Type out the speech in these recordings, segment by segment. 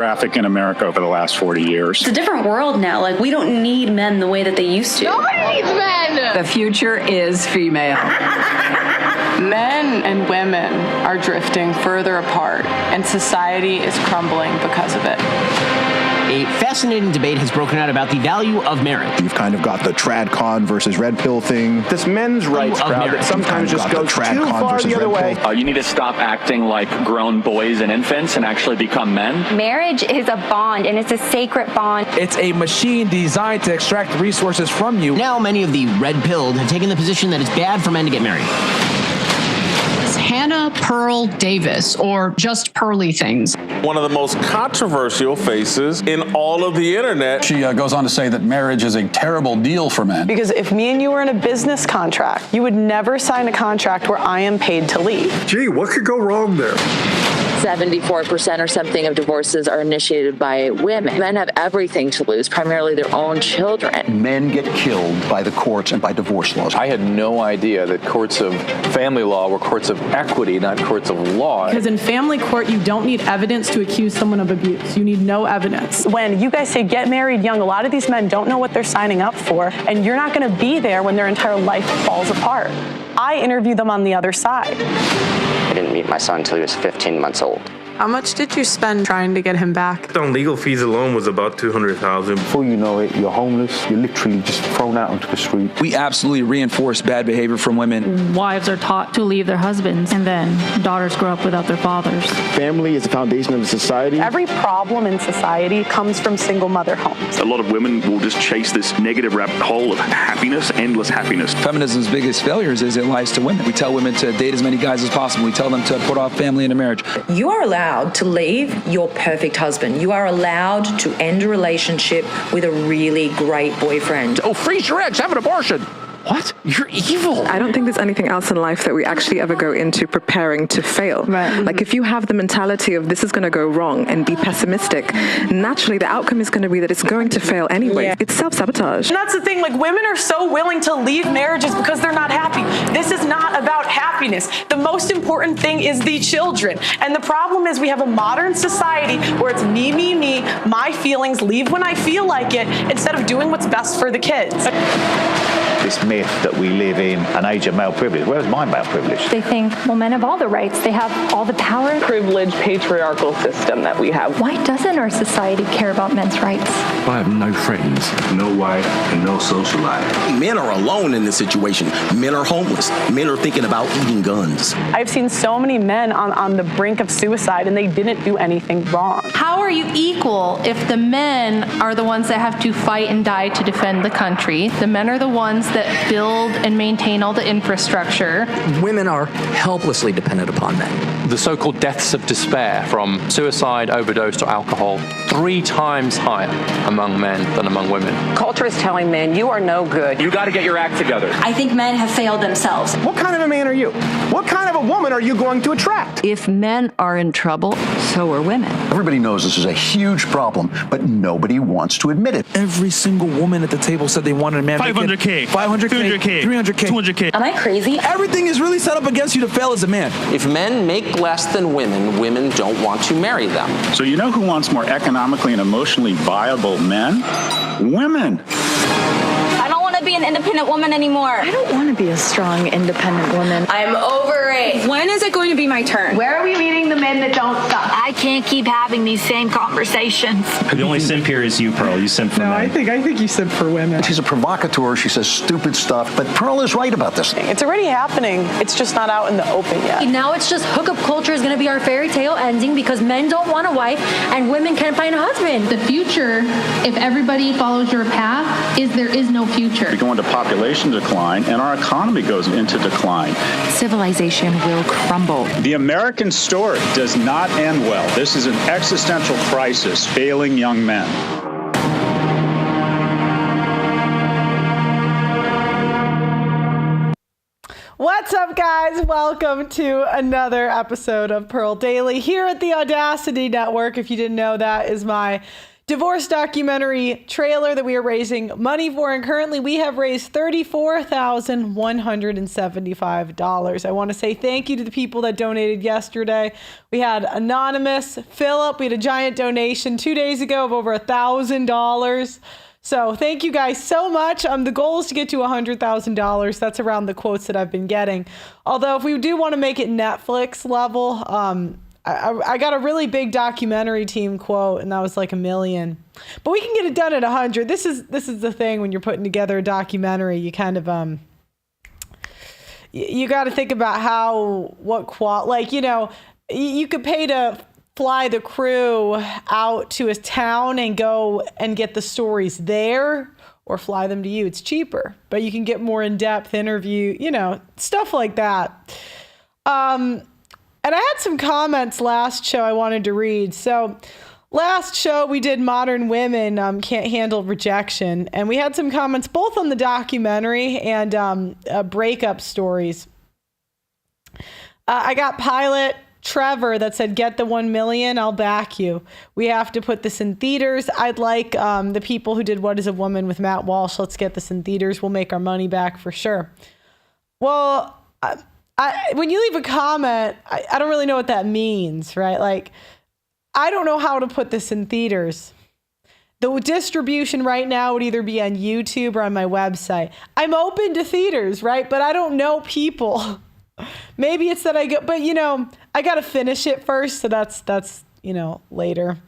traffic in America over the last 40 years. It's a different world now. Like, we don't need men the way that they used to. Nobody needs men! The future is female. Men and women are drifting further apart, and society is crumbling because of it. A fascinating debate has broken out about the value of marriage. You've kind of got the trad-con versus red pill thing. This men's rights crowd that sometimes just goes too far the other way. You need to stop acting like grown boys and infants and actually become men. Marriage is a bond, and it's a sacred bond. It's a machine designed to extract resources from you. Now many of the red-pilled have taken the position that it's bad for men to get married. Hannah Pearl Davis, or just Pearly things. One of the most controversial faces in all of the internet. She goes on to say that marriage is a terrible deal for men. Because if me and you were in a business contract, you would never sign a contract where I am paid to leave. Gee, what could go wrong there? 74% or something of divorces are initiated by women. Men have everything to lose, primarily their own children. Men get killed by the courts and by divorce laws. I had no idea that courts of family law were courts of equity, not courts of law. Because in family court, you don't need evidence to accuse someone of abuse. You need no evidence. When you guys say get married young, a lot of these men don't know what they're signing up for, and you're not going to be there when their entire life falls apart. I interview them on the other side. I didn't meet my son until he was 15 months old. How much did you spend trying to get him back? On legal fees alone was about $200,000. Before you know it, you're homeless. You're literally just thrown out onto the street. We absolutely reinforce bad behavior from women. Wives are taught to leave their husbands, and then daughters grow up without their fathers. Family is the foundation of society. Every problem in society comes from single mother homes. A lot of women will just chase this negative rabbit hole of happiness, endless happiness. Feminism's biggest failures is it lies to women. We tell women to date as many guys as possible. We tell them to put off family into marriage. You are allowed to leave your perfect husband. You are allowed to end a relationship with a really great boyfriend. Oh, freeze your eggs, have an abortion. What? You're evil. I don't think there's anything else in life that we actually ever go into preparing to fail. Right. Like if you have the mentality of this is going to go wrong and be pessimistic, naturally the outcome is going to be that it's going to fail anyway. Yeah. It's self-sabotage. And that's the thing, like women are so willing to leave marriages because they're not happy. This is not about happiness. The most important thing is the children. And the problem is we have a modern society where it's me, my feelings, leave when I feel like it, instead of doing what's best for the kids. This myth that we live in an age of male privilege. Where's my male privilege? They think, well, men have all the rights. They have all the power. Privileged patriarchal system that we have. Why doesn't our society care about men's rights? I have no friends, no wife, and no social life. Men are alone in this situation. Men are homeless. Men are thinking about eating guns. I've seen so many men on the brink of suicide, and they didn't do anything wrong. How are you equal if the men are the ones that have to fight and die to defend the country? The men are the ones that build and maintain all the infrastructure. Women are helplessly dependent upon men. The so-called deaths of despair from suicide, overdose, or alcohol, 3 times higher among men than among women. Culture is telling men you are no good. You got to get your act together. I think men have failed themselves. What kind of a man are you? What kind of a woman are you going to attract? If men are in trouble, so are women. Everybody knows this is a huge problem, but nobody wants to admit it. Every single woman at the table said they wanted a man. 500K. 500K. 300K. 300K. 200K. Am I crazy? Everything is really set up against you to fail as a man. If men make less than women, women don't want to marry them. So you know who wants more economically and emotionally viable men? Women. I don't want to be an independent woman anymore. I don't want to be a strong, independent woman. I'm over it. When is it going to be my turn? Where are we meeting the men that don't stop? I can't keep having these same conversations. The only simp here is you, Pearl. You simp for men. I think you said for women. She's a provocateur. She says stupid stuff, but Pearl is right about this. It's already happening. It's just not out in the open yet. Now it's just hookup culture is going to be our fairy tale ending because men don't want a wife and women can't find a husband. The future, if everybody follows your path, is there is no future. We go into population decline, and our economy goes into decline. Civilization will crumble. The American story does not end well. This is an existential crisis, failing young men. What's up, guys? Welcome to another episode of Pearl Daily here at the Audacity Network. If you didn't know, that is my divorce documentary trailer that we are raising money for. And currently we have raised $34,175. I want to say thank you to the people that donated yesterday. We had Anonymous, Philip. We had a giant donation 2 days ago of over $1,000. So thank you guys so much. The goal is to get to $100,000. That's around the quotes that I've been getting. Although if we do want to make it Netflix level, I got a really big documentary team quote, and that was like $1 million. But we can get it done at 100. This is the thing when you're putting together a documentary. You kind of you got to think about you could pay to fly the crew out to a town and go and get the stories there, or fly them to you. It's cheaper, but you can get more in-depth interview, stuff like that. And I had some comments last show I wanted to read. So last show we did Modern Women Can't Handle Rejection. And we had some comments both on the documentary and breakup stories. I got Pilot Trevor that said, get the 1 million, I'll back you. We have to put this in theaters. I'd like the people who did What is a Woman with Matt Walsh. Let's get this in theaters. We'll make our money back for sure. Well, when you leave a comment, I don't really know what that means, right? Like, I don't know how to put this in theaters. The distribution right now would either be on YouTube or on my website. I'm open to theaters, right? But I don't know people. Maybe it's that I go, but I got to finish it first. So that's later.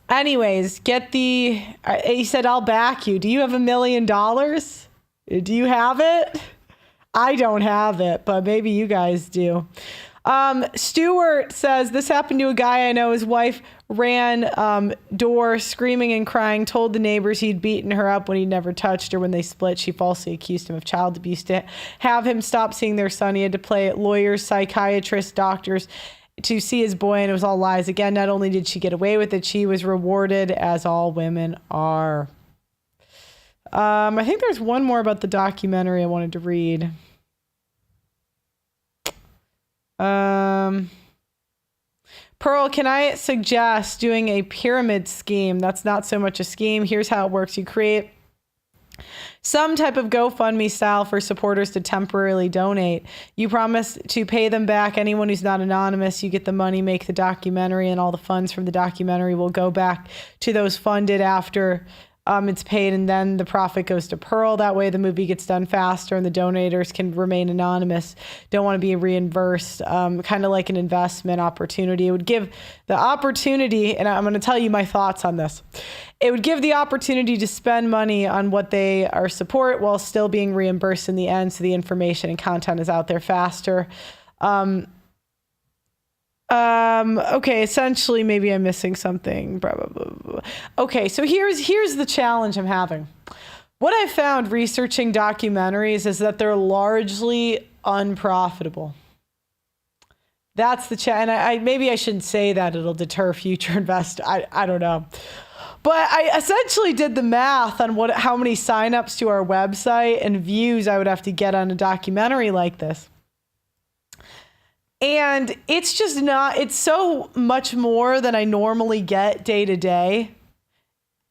Anyways, he said, I'll back you. Do you have $1 million? Do you have it? I don't have it, but maybe you guys do. Stuart says, this happened to a guy I know. His wife ran door screaming and crying, told the neighbors he'd beaten her up when he never touched her. When they split, she falsely accused him of child abuse. To have him stop seeing their son, he had to play lawyers, psychiatrists, doctors to see his boy, and it was all lies. Again, not only did she get away with it, she was rewarded, as all women are. I think there's one more about the documentary I wanted to read. Pearl, can I suggest doing a pyramid scheme? That's not so much a scheme. Here's how it works. You create some type of GoFundMe style for supporters to temporarily donate. You promise to pay them back. Anyone who's not anonymous, you get the money, make the documentary, and all the funds from the documentary will go back to those funded after it's paid, and then the profit goes to Pearl. That way the movie gets done faster and the donators can remain anonymous. Don't want to be reimbursed, kind of like an investment opportunity. It would give the opportunity, and I'm going to tell you my thoughts on this. It would give the opportunity to spend money on what they are support while still being reimbursed in the end, so the information and content is out there faster. Okay, essentially, maybe I'm missing something. Blah, blah, blah, blah. Okay, so here's the challenge I'm having. What I found researching documentaries is that they're largely unprofitable. That's the challenge. And maybe I shouldn't say that. It'll deter future investors. I don't know. But I essentially did the math on how many signups to our website and views I would have to get on a documentary like this. And it's just it's so much more than I normally get day to day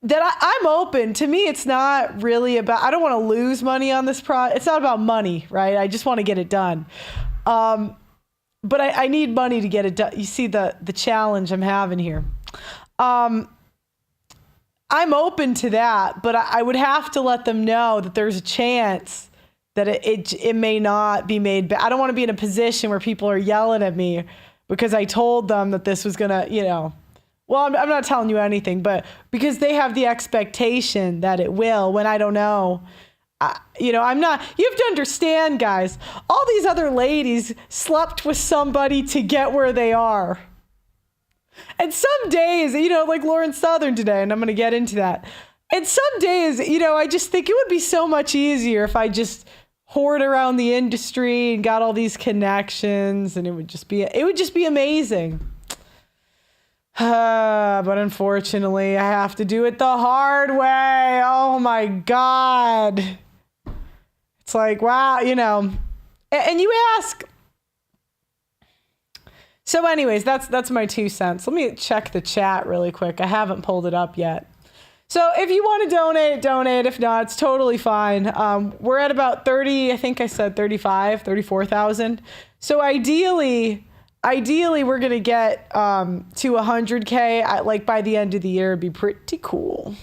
that I'm open. To me, it's not really about, I don't want to lose money on this project. It's not about money, right? I just want to get it done. But I need money to get it done. You see the challenge I'm having here. I'm open to that, but I would have to let them know that there's a chance that it may not be made. I don't want to be in a position where people are yelling at me because I told them that this was gonna, well, I'm not telling you anything, but because they have the expectation that it will, when I don't know. I'm not, you have to understand, guys, all these other ladies slept with somebody to get where they are. And some days, like Lauren Southern today, and I'm going to get into that. And some days, I just think it would be so much easier if I just hoard around the industry and got all these connections, and it would just be amazing. But unfortunately, I have to do it the hard way. Oh my God. It's like, wow, and you ask, So anyways, that's my 2 cents. Let me check the chat really quick. I haven't pulled it up yet. So if you want to donate. If not, it's totally fine. We're at about 30, I think I said 34,000. So ideally we're going to get to 100K like by the end of the year. It'd be pretty cool.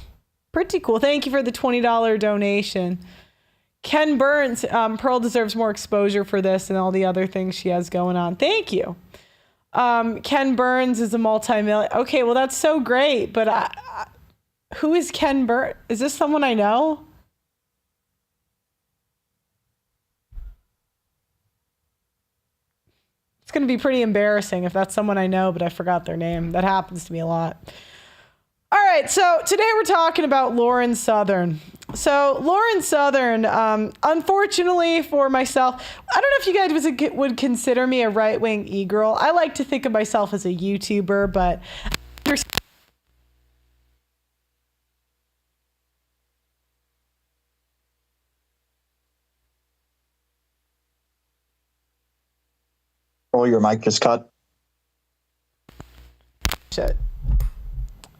Pretty cool. Thank you for the $20 donation. Ken Burns, Pearl deserves more exposure for this and all the other things she has going on. Thank you. Ken Burns is a multi-million. Okay, well, that's so great. But who is Ken Burns? Is this someone I know? It's going to be pretty embarrassing if that's someone I know, but I forgot their name. That happens to me a lot. All right, so today we're talking about Lauren Southern. So Lauren Southern, unfortunately for myself, I don't know if you guys would consider me a right-wing e-girl. I like to think of myself as a YouTuber, but Oh, your mic just cut. Shit.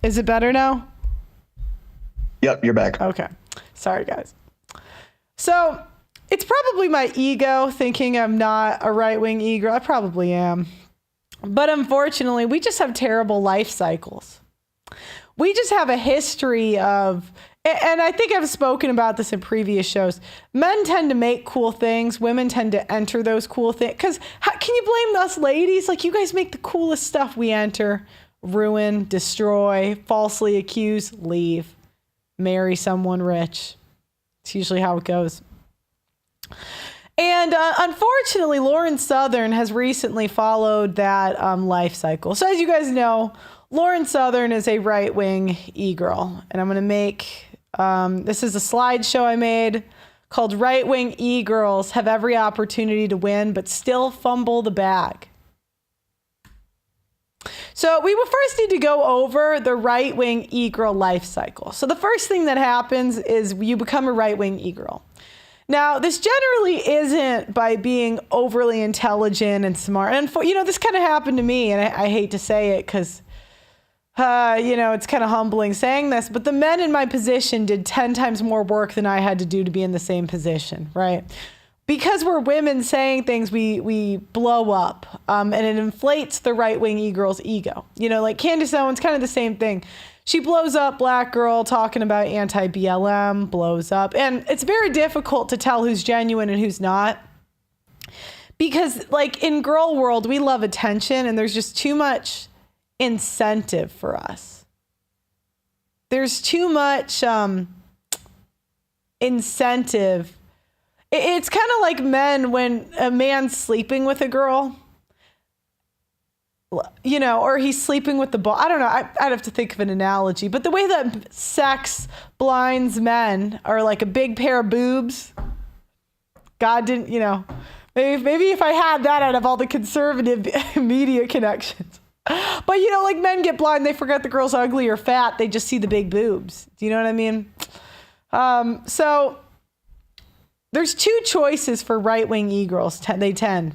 Is it better now? Yep, you're back. Okay. Sorry, guys. So it's probably my ego thinking I'm not a right-wing e-girl. I probably am. But unfortunately, we just have terrible life cycles. We just have a history of, and I think I've spoken about this in previous shows, men tend to make cool things. Women tend to enter those cool things. Because can you blame us ladies? Like, you guys make the coolest stuff. We enter, ruin, destroy, falsely accuse, leave, marry someone rich. It's usually how it goes. And unfortunately, Lauren Southern has recently followed that life cycle. So as you guys know, Lauren Southern is a right-wing e-girl. And I'm going to make, this is a slideshow I made called Right-Wing E-Girls Have Every Opportunity to Win, but Still Fumble the Bag. So we will first need to go over the right-wing e-girl life cycle. So the first thing that happens is you become a right-wing e-girl. Now, this generally isn't by being overly intelligent and smart. And, this kind of happened to me, and I hate to say it because, it's kind of humbling saying this, but the men in my position did 10 times more work than I had to do to be in the same position, right? Because we're women saying things, we blow up, and it inflates the right-wing e-girl's ego. Like Candace Owens, kind of the same thing. She blows up, black girl talking about anti-BLM, blows up. And it's very difficult to tell who's genuine and who's not. Because, like, in girl world, we love attention, and there's just too much incentive for us. There's too much incentive. It's kind of like men when a man's sleeping with a girl, or he's sleeping with the ball. I don't know. I'd have to think of an analogy. But the way that sex blinds men are like a big pair of boobs. God didn't, maybe if I had that out of all the conservative media connections. But, like men get blind. They forget the girl's ugly or fat. They just see the big boobs. Do you know what I mean? So there's two choices for right-wing e-girls. They tend.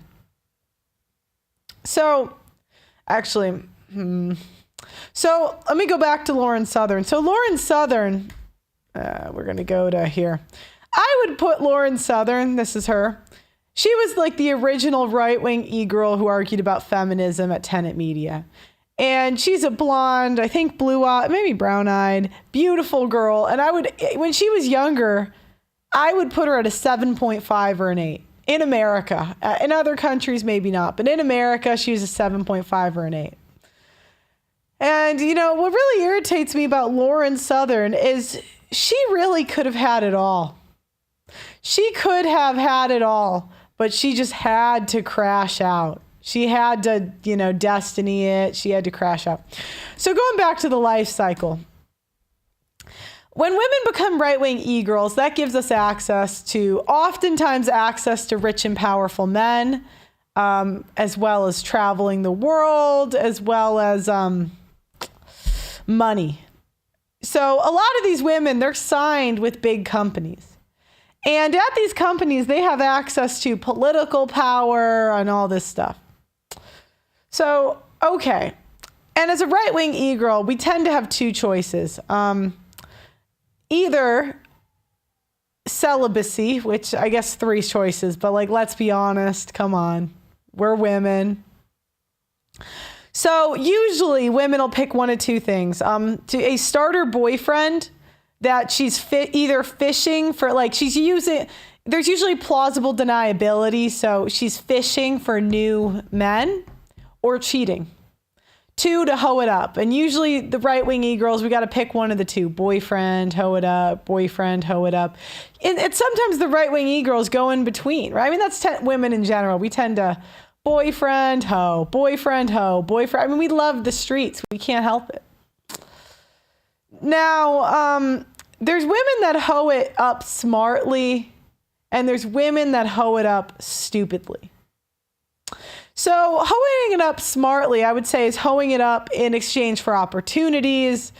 So, actually, so let me go back to Lauren Southern. So Lauren Southern, we're going to go to here. I would put Lauren Southern, this is her. She was like the original right-wing e-girl who argued about feminism at Tenet Media. And she's a blonde, I think blue-eyed, maybe brown-eyed, beautiful girl. And when she was younger, I would put her at a 7.5 or an 8 in America. In other countries, maybe not. But in America, she was a 7.5 or an 8. And, what really irritates me about Lauren Southern is she really could have had it all. She could have had it all, but she just had to crash out. She had to, destiny it. She had to crash out. So going back to the life cycle. When women become right-wing e-girls, that gives us oftentimes access to rich and powerful men, as well as traveling the world, as well as money. So a lot of these women, they're signed with big companies. And at these companies, they have access to political power and all this stuff. So, okay. And as a right-wing e-girl, we tend to have two choices. Either celibacy, which I guess 3 choices, but like, let's be honest, come on. We're women. So usually women will pick one of 2 things. To a starter boyfriend that she's either fishing for, like she's using, there's usually plausible deniability. So she's fishing for new men or cheating. 2, to hoe it up. And usually the right-wing e-girls, we got to pick one of the 2. Boyfriend, hoe it up, boyfriend, hoe it up. And sometimes the right-wing e-girls go in between, right? I mean, that's women in general. We tend to boyfriend, hoe, boyfriend, hoe, boyfriend. I mean, we love the streets. We can't help it. Now, there's women that hoe it up smartly, and there's women that hoe it up stupidly. So hoeing it up smartly, I would say, is hoeing it up in exchange for opportunities,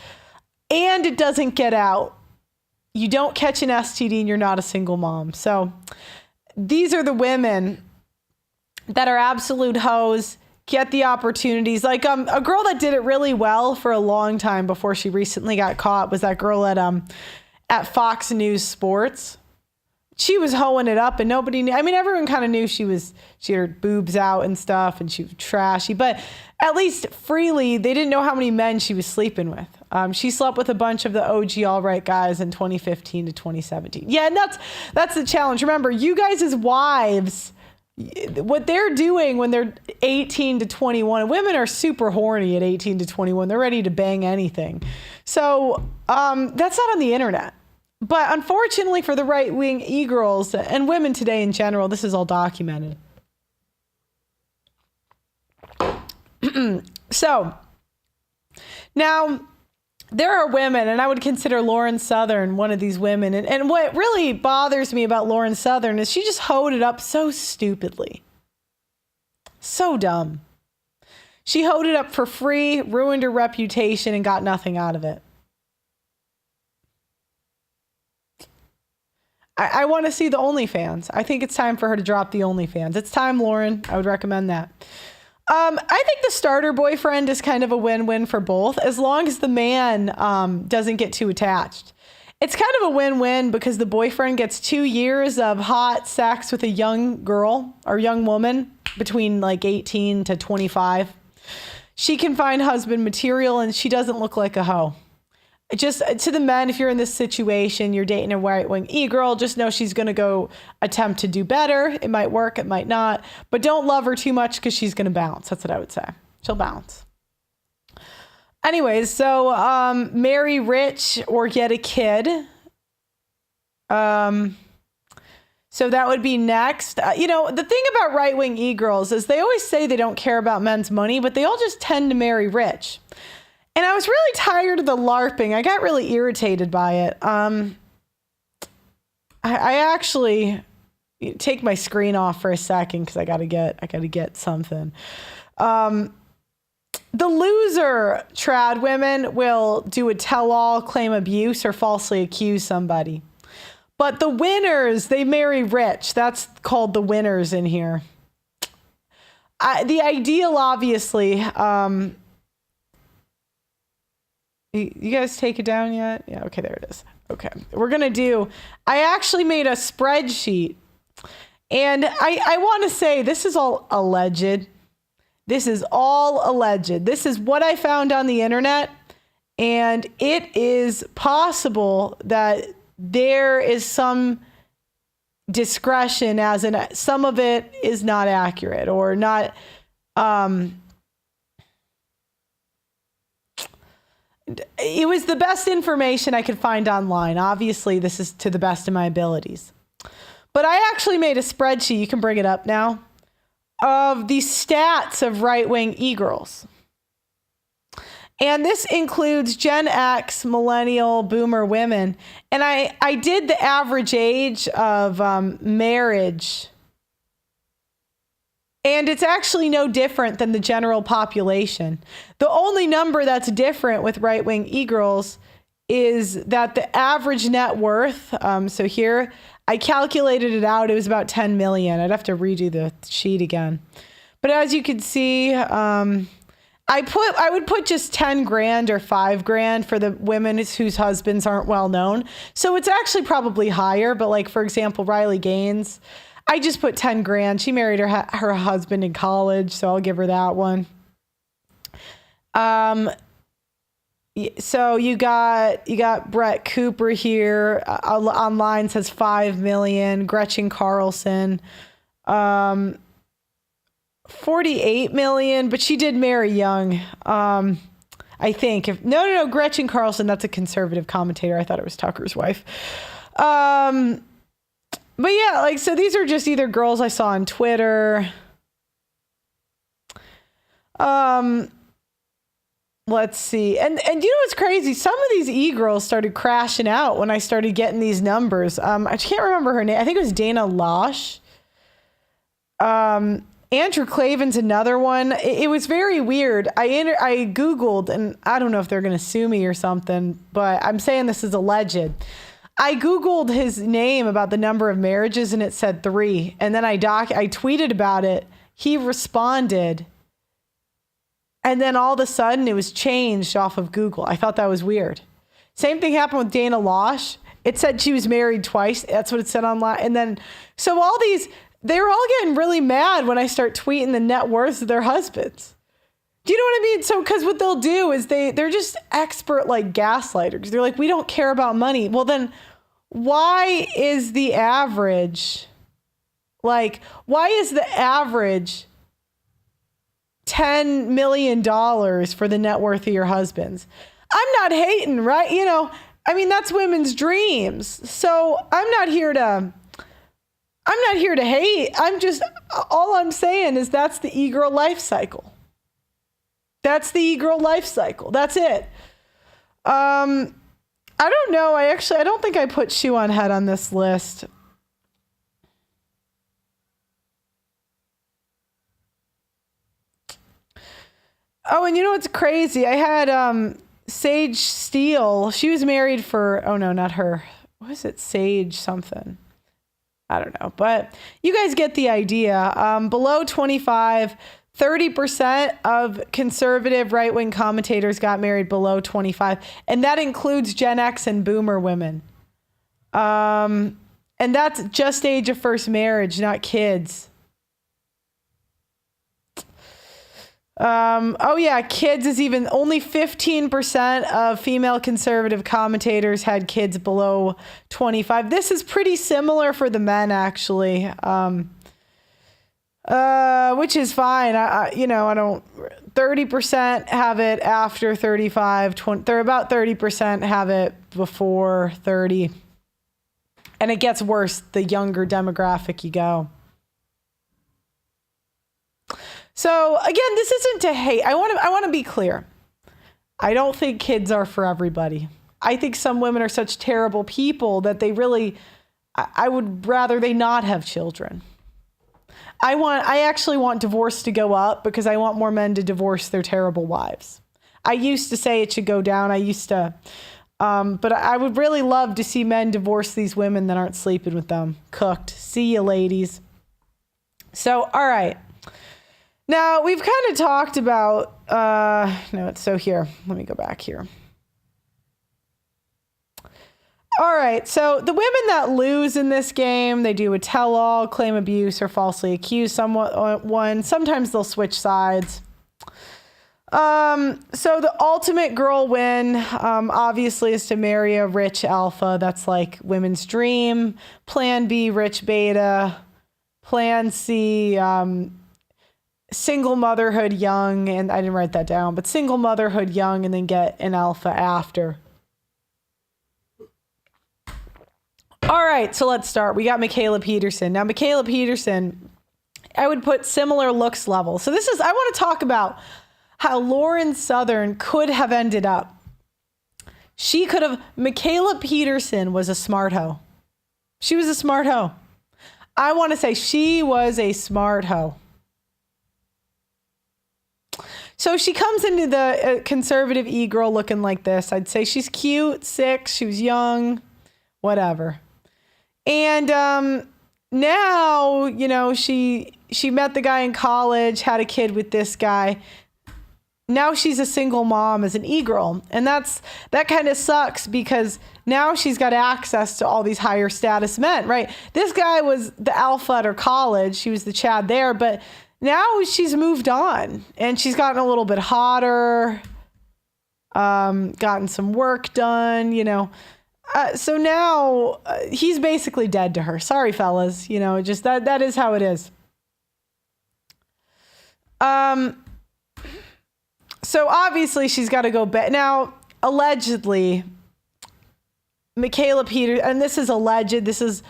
and it doesn't get out. You don't catch an STD and you're not a single mom. So these are the women that are absolute hoes, get the opportunities. Like a girl that did it really well for a long time before she recently got caught was that girl at Fox News Sports. She was hoeing it up and nobody knew. I mean, everyone kind of knew she had her boobs out and stuff and she was trashy, but at least freely, they didn't know how many men she was sleeping with. She slept with a bunch of the OG all right guys in 2015 to 2017. Yeah, and that's the challenge. Remember, you guys as wives, what they're doing when they're 18 to 21, and women are super horny at 18 to 21. They're ready to bang anything. So that's not on the internet. But unfortunately for the right-wing e-girls and women today in general, this is all documented. So now there are women, and I would consider Lauren Southern one of these women. And what really bothers me about Lauren Southern is she just hoed it up so stupidly. So dumb. She hoed it up for free, ruined her reputation, and got nothing out of it. I want to see the OnlyFans. I think it's time for her to drop the OnlyFans. It's time, Lauren. I would recommend that. I think the starter boyfriend is kind of a win-win for both, as long as the man doesn't get too attached. It's kind of a win-win because the boyfriend gets 2 years of hot sex with a young girl or young woman between like 18 to 25. She can find husband material and she doesn't look like a hoe. Just to the men, if you're in this situation, you're dating a right-wing e-girl, just know she's going to go attempt to do better. It might work, it might not. But don't love her too much because she's going to bounce. That's what I would say. She'll bounce. Anyways, so marry rich or get a kid. So that would be next. The thing about right-wing e-girls is they always say they don't care about men's money, but they all just tend to marry rich. And I was really tired of the LARPing. I got really irritated by it. I actually take my screen off for a second because I gotta get something. The loser trad women will do a tell-all, claim abuse, or falsely accuse somebody. But the winners, they marry rich. That's called the winners in here. The ideal, obviously. You guys take it down yet? Yeah, okay, there it is. Okay, I actually made a spreadsheet. And I want to say this is all alleged. This is all alleged. This is what I found on the internet. And it is possible that there is some discretion, as in some of it is not accurate or not. It was the best information I could find online. Obviously, this is to the best of my abilities. But I actually made a spreadsheet, you can bring it up now, of the stats of right-wing e-girls. And this includes Gen X, millennial, boomer women. And I did the average age of marriage. And it's actually no different than the general population. The only number that's different with right-wing e-girls is that the average net worth, so here, I calculated it out, it was about 10 million. I'd have to redo the sheet again. But as you can see, I would put just 10 grand or 5 grand for the women whose husbands aren't well known. So it's actually probably higher. But like, for example, Riley Gaines, I just put 10 grand. She married her husband in college, so I'll give her that one. So you got Brett Cooper here. Online says 5 million. Gretchen Carlson, 48 million, but she did marry young. I think no, Gretchen Carlson, that's a conservative commentator. I thought it was Tucker's wife. But yeah, like, so these are just either girls I saw on Twitter. Let's see. And you know what's crazy? Some of these egirls started crashing out when I started getting these numbers. I can't remember her name. I think it was Dana Losh. Andrew Clavin's another one. It was very weird. I Googled, and I don't know if they're going to sue me or something, but I'm saying this is alleged. I Googled his name about the number of marriages, and it said 3. And then I tweeted about it. He responded. And then all of a sudden it was changed off of Google. I thought that was weird. Same thing happened with Dana Losh. It said she was married twice. That's what it said online. And then, so all these, they were all getting really mad when I start tweeting the net worths of their husbands. Do you know what I mean? So, because what they'll do is they're just expert like gaslighters. They're like, we don't care about money. Well, then why is the average $10 million for the net worth of your husbands? I'm not hating, right? You know, I mean, that's women's dreams. So I'm not here to hate. All I'm saying is that's the egirl life cycle. That's the egirl life cycle. That's it. I don't know. I don't think I put shoe on head on this list. Oh, and you know what's crazy? I had Sage Steele. She was married for, oh no, not her. What is it? Sage something. I don't know. But you guys get the idea. Below 25, 30% of conservative right-wing commentators got married below 25. And that includes Gen X and boomer women. And that's just age of first marriage, not kids. Oh yeah, kids is even only 15% of female conservative commentators had kids below 25. This is pretty similar for the men, actually. Which is fine. I don't. 30% have it after 35. They're about 30% have it before 30, and it gets worse the younger demographic you go. So again, this isn't to hate. I want to be clear. I don't think kids are for everybody. I think some women are such terrible people that I would rather they not have children. I actually want divorce to go up because I want more men to divorce their terrible wives. I used to say it should go down. But I would really love to see men divorce these women that aren't sleeping with them. Cooked. See you, ladies. So, all right. Now, we've kind of talked about, here. Let me go back here. All right, so the women that lose in this game, they do a tell-all, claim abuse, or falsely accuse someone. Sometimes they'll switch sides. So the ultimate girl win, obviously, is to marry a rich alpha. That's like women's dream. Plan B, rich beta. Plan C, single motherhood young, and I didn't write that down, but single motherhood young and then get an alpha after. All right, so let's start. We got Mikhaila Peterson. Now, Mikhaila Peterson, I would put similar looks level. So I want to talk about how Lauren Southern could have ended up. Mikhaila Peterson was a smart hoe. She was a smart hoe. I want to say she was a smart hoe. So she comes into the conservative e-girl looking like this. I'd say she's cute, 6, she was young, whatever. And now, she she met the guy in college, had a kid with this guy. Now she's a single mom as an egirl. And that kind of sucks because now she's got access to all these higher status men, right? This guy was the alpha at her college. She was the Chad there, but now she's moved on and she's gotten a little bit hotter, gotten some work done, you know. So now he's basically dead to her. Sorry, fellas. You know, just that is how it is. So obviously she's got to go back. Now, allegedly, Michaela Peters, and this is alleged, this is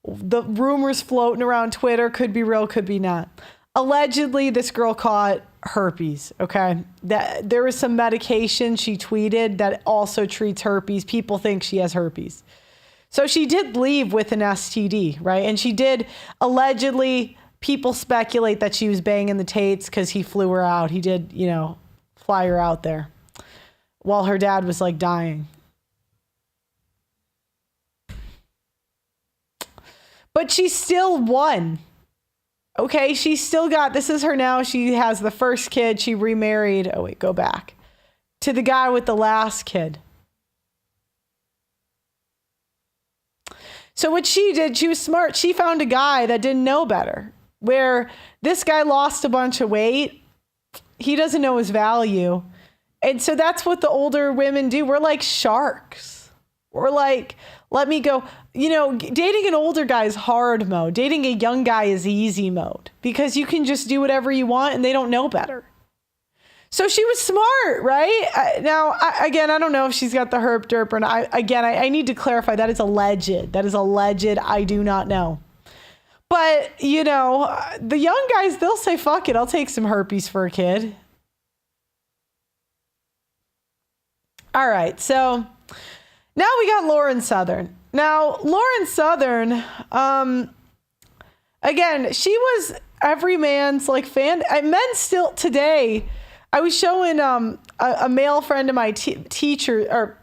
the rumors floating around Twitter, could be real, could be not. Allegedly, this girl caught herpes, okay? That there is some medication she tweeted that also treats herpes. People think she has herpes. So she did leave with an STD, right? And she did allegedly, people speculate that she was banging the Tates because he flew her out. He did, you know, fly her out there while her dad was like dying. But she still won. Okay, she still got, this is her now. She has the first kid. She remarried. Oh, wait, go back to the guy with the last kid. So what she did, she was smart. She found a guy that didn't know better, where this guy lost a bunch of weight. He doesn't know his value. And so that's what the older women do. We're like sharks. We're like, let me go. You know, dating an older guy is hard mode. Dating a young guy is easy mode because you can just do whatever you want and they don't know better. So she was smart, right? Now, I don't know if she's got the herp derp or not. I need to clarify that is alleged. That is alleged. I do not know. But, you know, the young guys, they'll say, fuck it, I'll take some herpes for a kid. All right, so now we got Lauren Southern. Now, Lauren Southern, again, she was every man's like fan. Men still today, I was showing a male friend of my teacher, or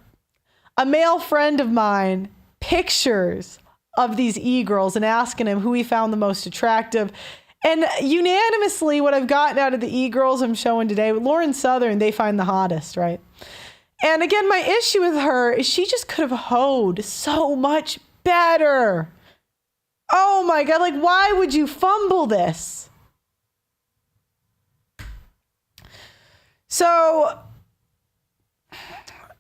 a male friend of mine, pictures of these e-girls and asking him who he found the most attractive. And unanimously, what I've gotten out of the e-girls I'm showing today, Lauren Southern, they find the hottest, right? And again, my issue with her is she just could have hoed so much better. Oh my God, like why would you fumble this? So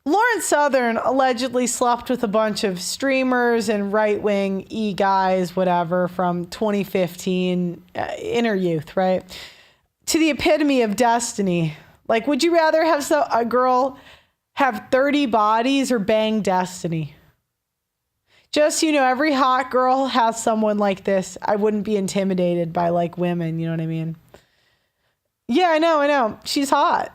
Lauren Southern allegedly slept with a bunch of streamers and right-wing e-guys, whatever, from 2015 in her youth, right? To the epitome of destiny. Like, would you rather have a girl have 30 bodies or bang destiny? Just, you know, every hot girl has someone like this. I wouldn't be intimidated by, like, women, you know what I mean? Yeah, I know. She's hot.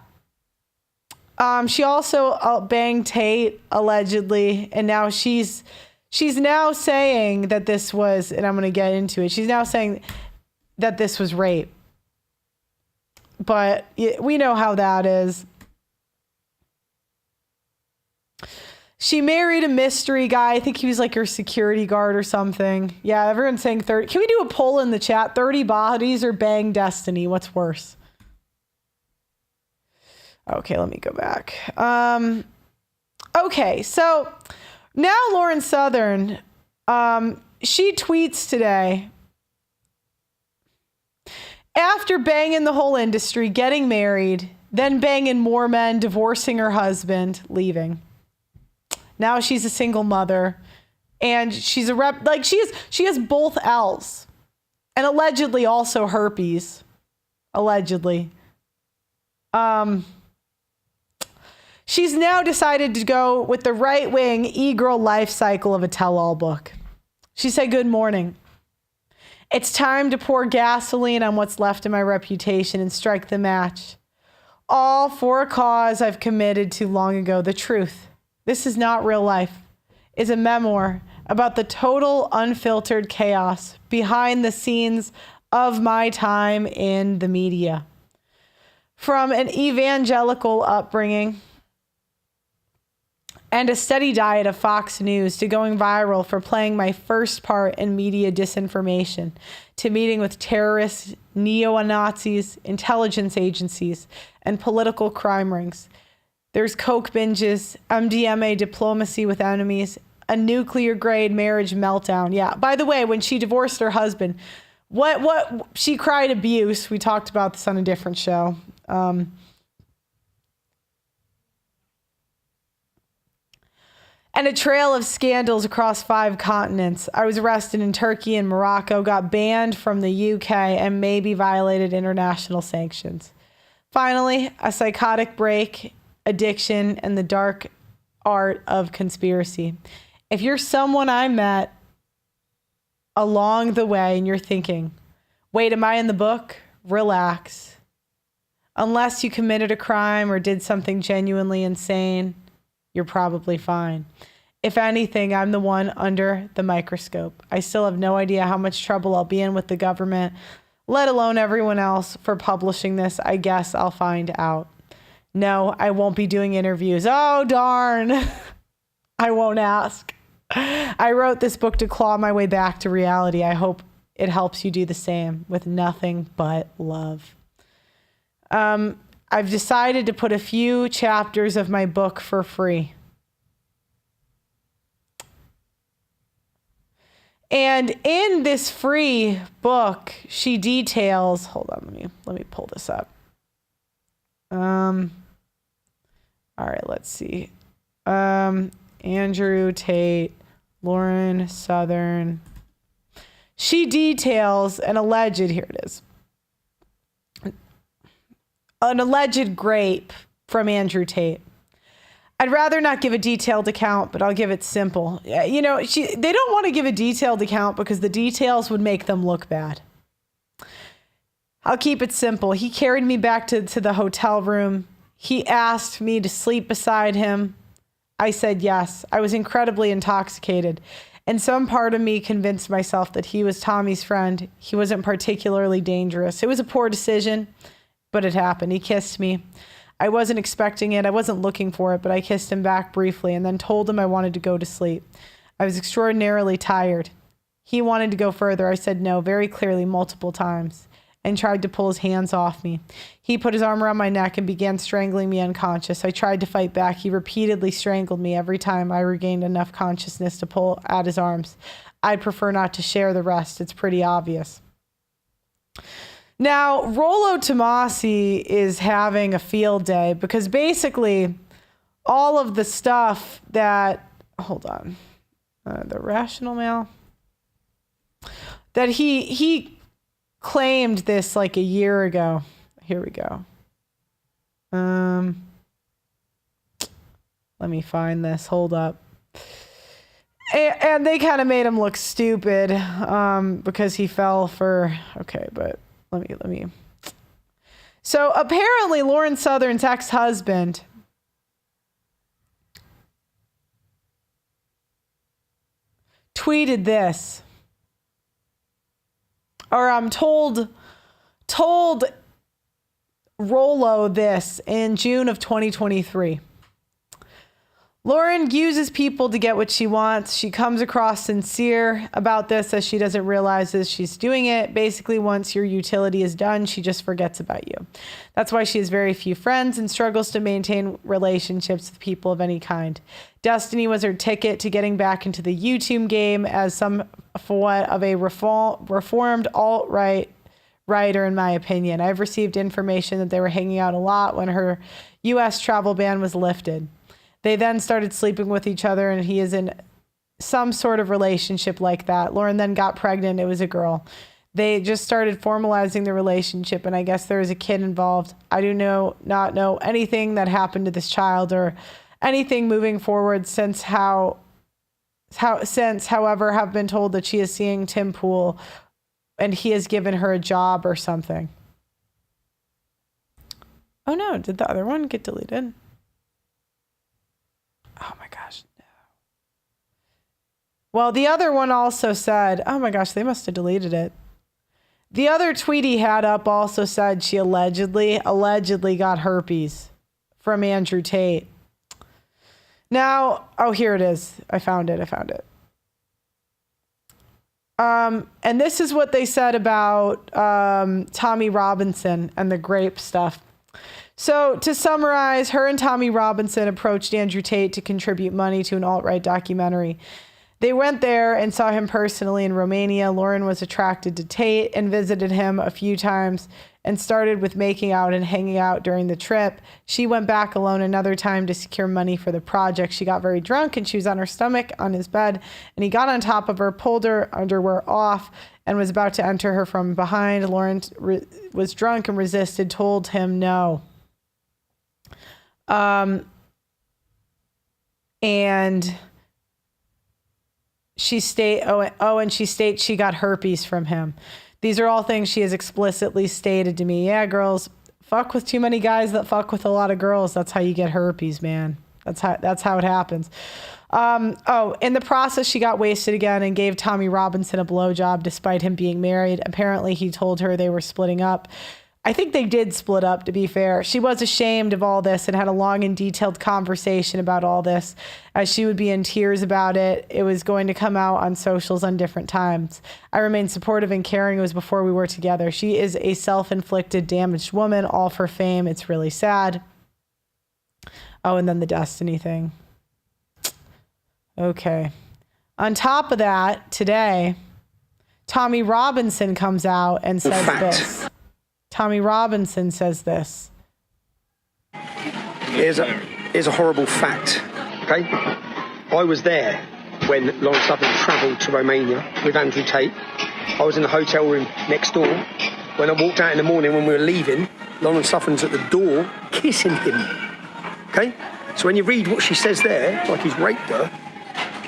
She also banged Tate, allegedly, and now she's now saying that this was, and I'm going to get into it, she's now saying that this was rape. But we know how that is. She married a mystery guy. I think he was like her security guard or something. Yeah, everyone's saying 30. Can we do a poll in the chat? 30 bodies or bang destiny? What's worse? Okay, let me go back. Okay, so now Lauren Southern, she tweets today, after banging the whole industry, getting married, then banging more men, divorcing her husband, leaving. Now she's a single mother, and she's a rep. Like she has both L's, and allegedly also herpes. Allegedly. She's now decided to go with the right-wing e-girl life cycle of a tell-all book. She said, "Good morning. It's time to pour gasoline on what's left of my reputation and strike the match. All for a cause I've committed to long ago. The truth. This is not real life. It's a memoir about the total unfiltered chaos behind the scenes of my time in the media. From an evangelical upbringing and a steady diet of Fox News to going viral for playing my first part in media disinformation, to meeting with terrorists, neo-Nazis, intelligence agencies, and political crime rings. There's coke binges, MDMA diplomacy with enemies, a nuclear-grade marriage meltdown. Yeah, by the way, when she divorced her husband, what she cried abuse. We talked about this on a different show. And a trail of scandals across 5 continents. I was arrested in Turkey and Morocco, got banned from the UK, and maybe violated international sanctions. Finally, a psychotic break, addiction, and the dark art of conspiracy. If you're someone I met along the way and you're thinking, wait, am I in the book? Relax. Unless you committed a crime or did something genuinely insane, you're probably fine. If anything, I'm the one under the microscope. I still have no idea how much trouble I'll be in with the government, let alone everyone else, for publishing this. I guess I'll find out. No, I won't be doing interviews. Oh, darn. I won't ask. I wrote this book to claw my way back to reality. I hope it helps you do the same with nothing but love. I've decided to put a few chapters of my book for free. And in this free book, she details, hold on, let me pull this up. All right, let's see. Andrew Tate, Lauren Southern. She details an alleged, here it is. An alleged grape from Andrew Tate. I'd rather not give a detailed account, but I'll give it simple. You know, they don't want to give a detailed account because the details would make them look bad. I'll keep it simple. He carried me back to the hotel room. He asked me to sleep beside him. I said yes. I was incredibly intoxicated. And some part of me convinced myself that he was Tommy's friend. He wasn't particularly dangerous. It was a poor decision, but it happened. He kissed me. I wasn't expecting it. I wasn't looking for it, but I kissed him back briefly and then told him I wanted to go to sleep. I was extraordinarily tired. He wanted to go further. I said no very clearly multiple times and tried to pull his hands off me. He put his arm around my neck and began strangling me unconscious. I tried to fight back. He repeatedly strangled me every time I regained enough consciousness to pull at his arms. I'd prefer not to share the rest. It's pretty obvious. Now, Rollo Tomasi is having a field day because basically all of the stuff that, hold on, the Rational Mail, that he claimed this like a year ago. Here we go. Let me find this. Hold up. And they kind of made him look stupid because he fell for, okay, but let me. So apparently Lauren Southern's ex-husband tweeted this, or told Rollo this in June of 2023. Lauren uses people to get what she wants. She comes across sincere about this as she doesn't realize she's doing it. Basically, once your utility is done, she just forgets about you. That's why she has very few friends and struggles to maintain relationships with people of any kind. Destiny was her ticket to getting back into the YouTube game as somewhat of a reformed alt-right writer, in my opinion. I've received information that they were hanging out a lot when her U.S. travel ban was lifted. They then started sleeping with each other, and he is in some sort of relationship like that. Lauren then got pregnant. It was a girl. They just started formalizing the relationship, and I guess there was a kid involved. I do not know anything that happened to this child or anything moving forward since, however, have been told that she is seeing Tim Pool, and he has given her a job or something. Oh no, did the other one get deleted? Oh my gosh, no. Well, the other one also said, oh my gosh, they must have deleted it. The other tweet he had up also said she allegedly got herpes from Andrew Tate. Now, oh, here it is. I found it. And this is what they said about Tommy Robinson and the grape stuff. So to summarize, her and Tommy Robinson approached Andrew Tate to contribute money to an alt-right documentary. They went there and saw him personally in Romania. Lauren was attracted to Tate and visited him a few times and started with making out and hanging out during the trip. She went back alone another time to secure money for the project. She got very drunk and she was on her stomach on his bed, and he got on top of her, pulled her underwear off, and was about to enter her from behind. Lauren was drunk and resisted, told him no. And she and she states she got herpes from him. These are all things she has explicitly stated to me. Yeah, girls, fuck with too many guys that fuck with a lot of girls. That's how you get herpes, man. That's how it happens. In the process, she got wasted again and gave Tommy Robinson a blowjob despite him being married. Apparently, he told her they were splitting up. I think they did split up, to be fair. She was ashamed of all this and had a long and detailed conversation about all this, as she would be in tears about it. It was going to come out on socials on different times. I remained supportive and caring. It was before we were together. She is a self-inflicted, damaged woman, all for fame. It's really sad. Oh, and then the Destiny thing. Okay. On top of that, today, Tommy Robinson comes out and says this. Tommy Robinson says this. Here's a horrible fact, okay? I was there when Lauren Southern travelled to Romania with Andrew Tate. I was in the hotel room next door. When I walked out in the morning when we were leaving, Lauren Southern's at the door kissing him, okay? So when you read what she says there, like he's raped her,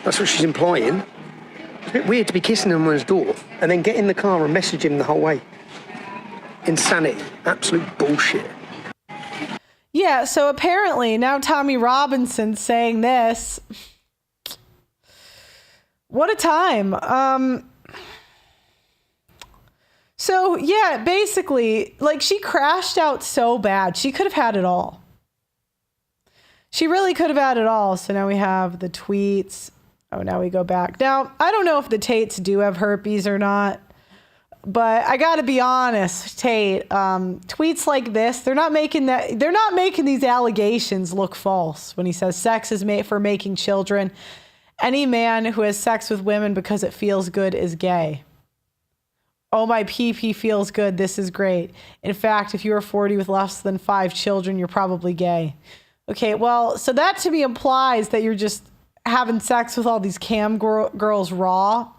that's what she's implying. It's a bit weird to be kissing him on his door and then get in the car and message him the whole way. Insanity. Absolute bullshit. Yeah, so apparently now Tommy Robinson's saying this. What a time. So yeah, basically, like, she crashed out so bad. She could have had it all. She really could have had it all. So now we have the tweets. Oh, now we go back. Now, I don't know if the Tates do have herpes or not. But I got to be honest, Tate, tweets like this, they're not making these allegations look false when he says sex is made for making children. Any man who has sex with women because it feels good is gay. Oh, my pee feels good. This is great. In fact, if you are 40 with less than 5 children, you're probably gay. Okay, well, so that to me implies that you're just having sex with all these cam girls raw.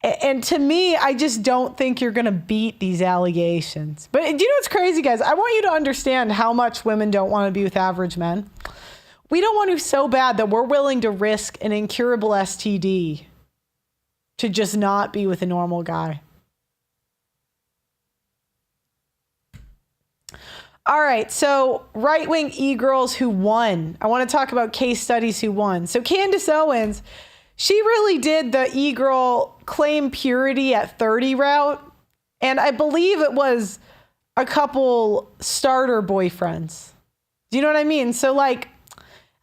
And to me, I just don't think you're going to beat these allegations. But do you know what's crazy, guys? I want you to understand how much women don't want to be with average men. We don't want to so bad that we're willing to risk an incurable STD to just not be with a normal guy. All right, so right-wing egirls who won. I want to talk about case studies who won. So Candace Owens, she really did the egirl claim purity at 30 route. And I believe it was a couple starter boyfriends. Do you know what I mean? So, like,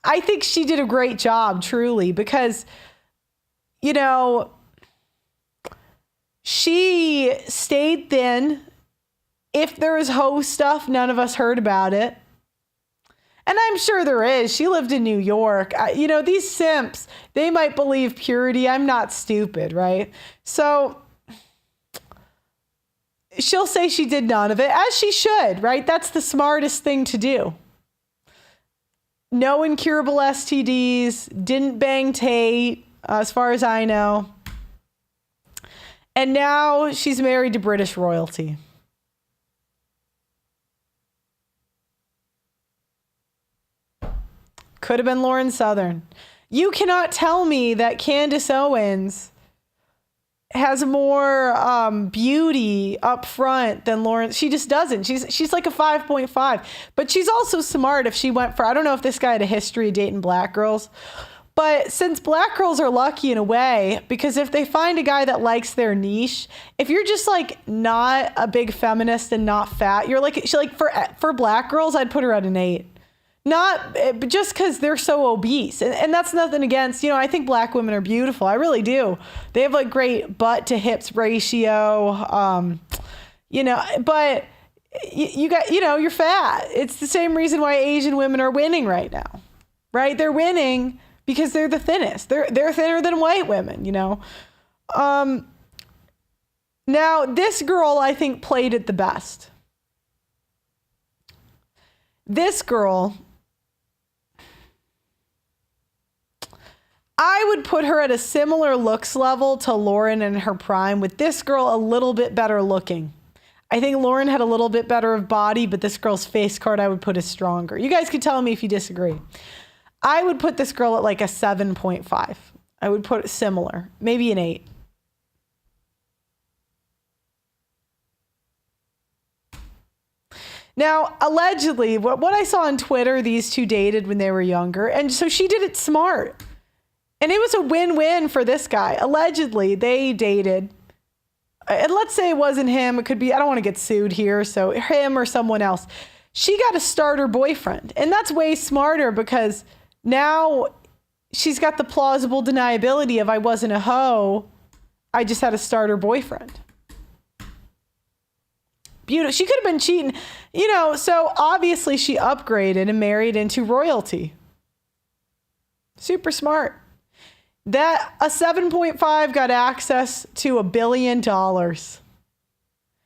I think she did a great job, truly, because, you know, she stayed thin. If there was hoe stuff, none of us heard about it. And I'm sure there is. She lived in New York. You know, these simps, they might believe purity. I'm not stupid, right? So she'll say she did none of it, as she should, right? That's the smartest thing to do. No incurable STDs, didn't bang Tate, as far as I know. And now she's married to British royalty. Could have been Lauren Southern. You cannot tell me that Candace Owens has more beauty up front than Lauren. She just doesn't. She's like a 5.5. But she's also smart if she went for, I don't know if this guy had a history of dating black girls, But since black girls are lucky in a way, because if they find a guy that likes their niche, if you're just like not a big feminist and not fat, you're like, for black girls, I'd put her at an 8. Not just because they're so obese. And that's nothing against, I think black women are beautiful. I really do. They have like great butt to hips ratio, but you got, you're fat. It's the same reason why Asian women are winning right now, right? They're winning because they're the thinnest. They're thinner than white women, Now, this girl, I think, played it the best. This girl, I would put her at a similar looks level to Lauren in her prime, with this girl a little bit better looking. I think Lauren had a little bit better of body, but this girl's face card I would put as stronger. You guys can tell me if you disagree. I would put this girl at like a 7.5. I would put it similar, maybe an 8. Now, allegedly, what I saw on Twitter, these two dated when they were younger. And so she did it smart. And it was a win-win for this guy. Allegedly, they dated. And let's say it wasn't him. It could be, I don't want to get sued here. So him or someone else. She got a starter boyfriend. And that's way smarter because now she's got the plausible deniability of I wasn't a hoe. I just had a starter boyfriend. Beautiful. She could have been cheating, so obviously she upgraded and married into royalty. Super smart. That a 7.5 got access to $1 billion.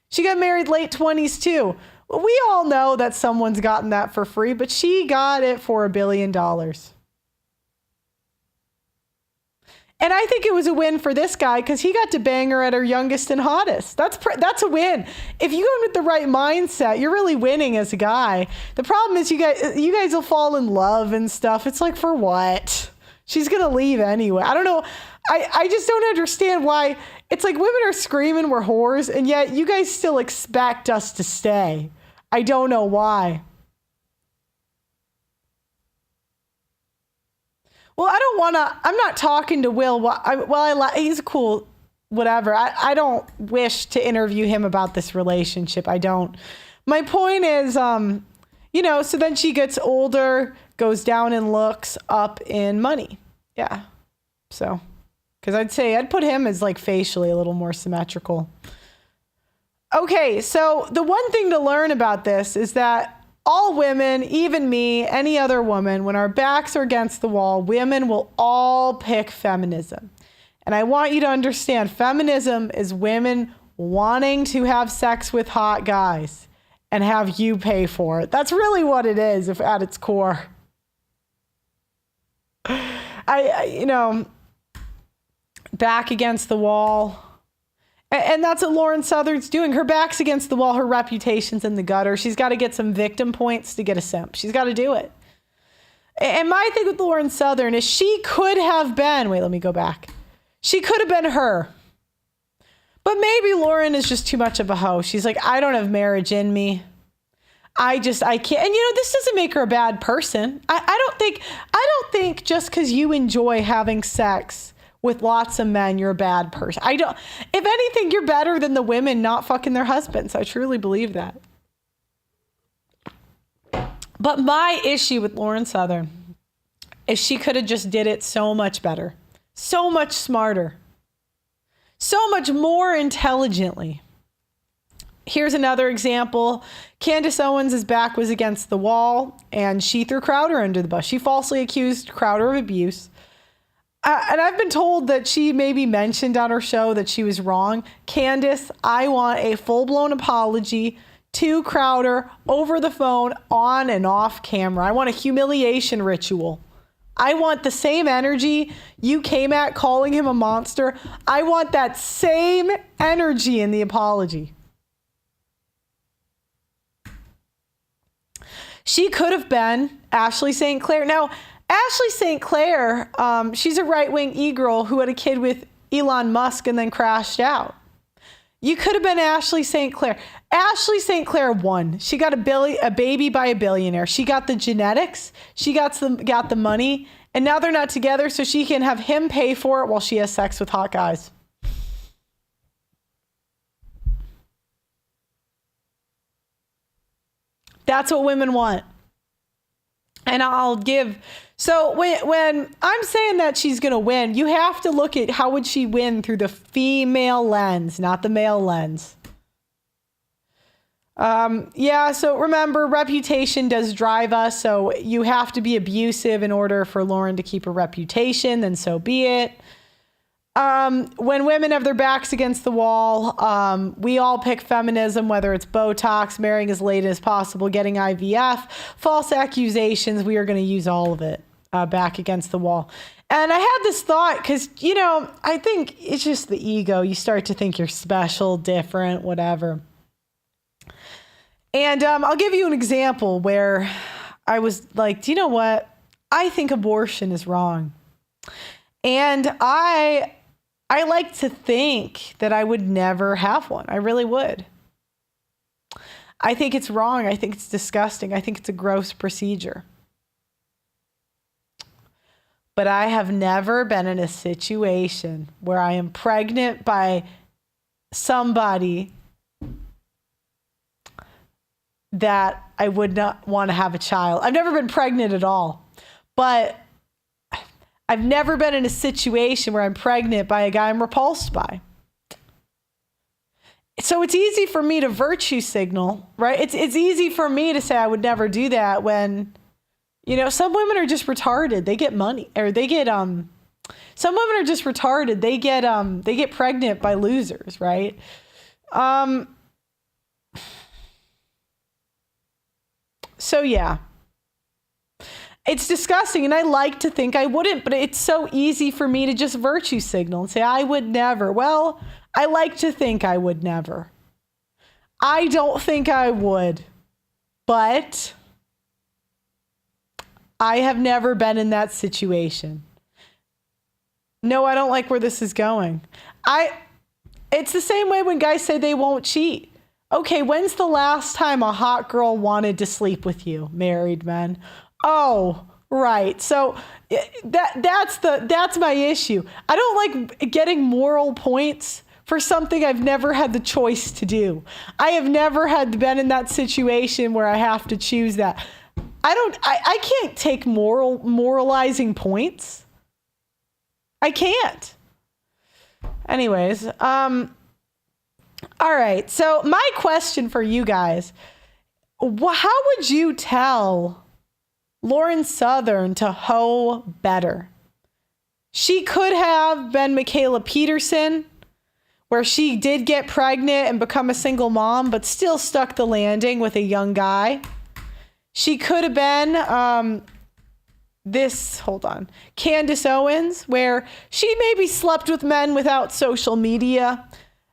She got married late 20s too. Well, we all know that someone's gotten that for free, but she got it for $1 billion. And I think it was a win for this guy because he got to bang her at her youngest and hottest. That's a win. If you go in with the right mindset, you're really winning as a guy. The problem is you guys will fall in love and stuff. It's like, for what? She's going to leave anyway. I don't know. I just don't understand why. It's like women are screaming we're whores, and yet you guys still expect us to stay. I don't know why. Well, I'm not talking to Will. He's cool, whatever. I don't wish to interview him about this relationship. I don't. My point is, so then she gets older, goes down in looks, up in money. Yeah. So, because I'd put him as like facially a little more symmetrical. Okay. So the one thing to learn about this is that all women, even me, any other woman, when our backs are against the wall, women will all pick feminism. And I want you to understand, feminism is women wanting to have sex with hot guys and have you pay for it. That's really what it is, if at its core. Back against the wall. And that's what Lauren Southern's doing. Her back's against the wall. Her reputation's in the gutter. She's got to get some victim points to get a simp. She's got to do it. And my thing with Lauren Southern is she could have been, let me go back. She could have been her. But maybe Lauren is just too much of a hoe. She's like, I don't have marriage in me. I can't. And this doesn't make her a bad person. I don't think just because you enjoy having sex with lots of men, you're a bad person. If anything, you're better than the women not fucking their husbands. I truly believe that. But my issue with Lauren Southern is she could have just did it so much better, so much smarter, so much more intelligently. Here's another example. Candace Owens' back was against the wall and she threw Crowder under the bus. She falsely accused Crowder of abuse. And I've been told that she maybe mentioned on her show that she was wrong. Candace, I want a full-blown apology to Crowder over the phone, on and off camera. I want a humiliation ritual. I want the same energy you came at calling him a monster. I want that same energy in the apology. She could have been Ashley St. Clair. Now, Ashley St. Clair, she's a right-wing egirl who had a kid with Elon Musk and then crashed out. You could have been Ashley St. Clair. Ashley St. Clair won. She got a baby by a billionaire. She got the genetics. She got the money. And now they're not together, so she can have him pay for it while she has sex with hot guys. That's what women want. And I'll give... So when I'm saying that she's going to win, you have to look at how would she win through the female lens, not the male lens. So remember, reputation does drive us. So you have to be abusive in order for Lauren to keep her reputation, then so be it. When women have their backs against the wall, we all pick feminism, whether it's Botox, marrying as late as possible, getting IVF, false accusations. We are going to use all of it back against the wall. And I had this thought because, I think it's just the ego. You start to think you're special, different, whatever. And I'll give you an example where I was like, do you know what? I think abortion is wrong. And I like to think that I would never have one. I really would. I think it's wrong. I think it's disgusting. I think it's a gross procedure. But I have never been in a situation where I am pregnant by somebody that I would not want to have a child. I've never been pregnant at all. But I've never been in a situation where I'm pregnant by a guy I'm repulsed by. So it's easy for me to virtue signal, right? It's easy for me to say I would never do that when, some women are just retarded. They get money, or they get some women are just retarded. They get pregnant by losers, right? So yeah. It's disgusting, and I like to think I wouldn't, but it's so easy for me to just virtue signal and say, I would never. Well, I like to think I would never. I don't think I would, but I have never been in that situation. No, I don't like where this is going. It's the same way when guys say they won't cheat. Okay, when's the last time a hot girl wanted to sleep with you, married men? Oh, right. So that's my issue. I don't like getting moral points for something I've never had the choice to do. I have never been in that situation where I have to choose that. I can't take moralizing points. I can't. Anyways, all right. So my question for you guys, how would you tell Lauren Southern to hoe better? She could have been Michaela Peterson, where she did get pregnant and become a single mom, but still stuck the landing with a young guy. She could have been Candace Owens, where she maybe slept with men without social media,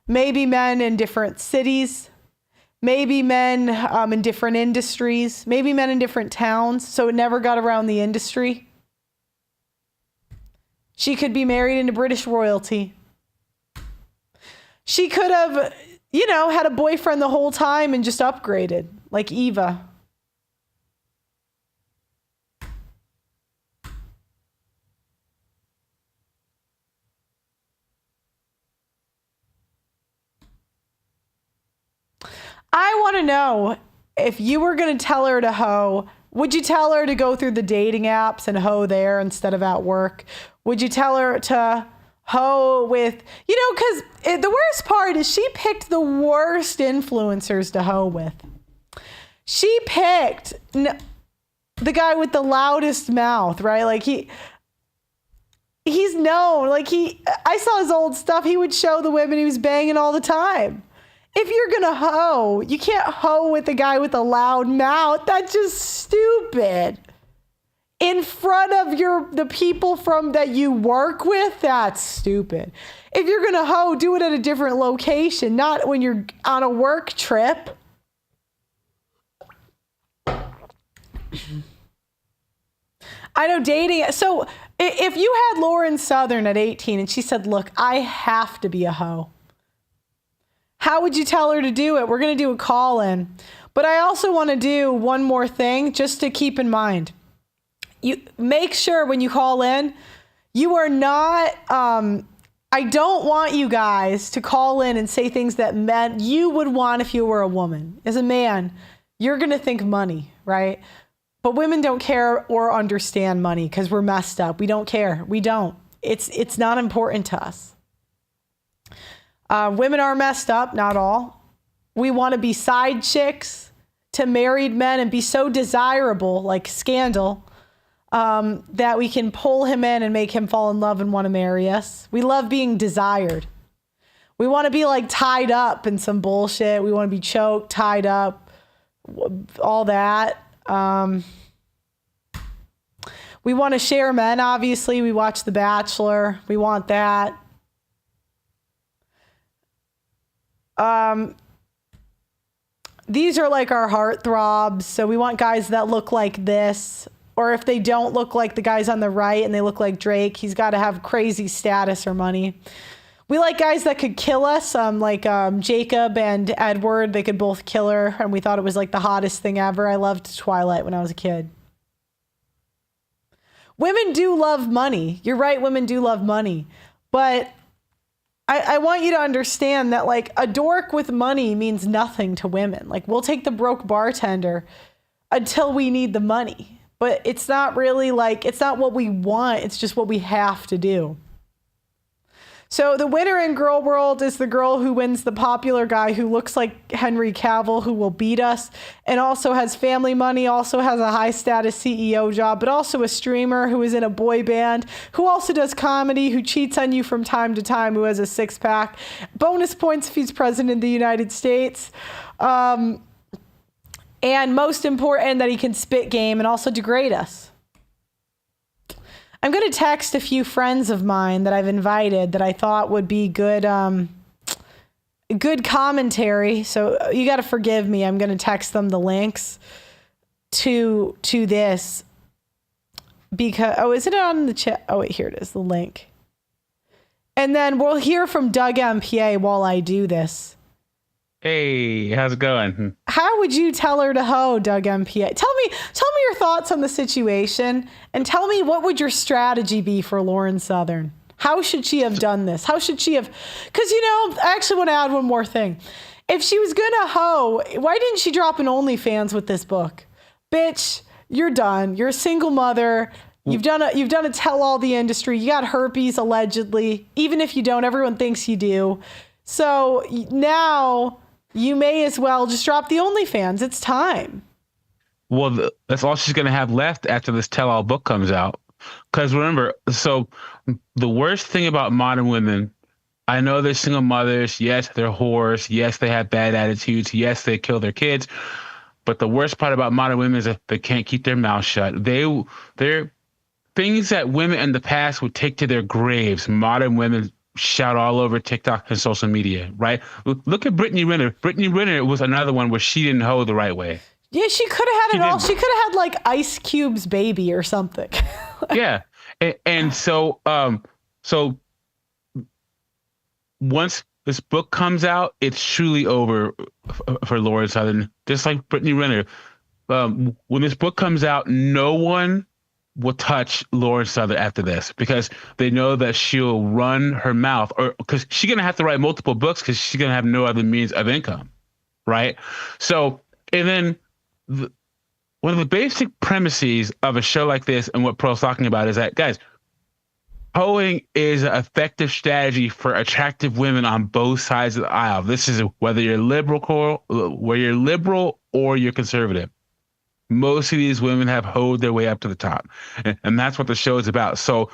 maybe men in different cities, maybe men in different industries, maybe men in different towns, so it never got around the industry. She could be married into British royalty. She could have, had a boyfriend the whole time and just upgraded, like Eva. I want to know, if you were going to tell her to hoe, would you tell her to go through the dating apps and hoe there instead of at work? Would you tell her to hoe with, because the worst part is she picked the worst influencers to hoe with. She picked the guy with the loudest mouth, right? Like he's known, I saw his old stuff. He would show the women he was banging all the time. If you're going to hoe, you can't hoe with the guy with a loud mouth. That's just stupid. In front of the people that you work with, that's stupid. If you're going to hoe, do it at a different location, not when you're on a work trip. I know dating. So if you had Lauren Southern at 18 and she said, look, I have to be a hoe. How would you tell her to do it? We're going to do a call in. But I also want to do one more thing just to keep in mind. You make sure when you call in, you are not, I don't want you guys to call in and say things that men you would want if you were a woman. As a man, you're going to think money, right? But women don't care or understand money because we're messed up. We don't care. We don't. It's not important to us. Women are messed up, not all. We want to be side chicks to married men and be so desirable, like Scandal, that we can pull him in and make him fall in love and want to marry us. We love being desired. We want to be like tied up in some bullshit. We want to be choked, tied up, all that. We want to share men, obviously. We watch The Bachelor. We want that. These are like our heartthrobs. So we want guys that look like this. Or if they don't look like the guys on the right and they look like Drake, he's got to have crazy status or money. We like guys that could kill us, like Jacob and Edward. They could both kill her, and we thought it was like the hottest thing ever. I loved Twilight when I was a kid. Women do love money. You're right, women do love money. But I want you to understand that like a dork with money means nothing to women. Like we'll take the broke bartender until we need the money. But it's not really like, it's not what we want. It's just what we have to do. So the winner in Girl World is the girl who wins the popular guy who looks like Henry Cavill, who will beat us, and also has family money, also has a high status CEO job, but also a streamer who is in a boy band, who also does comedy, who cheats on you from time to time, who has a six pack. Bonus points if he's president of the United States. And most important, that he can spit game and also degrade us. I'm going to text a few friends of mine that I've invited that I thought would be good commentary. So you got to forgive me. I'm going to text them the links to this because, isn't it on the chat? Oh, wait, here it is, the link. And then we'll hear from Doug MPA while I do this. Hey, how's it going? How would you tell her to hoe, Doug MPA? Tell me your thoughts on the situation, and tell me what would your strategy be for Lauren Southern? How should she have done this? How should she have? Because, I actually want to add one more thing. If she was going to hoe, why didn't she drop an OnlyFans with this book? Bitch, you're done. You're a single mother. You've done a tell all the industry. You got herpes, allegedly. Even if you don't, everyone thinks you do. So now you may as well just drop the OnlyFans. It's time. Well, that's all she's going to have left after this tell-all book comes out. Because remember, so the worst thing about modern women, I know they're single mothers. Yes, they're whores. Yes, they have bad attitudes. Yes, they kill their kids. But the worst part about modern women is that they can't keep their mouth shut. They're things that women in the past would take to their graves. Modern women shout all over TikTok and social media, right? Look at Brittany Renner. Brittany Renner was another one where she didn't hoe the right way. Yeah, she could have had it all. She could have had like Ice Cube's baby or something. Yeah. And so once this book comes out, it's truly over for Lauren Southern, just like Brittany Renner. When this book comes out, no one will touch Lauren Southern after this because they know that she'll run her mouth, or because she's going to have to write multiple books because she's going to have no other means of income. Right. So, and then one of the basic premises of a show like this and what Pearl's talking about is that, guys, hoeing is an effective strategy for attractive women on both sides of the aisle. This is whether you're liberal or you're conservative. Most of these women have hoed their way up to the top. And that's what the show is about. So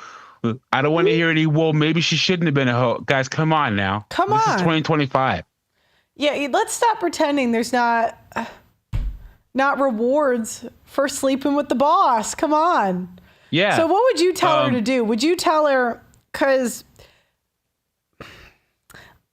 I don't want to hear any, well, maybe she shouldn't have been a hoe. Guys, come on now. This is 2025. Yeah, let's stop pretending there's not rewards for sleeping with the boss. Come on. Yeah. So what would you tell her to do? Would you tell her, because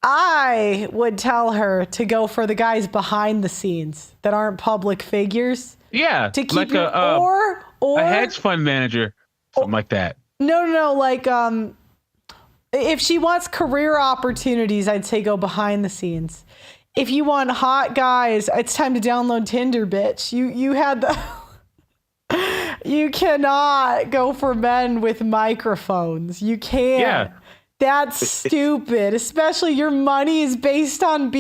I would tell her to go for the guys behind the scenes that aren't public figures. Yeah. To keep like or a hedge fund manager, something like that. No, like If she wants career opportunities, I'd say go behind the scenes. If you want hot guys, it's time to download Tinder, bitch. You had the... You cannot go for men with microphones. You can't. Yeah. That's stupid. Especially your money is based on...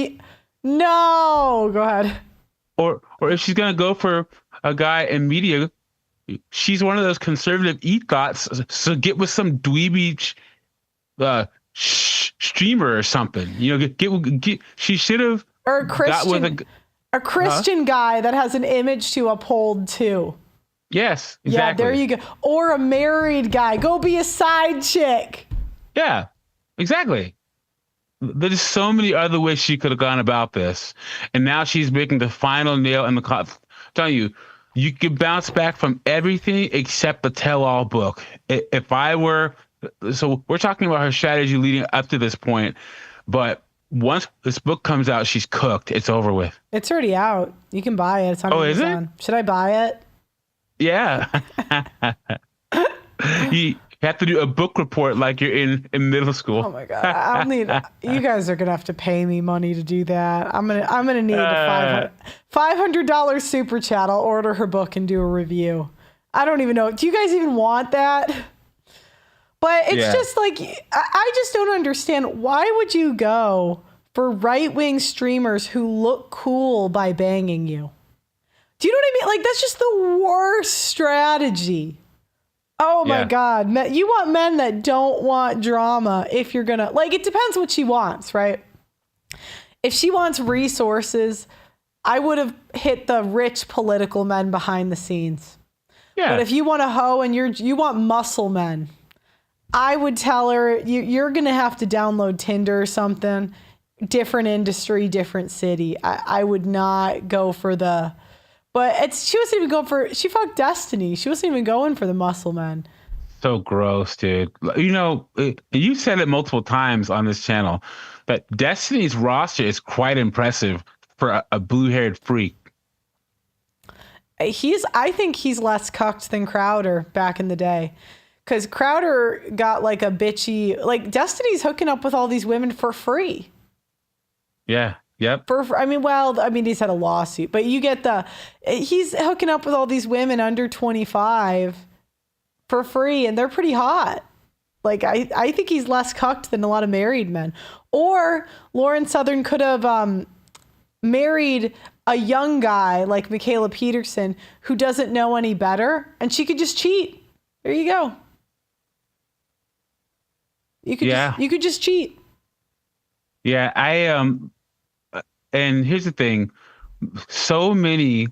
No! Go ahead. Or if she's going to go for a guy in media, she's one of those conservative EGOTs, so get with some dweeby streamer or something. You know, get she should have got with a Christian guy that has an image to uphold too. Yes, exactly. Yeah, there you go. Or a married guy. Go be a side chick. Yeah, exactly. There's so many other ways she could have gone about this, and now she's making the final nail in the coffin. Telling you, you could bounce back from everything except the tell-all book. If I were, so we're talking about her strategy leading up to this point, but once this book comes out, she's cooked. It's over with. It's already out. You can buy it. It's on Amazon. Is it? Should I buy it? Yeah. You have to do a book report like you're in middle school. Oh my God. I'll need, you guys are going to have to pay me money to do that. I'm going to need a $500 super chat. I'll order her book and do a review. I don't even know. Do you guys even want that? But it's just like, I just don't understand. Why would you go for right-wing streamers who look cool by banging you? Do you know what I mean? Like, that's just the worst strategy. Oh my God. You want men that don't want drama if you're going to, like, it depends what she wants, right? If she wants resources, I would have hit the rich political men behind the scenes. Yeah. But if you want a hoe and you want muscle men, I would tell her you're going to have to download Tinder or something. Different industry, different city. I would not go for the... But she wasn't even going for... She fucked Destiny. She wasn't even going for the muscle man. So gross, dude. You know, you said it multiple times on this channel, but Destiny's roster is quite impressive for a blue-haired freak. I think he's less cucked than Crowder back in the day. Because Crowder got like a bitchy... Like, Destiny's hooking up with all these women for free. Yeah. Yep. He's had a lawsuit, but you get he's hooking up with all these women under 25 for free, and they're pretty hot. Like, I think he's less cucked than a lot of married men. Or Lauren Southern could have married a young guy like Michaela Peterson who doesn't know any better, and she could just cheat. There you go. You could just cheat. Yeah, and here's the thing. So many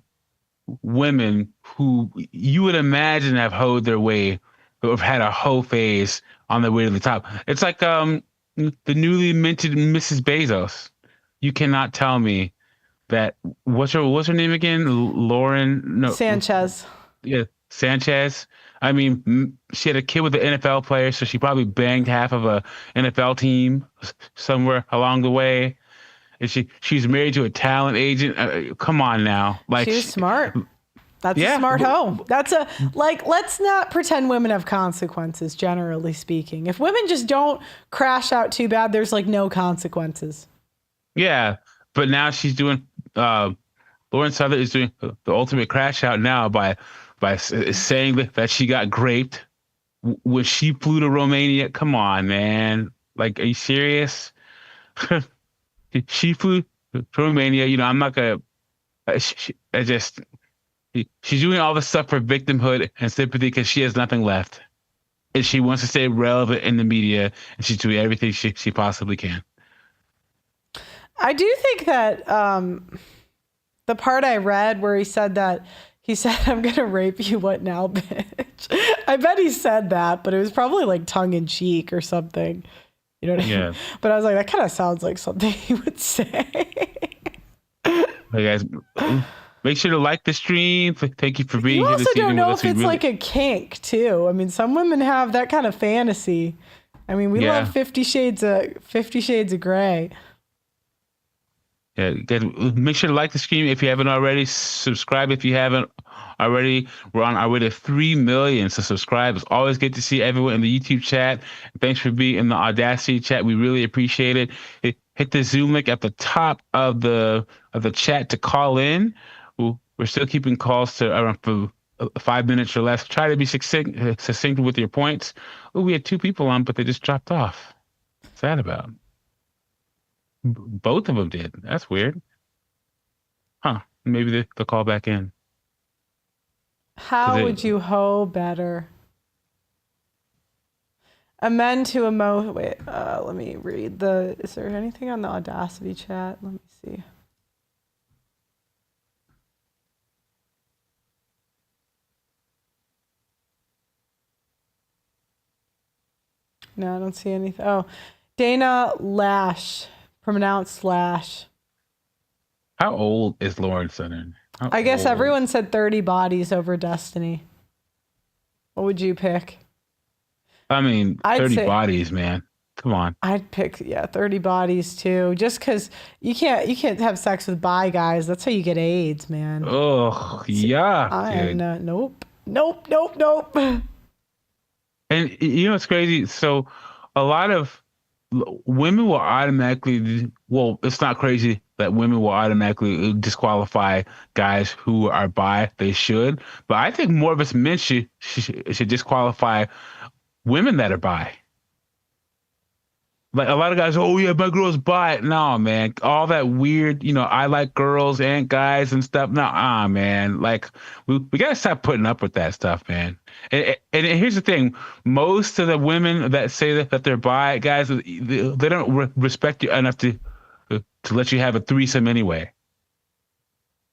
women who you would imagine have hoed their way, or have had a hoe phase on their way to the top. It's like the newly minted Mrs. Bezos. You cannot tell me that, what's her name again? Sanchez. Yeah, Sanchez. I mean, she had a kid with an NFL player, so she probably banged half of a NFL team somewhere along the way. And she's married to a talent agent. Come on now. Like, she's smart. That's a smart hoe. Let's not pretend women have consequences, generally speaking. If women just don't crash out too bad, there's like no consequences. Yeah. But now she's doing, Lauren Southern is doing the ultimate crash out now by saying that she got raped when she flew to Romania. Come on, man. Like, are you serious? She flew to Romania. You know, I'm not going to, she's doing all this stuff for victimhood and sympathy because she has nothing left. And she wants to stay relevant in the media, and she's doing everything she possibly can. I do think that the part I read where he said, I'm going to rape you, what now, bitch? I bet he said that, but it was probably like tongue in cheek or something. You know what I mean? Yeah. But I was like, that kind of sounds like something he would say. Hey guys, make sure to like the stream. Thank you for being here this evening. You also don't know if it's like a kink too. I mean, some women have that kind of fantasy. I mean, we love 50 Shades of Grey. Yeah, guys, make sure to like the stream if you haven't already. Subscribe if you haven't already. We're on our way to 3 million subscribers. Always good to see everyone in the YouTube chat. Thanks for being in the Audacity chat. We really appreciate it. Hit the Zoom link at the top of the chat to call in. We're still keeping calls to around for 5 minutes or less. Try to be succinct with your points. Oh, we had 2 people on, but they just dropped off. What's that about? Both of them did. That's weird. Huh. Maybe they'll call back in. How would you hoe better? Amend to emo. Wait, let me read is there anything on the Audacity chat? Let me see. No, I don't see anything. Oh, Dana Lash, pronounced Slash. How old is Lauren Southern? I guess everyone said 30 bodies over Destiny. What would you pick? I mean, 30 bodies, man. Come on. I'd pick 30 bodies too. Just because you can't have sex with bi guys. That's how you get AIDS, man. Oh yeah. Nope. And you know what's crazy? So a lot of women will automatically, well, it's not crazy that women will automatically disqualify guys who are bi. They should. But I think more of us men should disqualify women that are bi. Like a lot of guys, oh yeah, my girl's bi. No, man, all that weird, I like girls and guys and stuff. No, man, like we gotta stop putting up with that stuff, man. And here's the thing: most of the women that say that they're bi, guys, they don't respect you enough to let you have a threesome anyway.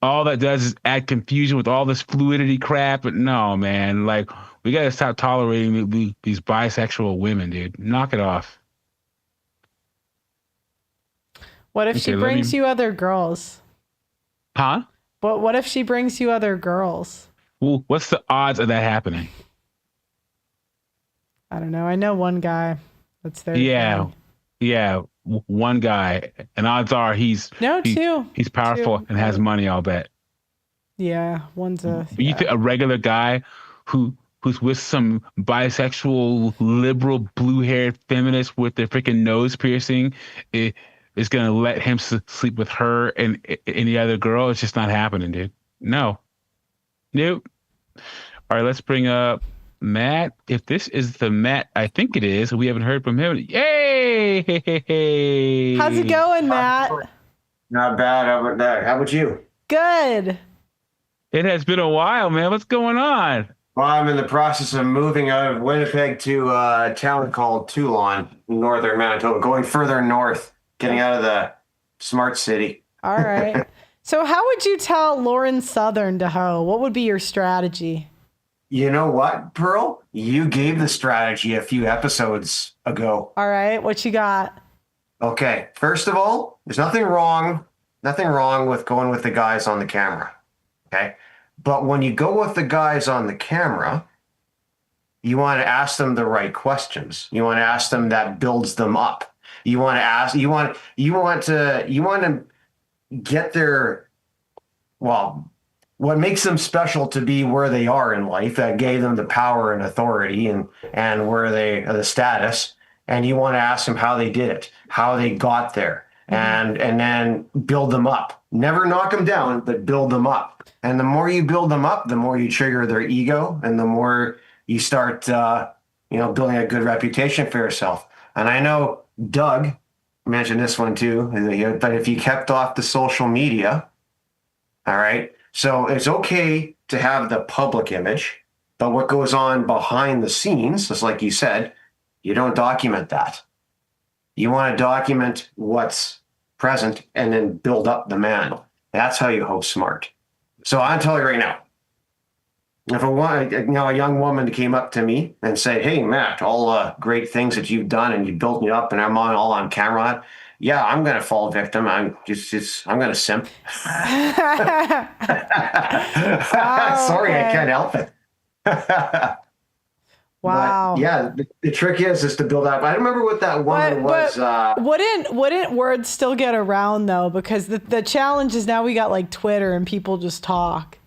All that does is add confusion with all this fluidity crap. But no, man, like we gotta stop tolerating these bisexual women, dude. Knock it off. What if she brings you other girls? Huh? But what if she brings you other girls? Well, what's the odds of that happening? I don't know. I know one guy that's there. Yeah, one guy, and odds are he's two. He's powerful and has money. I'll bet. Yeah, one's a. You think a regular guy who's with some bisexual liberal blue-haired feminist with their freaking nose piercing is gonna let him sleep with her and any other girl? It's just not happening, dude. No. Nope. All right, let's bring up Matt. If this is the Matt I think it is, we haven't heard from him. Yay! How's it going, Matt? Not bad. How about you? Good. It has been a while, man. What's going on? Well, I'm in the process of moving out of Winnipeg to a town called Toulon, northern Manitoba, going further north, getting out of the smart city. All right. So how would you tell Lauren Southern to hoe? What would be your strategy? You know what, Pearl? You gave the strategy a few episodes ago. All right. What you got? Okay. First of all, there's nothing wrong with going with the guys on the camera. Okay. But when you go with the guys on the camera, you want to ask them the right questions. You want to ask them that builds them up. You want to get their, what makes them special to be where they are in life, that gave them the power and authority and where they the status. And you want to ask them how they did it, how they got there, and then build them up. Never knock them down, but build them up. And the more you build them up, the more you trigger their ego, and the more you start, building a good reputation for yourself. And I know Doug mentioned this one too, but if you kept off the social media, all right, so it's okay to have the public image, but what goes on behind the scenes, just like you said, you don't document that. You want to document what's present and then build up the man. That's how you host smart. So I'll tell you right now, if a young woman came up to me and said, "Hey, Matt, all great things that you've done and you built me up and I'm all on camera," yeah, I'm going to fall victim. I'm going to simp. Sorry, I can't help it. Wow. But yeah, the trick is to build up. I don't remember what that woman was. Wouldn't words still get around though? Because the challenge is now we got like Twitter and people just talk.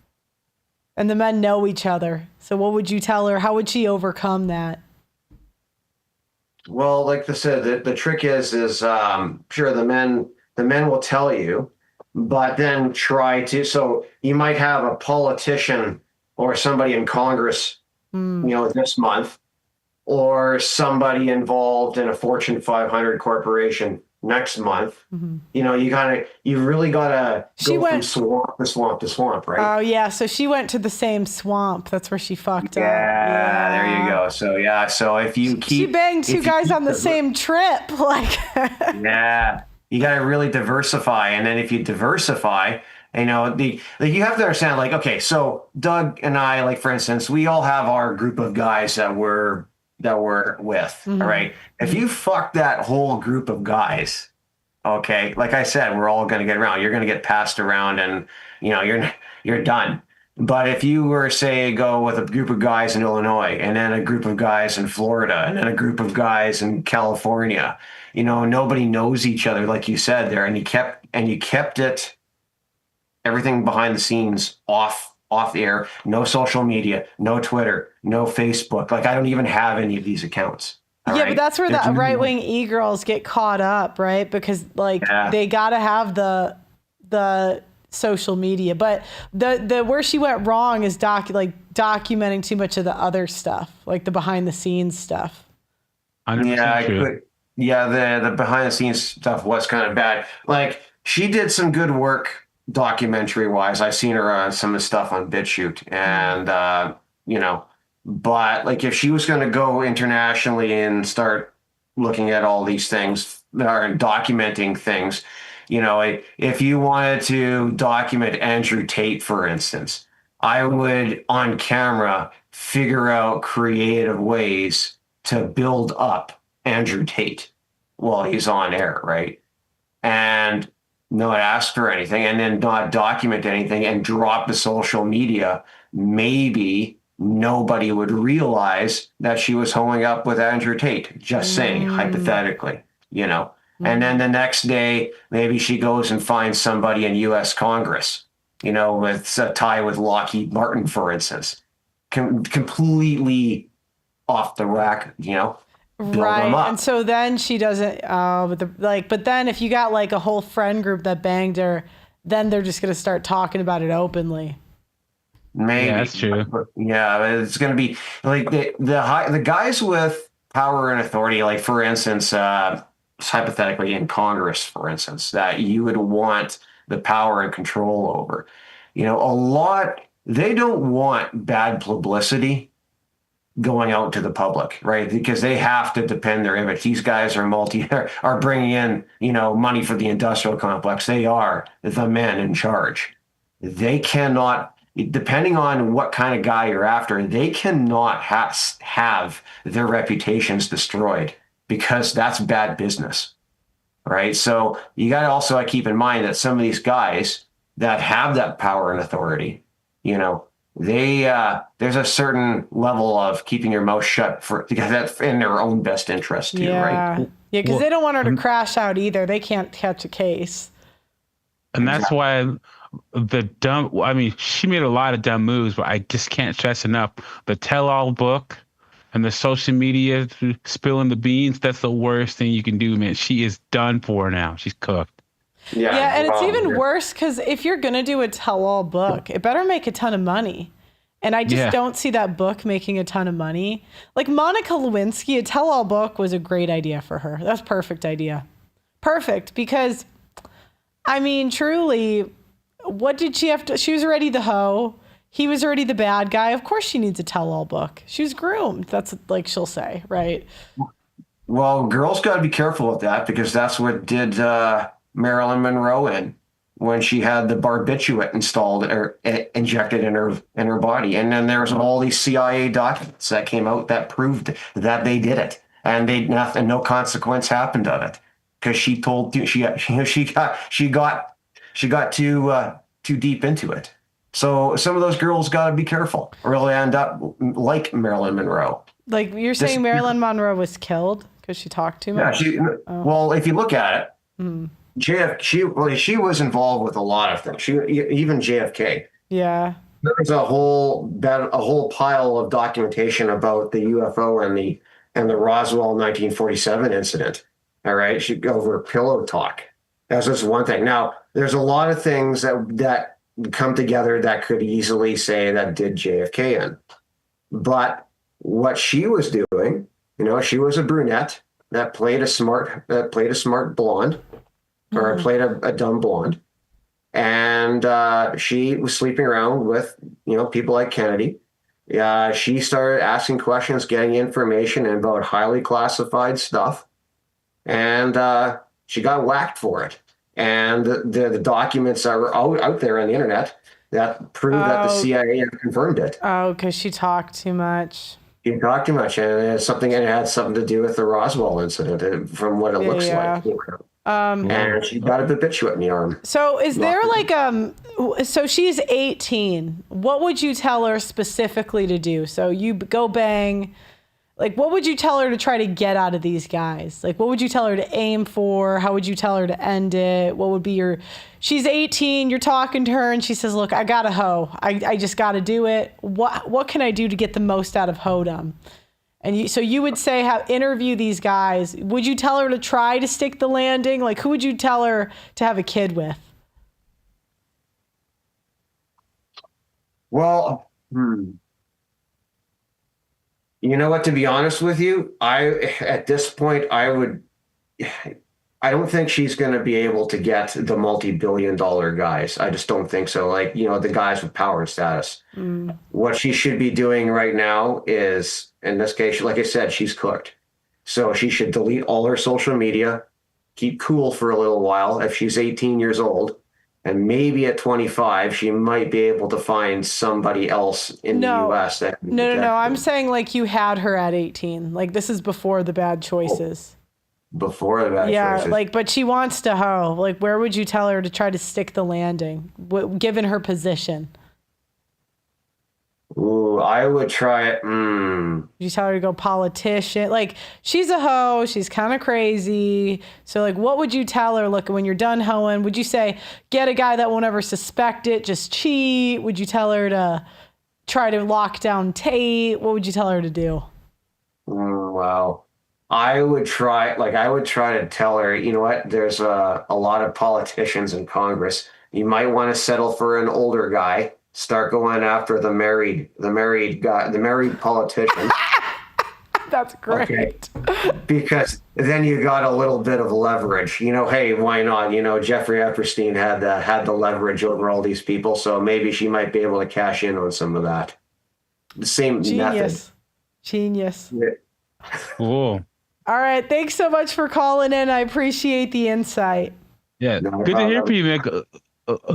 And the men know each other. So what would you tell her? How would she overcome that? Well, like I said, the trick is sure the men will tell you, but then try to. So you might have a politician or somebody in Congress, this month, or somebody involved in a Fortune 500 corporation next month. You really gotta go from swamp to swamp to swamp, right? Oh yeah, so she went to the same swamp. That's where she fucked up. Yeah, there you go. So if you keep, she banged two guys on the same trip, like. Yeah, you gotta really diversify, and then if you diversify, you have to understand, like, okay, so Doug and I, like, for instance, we all have our group of guys that we're with. All right. If you fuck that whole group of guys, okay, like I said, we're all going to get around. You're going to get passed around, and you're done. But if you were, say, go with a group of guys in Illinois, and then a group of guys in Florida, and then a group of guys in California, nobody knows each other, like you said there, and you kept it, everything behind the scenes, off the air, no social media, no Twitter, no Facebook. Like, I don't even have any of these accounts. Yeah, but that's where the right-wing e-girls get caught up, right? Because they got to have the social media. But the where she went wrong is documenting too much of the other stuff, like the behind-the-scenes stuff. The behind-the-scenes stuff was kind of bad. Like, she did some good work documentary wise. I've seen her on some of the stuff on BitChute, and but like, if she was going to go internationally and start looking at all these things or documenting things, if you wanted to document Andrew Tate, for instance, I would on camera figure out creative ways to build up Andrew Tate while he's on air, right? And not ask for anything, and then not document anything and drop to social media, maybe nobody would realize that she was holding up with Andrew Tate. Just saying, hypothetically, And then the next day, maybe she goes and finds somebody in U.S. Congress, with a tie with Lockheed Martin, for instance, completely off the rack, Right. And so then she doesn't, but then if you got like a whole friend group that banged her, then they're just going to start talking about it openly. Maybe. Yeah, that's true. Yeah, it's going to be like the guys with power and authority, like, for instance, hypothetically in Congress, for instance, that you would want the power and control over, they don't want bad publicity going out to the public, right? Because they have to defend their image. These guys are bringing in, money for the industrial complex. They are the men in charge. They cannot, depending on what kind of guy you're after, they cannot have their reputations destroyed, because that's bad business, right? So you got to also keep in mind that some of these guys that have that power and authority, there's a certain level of keeping your mouth shut because that's in their own best interest too, right? Yeah, because they don't want her to crash out either. They can't catch a case. And that's why she made a lot of dumb moves, but I just can't stress enough. The tell-all book and the social media spilling the beans, that's the worst thing you can do, man. She is done for now. She's cooked. Yeah, and it's even worse because if you're going to do a tell-all book, it better make a ton of money. And I just don't see that book making a ton of money. Like Monica Lewinsky, a tell-all book was a great idea for her. That's a perfect idea. Perfect, because, truly, what did she have to... She was already the hoe. He was already the bad guy. Of course she needs a tell-all book. She was groomed. That's like she'll say, right? Well, girls got to be careful with that, because that's what did... Marilyn Monroe in when she had the barbiturate installed or injected in her body, and then there's all these CIA documents that came out that proved that they did it, and no consequence happened of it, because she got too deep into it. So some of those girls got to be careful, or they'll end up like Marilyn Monroe. Like you're saying, Marilyn Monroe was killed because she talked too much. Yeah, well, if you look at it. She was involved with a lot of things. Even JFK. Yeah. There was a whole pile of documentation about the UFO and the Roswell 1947 incident. All right, she go over pillow talk. That's just one thing. Now, there's a lot of things that come together that could easily say that did JFK in. But what she was doing, she was a brunette that played a smart blonde, or played a dumb blonde, and she was sleeping around with people like Kennedy. She started asking questions, getting information about highly classified stuff, and she got whacked for it. And the documents are out there on the internet that prove that the CIA have confirmed it. Oh, because she talked too much. She talked too much, and it had something to do with the Roswell incident, from what it looks like. And she got a barbiturate in the arm. So is there so she's 18. What would you tell her specifically to do? So you go bang. What would you tell her to try to get out of these guys? What would you tell her to aim for? How would you tell her to end it? What would be she's 18, you're talking to her and she says, look, I got a hoe. I just got to do it. What can I do to get the most out of hoedom? And so you would say, interview these guys. Would you tell her to try to stick the landing? Who would you tell her to have a kid with? Well, you know what, to be honest with you, at this point, I don't think she's going to be able to get the multi-billion-dollar guys. I just don't think so. The guys with power and status. What she should be doing right now is, in this case, like I said, she's cooked. So she should delete all her social media, keep cool for a little while if she's 18 years old. And maybe at 25, she might be able to find somebody else in the U.S. that. No. I'm saying you had her at 18. This is before the bad choices. Before the bad choices. Yeah, but she wants to hoe. Where would you tell her to try to stick the landing, given her position? Ooh, I would try it. You tell her to go politician. She's a hoe. She's kind of crazy. So, what would you tell her? Look, when you're done hoeing, would you say, get a guy that won't ever suspect it, just cheat? Would you tell her to try to lock down Tate? What would you tell her to do? Wow. I would try to tell her, you know what, there's a lot of politicians in Congress. You might want to settle for an older guy. Start going after the married politician. That's great. Okay. Because then you got a little bit of leverage. Hey, why not? Jeffrey Epstein had the leverage over all these people, so maybe she might be able to cash in on some of that. The same method. Genius. Yeah. Cool. All right. Thanks so much for calling in. I appreciate the insight. Yeah. Good to hear from you, man.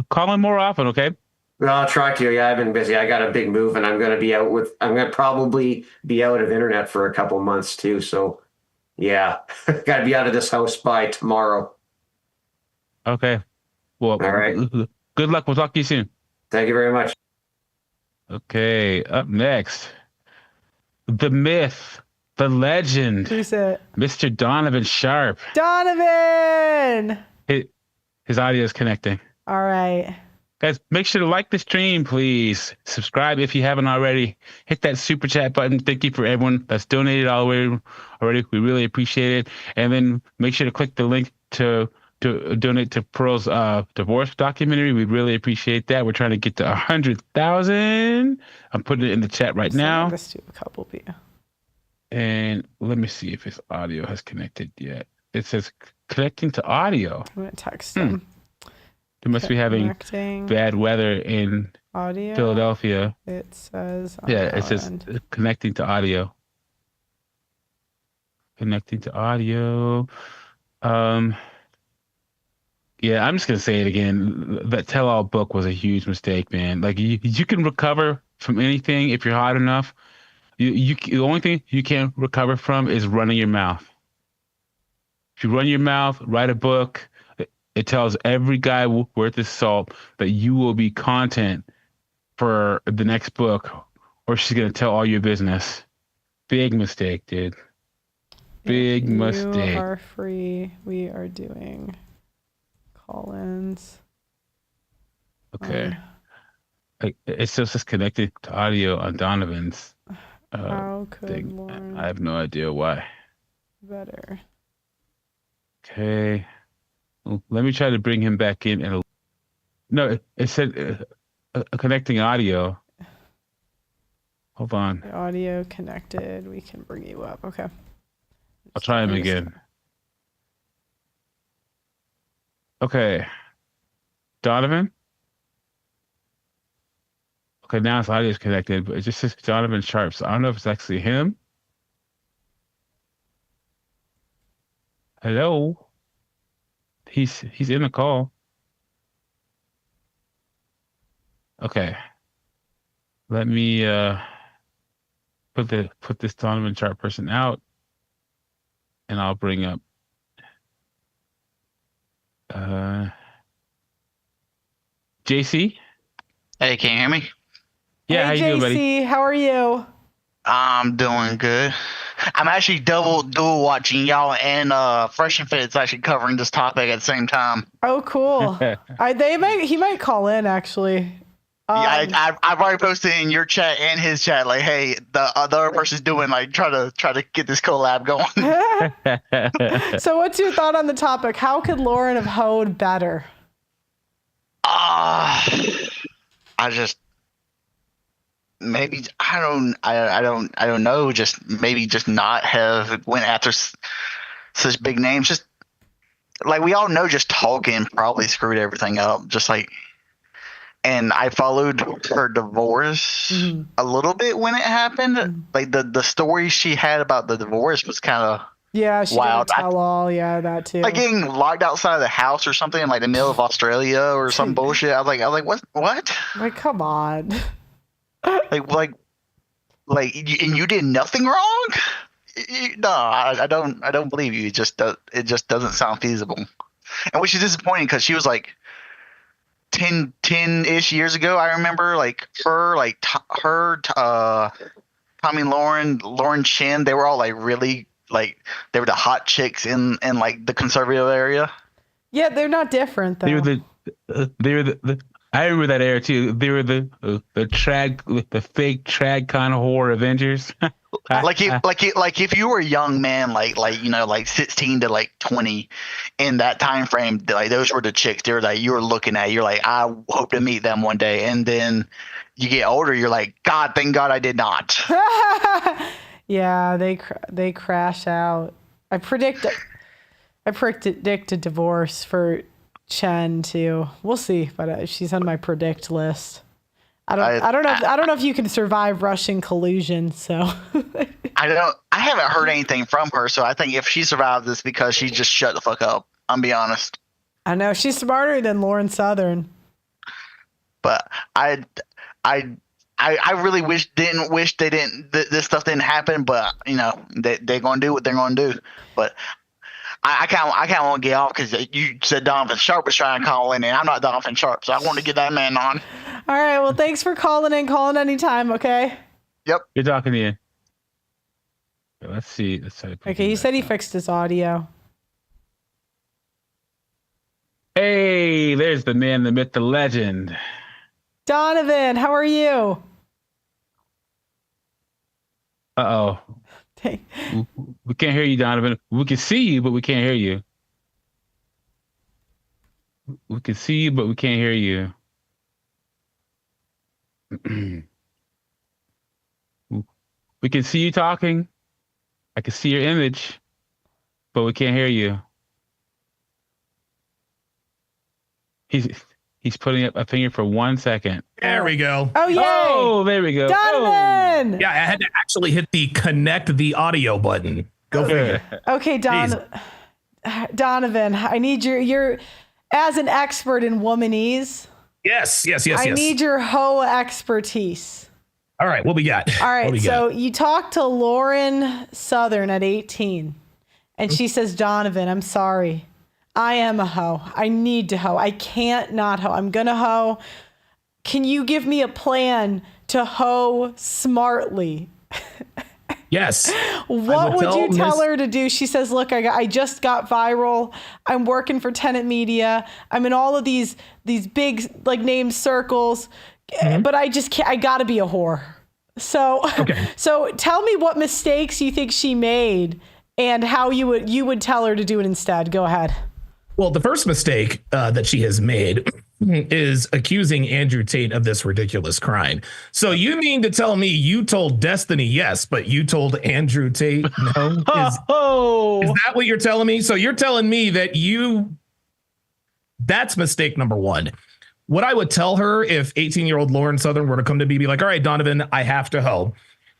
Call in more often, okay? Well, I'll try to. Yeah, I've been busy. I got a big move, and I'm going to probably be out of internet for a couple months too. So, yeah, got to be out of this house by tomorrow. Okay. Well, all right. Good luck. We'll talk to you soon. Thank you very much. Okay. Up next, the myth, the legend. Who's it? Mr. Donovan Sharp. Donovan! His audio is connecting. All right. Guys, make sure to like the stream, please. Subscribe if you haven't already. Hit that super chat button. Thank you for everyone that's donated already. We really appreciate it. And then make sure to click the link to donate to Pearl's divorce documentary. We'd really appreciate that. We're trying to get to 100,000. I'm putting it in the chat right now. This to a couple people. And let me see if his audio has connected yet. It says connecting to audio. I'm going to text him. They must be having bad weather in audio. Philadelphia. It says it says connecting to audio. Connecting to audio. Yeah, I'm just gonna say it again. That tell-all book was a huge mistake, man. You can recover from anything if you're hot enough. The only thing you can't recover from is running your mouth. If you run your mouth, write a book. It tells every guy worth his salt that you will be content for the next book, or she's going to tell all your business. Big mistake, dude. Big mistake. You are free. We are doing call-ins. Okay. It still says connected to audio on Donovan's How could thing. Lauren I have no idea why. better? Okay. Well, let me try to bring him back in. No, it said connecting audio. Hold on. The audio connected. We can bring you up. Okay. I'll try him again. Okay. Donovan? Okay, now his audio is connected, but it just says Donovan Sharp. So I don't know if it's actually him. Hello? He's in the call. Okay. Let me put this Donovan Sharp person out, and I'll bring up JC. Hey, can you hear me? Yeah, hey, how you doing, buddy? JC, how are you? I'm doing good. I'm actually dual watching y'all and Fresh and Fit's actually covering this topic at the same time. Oh, cool. He might call in actually. Yeah, I've already posted in your chat and his chat, like, hey, the other person's doing, like, try to get this collab going. So what's your thought on the topic? How could Lauren have hoed better? I just maybe I don't know. Just maybe just not have went after such big names. Just like we all know, just talking probably screwed everything up. Just like. And I followed her divorce a little bit when it happened. Like the story she had about the divorce was kind of she wild. didn't tell all. Yeah, that too. Like getting locked outside of the house or something in like the middle of Australia or some bullshit. I was like, what? Like, come on. like, and you did nothing wrong. No, I don't believe you. It just doesn't sound feasible, and which is disappointing because she was like. 10-ish years ago, I remember like her, Tommy Lauren Chin, they were all like really like they were the hot chicks in like the conservative area. Yeah, they're not different though. They were the I remember that era too. They were the fake trad kind of horror Avengers. like if you were a young man, like 16 to like 20 in that time frame, like those were the chicks. They're like you were looking at. You're like, I hope to meet them one day. And then you get older, you're like, God, thank God I did not. Yeah, they crash out. I predict a divorce for Chen too. We'll see, but she's on my predict list. I don't know if you can survive Russian collusion. So I haven't heard anything from her. So I think if she survived this because she just shut the fuck up. I'm be honest. I know she's smarter than Lauren Southern. But I really wish this stuff didn't happen. But you know they're gonna do what they're gonna do. But I kind of want to get off because you said Donovan Sharp was trying to call in, and I'm not Donovan Sharp, so I want to get that man on. All right. Well, thanks for calling in. Calling anytime, okay? Yep. Good talking to you. Let's see. Okay, he said he fixed his audio. Hey, there's the man, the myth, the legend. Donovan, how are you? Uh-oh. We can't hear you, Donovan. We can see you, but we can't hear you. We can see you, but we can't hear you. We can see you talking. I can see your image, but we can't hear you. He's putting up a finger for 1 second. There we go. Oh, yay. Oh, there we go. Donovan! Oh. Yeah, I had to actually hit the connect the audio button. Go figure. Okay, Donovan, I need your as an expert in womanese. Yes. I need your hoe expertise. All right, what we got? All right, so you talked to Lauren Southern at 18, and she says, Donovan, I'm sorry. I am a hoe. I need to hoe. I can't not hoe. I'm going to hoe. Can you give me a plan to hoe smartly? Yes. What would you tell her to do? She says, look, I just got viral. I'm working for Tenant Media. I'm in all of these big like name circles. but I just can't. I gotta be a whore. So, so tell me what mistakes you think she made and how you would tell her to do it instead. Go ahead. Well, the first mistake that she has made is accusing Andrew Tate of this ridiculous crime. So you mean to tell me you told Destiny yes, but you told Andrew Tate no? Is that what you're telling me? So you're telling me that that's mistake number one. What I would tell her if 18-year-old Lauren Southern were to come to me, be like, all right, Donovan, I have to hoe.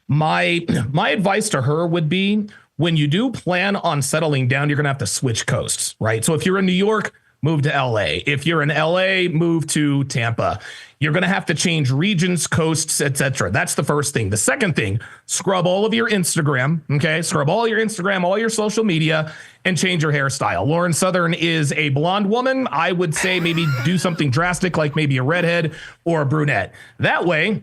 My advice to her would be, when you do plan on settling down, you're going to have to switch coasts, right? So if you're in New York, move to LA. If you're in LA, move to Tampa. You're going to have to change regions, coasts, etc. That's the first thing. The second thing, scrub all of your Instagram, okay? Scrub all your Instagram, all your social media, and change your hairstyle. Lauren Southern is a blonde woman. I would say maybe do something drastic, like maybe a redhead or a brunette. That way,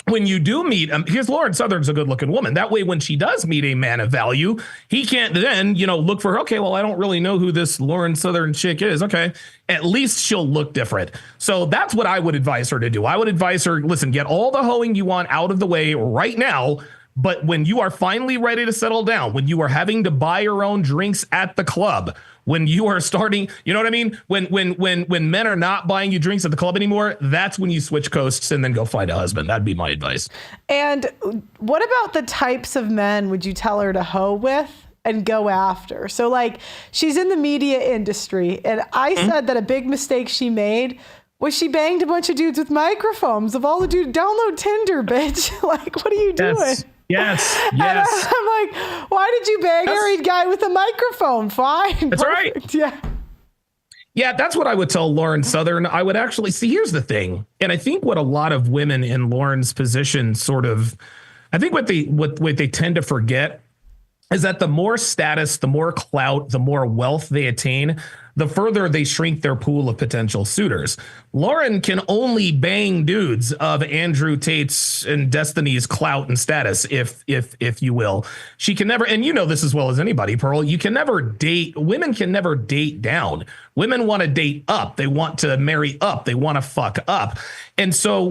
when you do meet, here's Lauren Southern's a good looking woman. That way, when she does meet a man of value, he can't then, look for her. Okay, well, I don't really know who this Lauren Southern chick is. Okay, at least she'll look different. So that's what I would advise her to do. I would advise her, listen, get all the hoeing you want out of the way right now. But when you are finally ready to settle down, when you are having to buy your own drinks at the club, when you are starting, you know what I mean? When men are not buying you drinks at the club anymore, that's when you switch coasts and then go find a husband. That'd be my advice. And what about the types of men would you tell her to hoe with and go after? So like, she's in the media industry, and I said that a big mistake she made was she banged a bunch of dudes with microphones. Of all the dudes, download Tinder, bitch. Like, what are you doing? Yes. And I'm like, why did you bang a married guy with a microphone? Fine. That's right. Yeah, that's what I would tell Lauren Southern. I would actually see, here's the thing. And I think what a lot of women in Lauren's position I think what they tend to forget is that the more status, the more clout, the more wealth they attain, the further they shrink their pool of potential suitors. Lauren can only bang dudes of Andrew Tate's and Destiny's clout and status, if you will. She can never, and you know this as well as anybody, Pearl, women can never date down. Women want to date up. They want to marry up. They want to fuck up. And so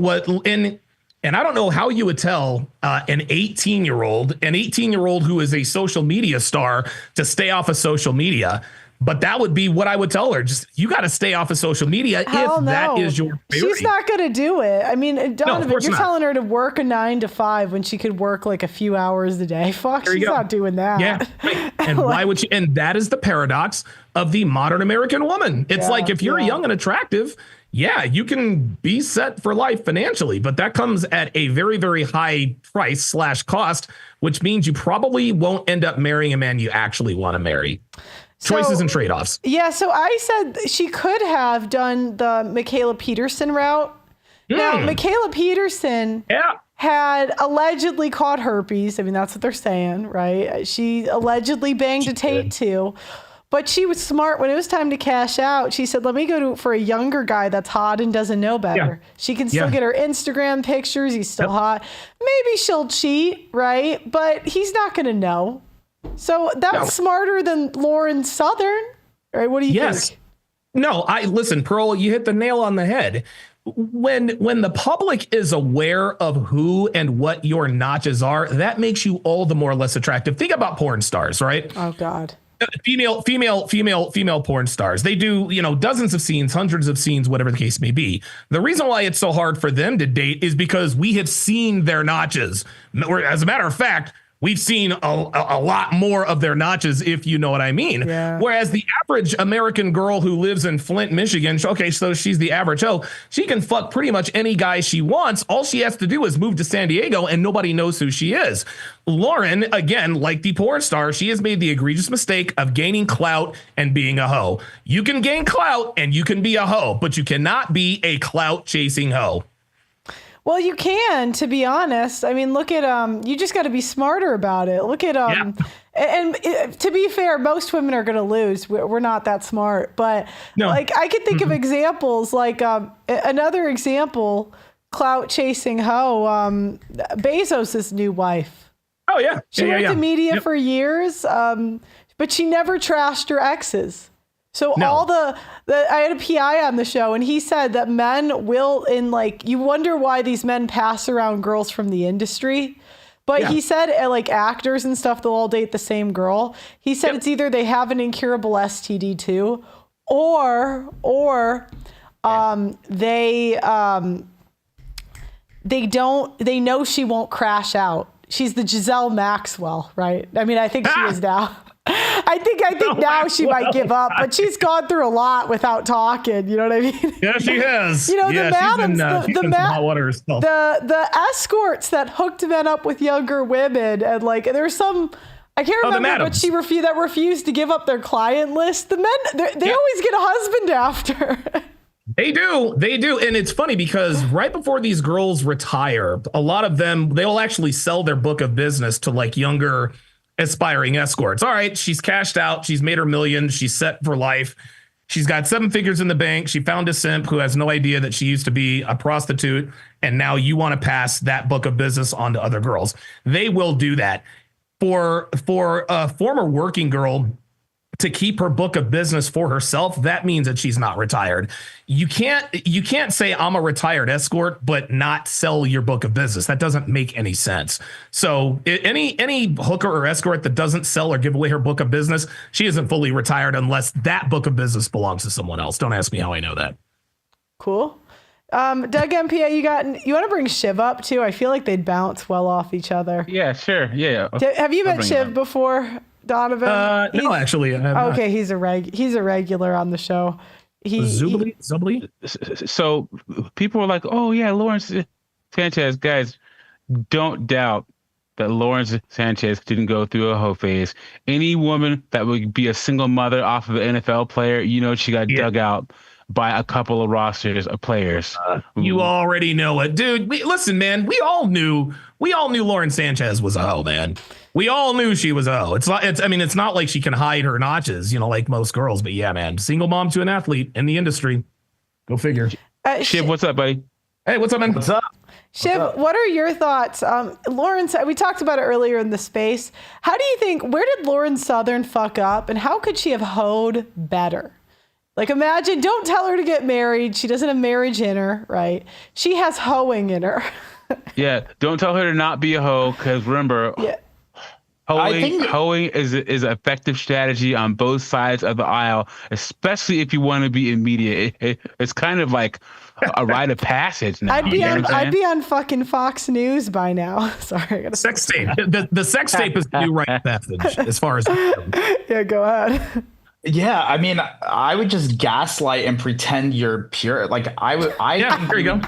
and I don't know how you would tell an 18-year-old who is a social media star to stay off of social media. But that would be what I would tell her. Just, you got to stay off of social media that is your priority. She's not going to do it. I mean, Donovan, you're telling her to work a 9 to 5 when she could work like a few hours a day. Fuck, she's not doing that. Yeah. Right. And why would she? And that is the paradox of the modern American woman. It's like, if you're young and attractive, you can be set for life financially, but that comes at a very, very high price / cost, which means you probably won't end up marrying a man you actually want to marry. Choices and trade-offs. Yeah, so I said she could have done the Michaela Peterson route. Now, Michaela Peterson had allegedly caught herpes. I mean, that's what they're saying, right? She allegedly banged a Tate too. But she was smart. When it was time to cash out, she said, let me go for a younger guy that's hot and doesn't know better. Yeah. She can still get her Instagram pictures. He's still hot. Maybe she'll cheat, right? But he's not going to know. So that's smarter than Lauren Southern, right? What do you think? No, listen, Pearl, you hit the nail on the head. When the public is aware of who and what your notches are, that makes you all the more less attractive. Think about porn stars, right? Oh, God. Female porn stars. They do, dozens of scenes, hundreds of scenes, whatever the case may be. The reason why it's so hard for them to date is because we have seen their notches. As a matter of fact, we've seen a lot more of their notches, if you know what I mean. Yeah. Whereas the average American girl who lives in Flint, Michigan, okay, so she's the average hoe, she can fuck pretty much any guy she wants. All she has to do is move to San Diego and nobody knows who she is. Lauren, again, like the porn star, she has made the egregious mistake of gaining clout and being a hoe. You can gain clout and you can be a hoe, but you cannot be a clout chasing hoe. Well, you can, to be honest. I mean, look at you just got to be smarter about it. Look at and to be fair, most women are going to lose. We're not that smart, but like I could think of examples like another example, clout chasing hoe, Bezos's new wife. Oh yeah, she worked in media for years, but she never trashed her exes. So all the I had a PI on the show, and he said that men will, you wonder why these men pass around girls from the industry. But he said, like, actors and stuff, they'll all date the same girl. He said it's either they have an incurable STD too, or they know she won't crash out. She's the Giselle Maxwell, right? I mean, I think she is now. I think now she might give up, but she's gone through a lot without talking. You know what I mean? Yeah, she has. The madams, the escorts that hooked men up with younger women, and there's some, I can't remember, but she refused to give up their client list. The men, they always get a husband after. They do. And it's funny because right before these girls retire, a lot of them, they'll actually sell their book of business to younger aspiring escorts. All right, she's cashed out. She's made her million. She's set for life. She's got 7 figures in the bank. She found a simp who has no idea that she used to be a prostitute. And now you want to pass that book of business on to other girls. They will do that. For a former working girl to keep her book of business for herself, that means that she's not retired. You can't say I'm a retired escort, but not sell your book of business. That doesn't make any sense. So any hooker or escort that doesn't sell or give away her book of business, she isn't fully retired unless that book of business belongs to someone else. Don't ask me how I know that. Cool. Doug MPA, you want to bring Shiv up too? I feel like they'd bounce well off each other. Yeah, sure. Yeah. Have you met Shiv before, Donovan? No, actually. Okay, he's a regular on the show. Zubly? So people were like, "Oh yeah, Lawrence Sanchez." Guys, don't doubt that Lawrence Sanchez didn't go through a hoe phase. Any woman that would be a single mother off of an NFL player, she got dug out by a couple of rosters of players. You already know it, dude. Listen, man. We all knew Lawrence Sanchez was a hoe, man. We all knew she was a hoe. It's not like she can hide her notches, like most girls. But yeah, man, single mom to an athlete in the industry. Go figure. Shiv, what's up, buddy? Hey, what's up, man? What's up? Shiv, what are your thoughts? Lawrence, we talked about it earlier in the space. How do you think, where did Lauren Southern fuck up, and how could she have hoed better? Imagine, don't tell her to get married. She doesn't have marriage in her, right? She has hoeing in her. Yeah, don't tell her to not be a hoe, because remember, hoeing is an effective strategy on both sides of the aisle, especially if you want to be in media. It's kind of like a rite of passage now. I'd be on fucking Fox News by now. Sorry, I gotta sex tape. The sex tape is the new rite of passage, as far as yeah, go ahead. Yeah, I mean, I would just gaslight and pretend you're pure. There you go.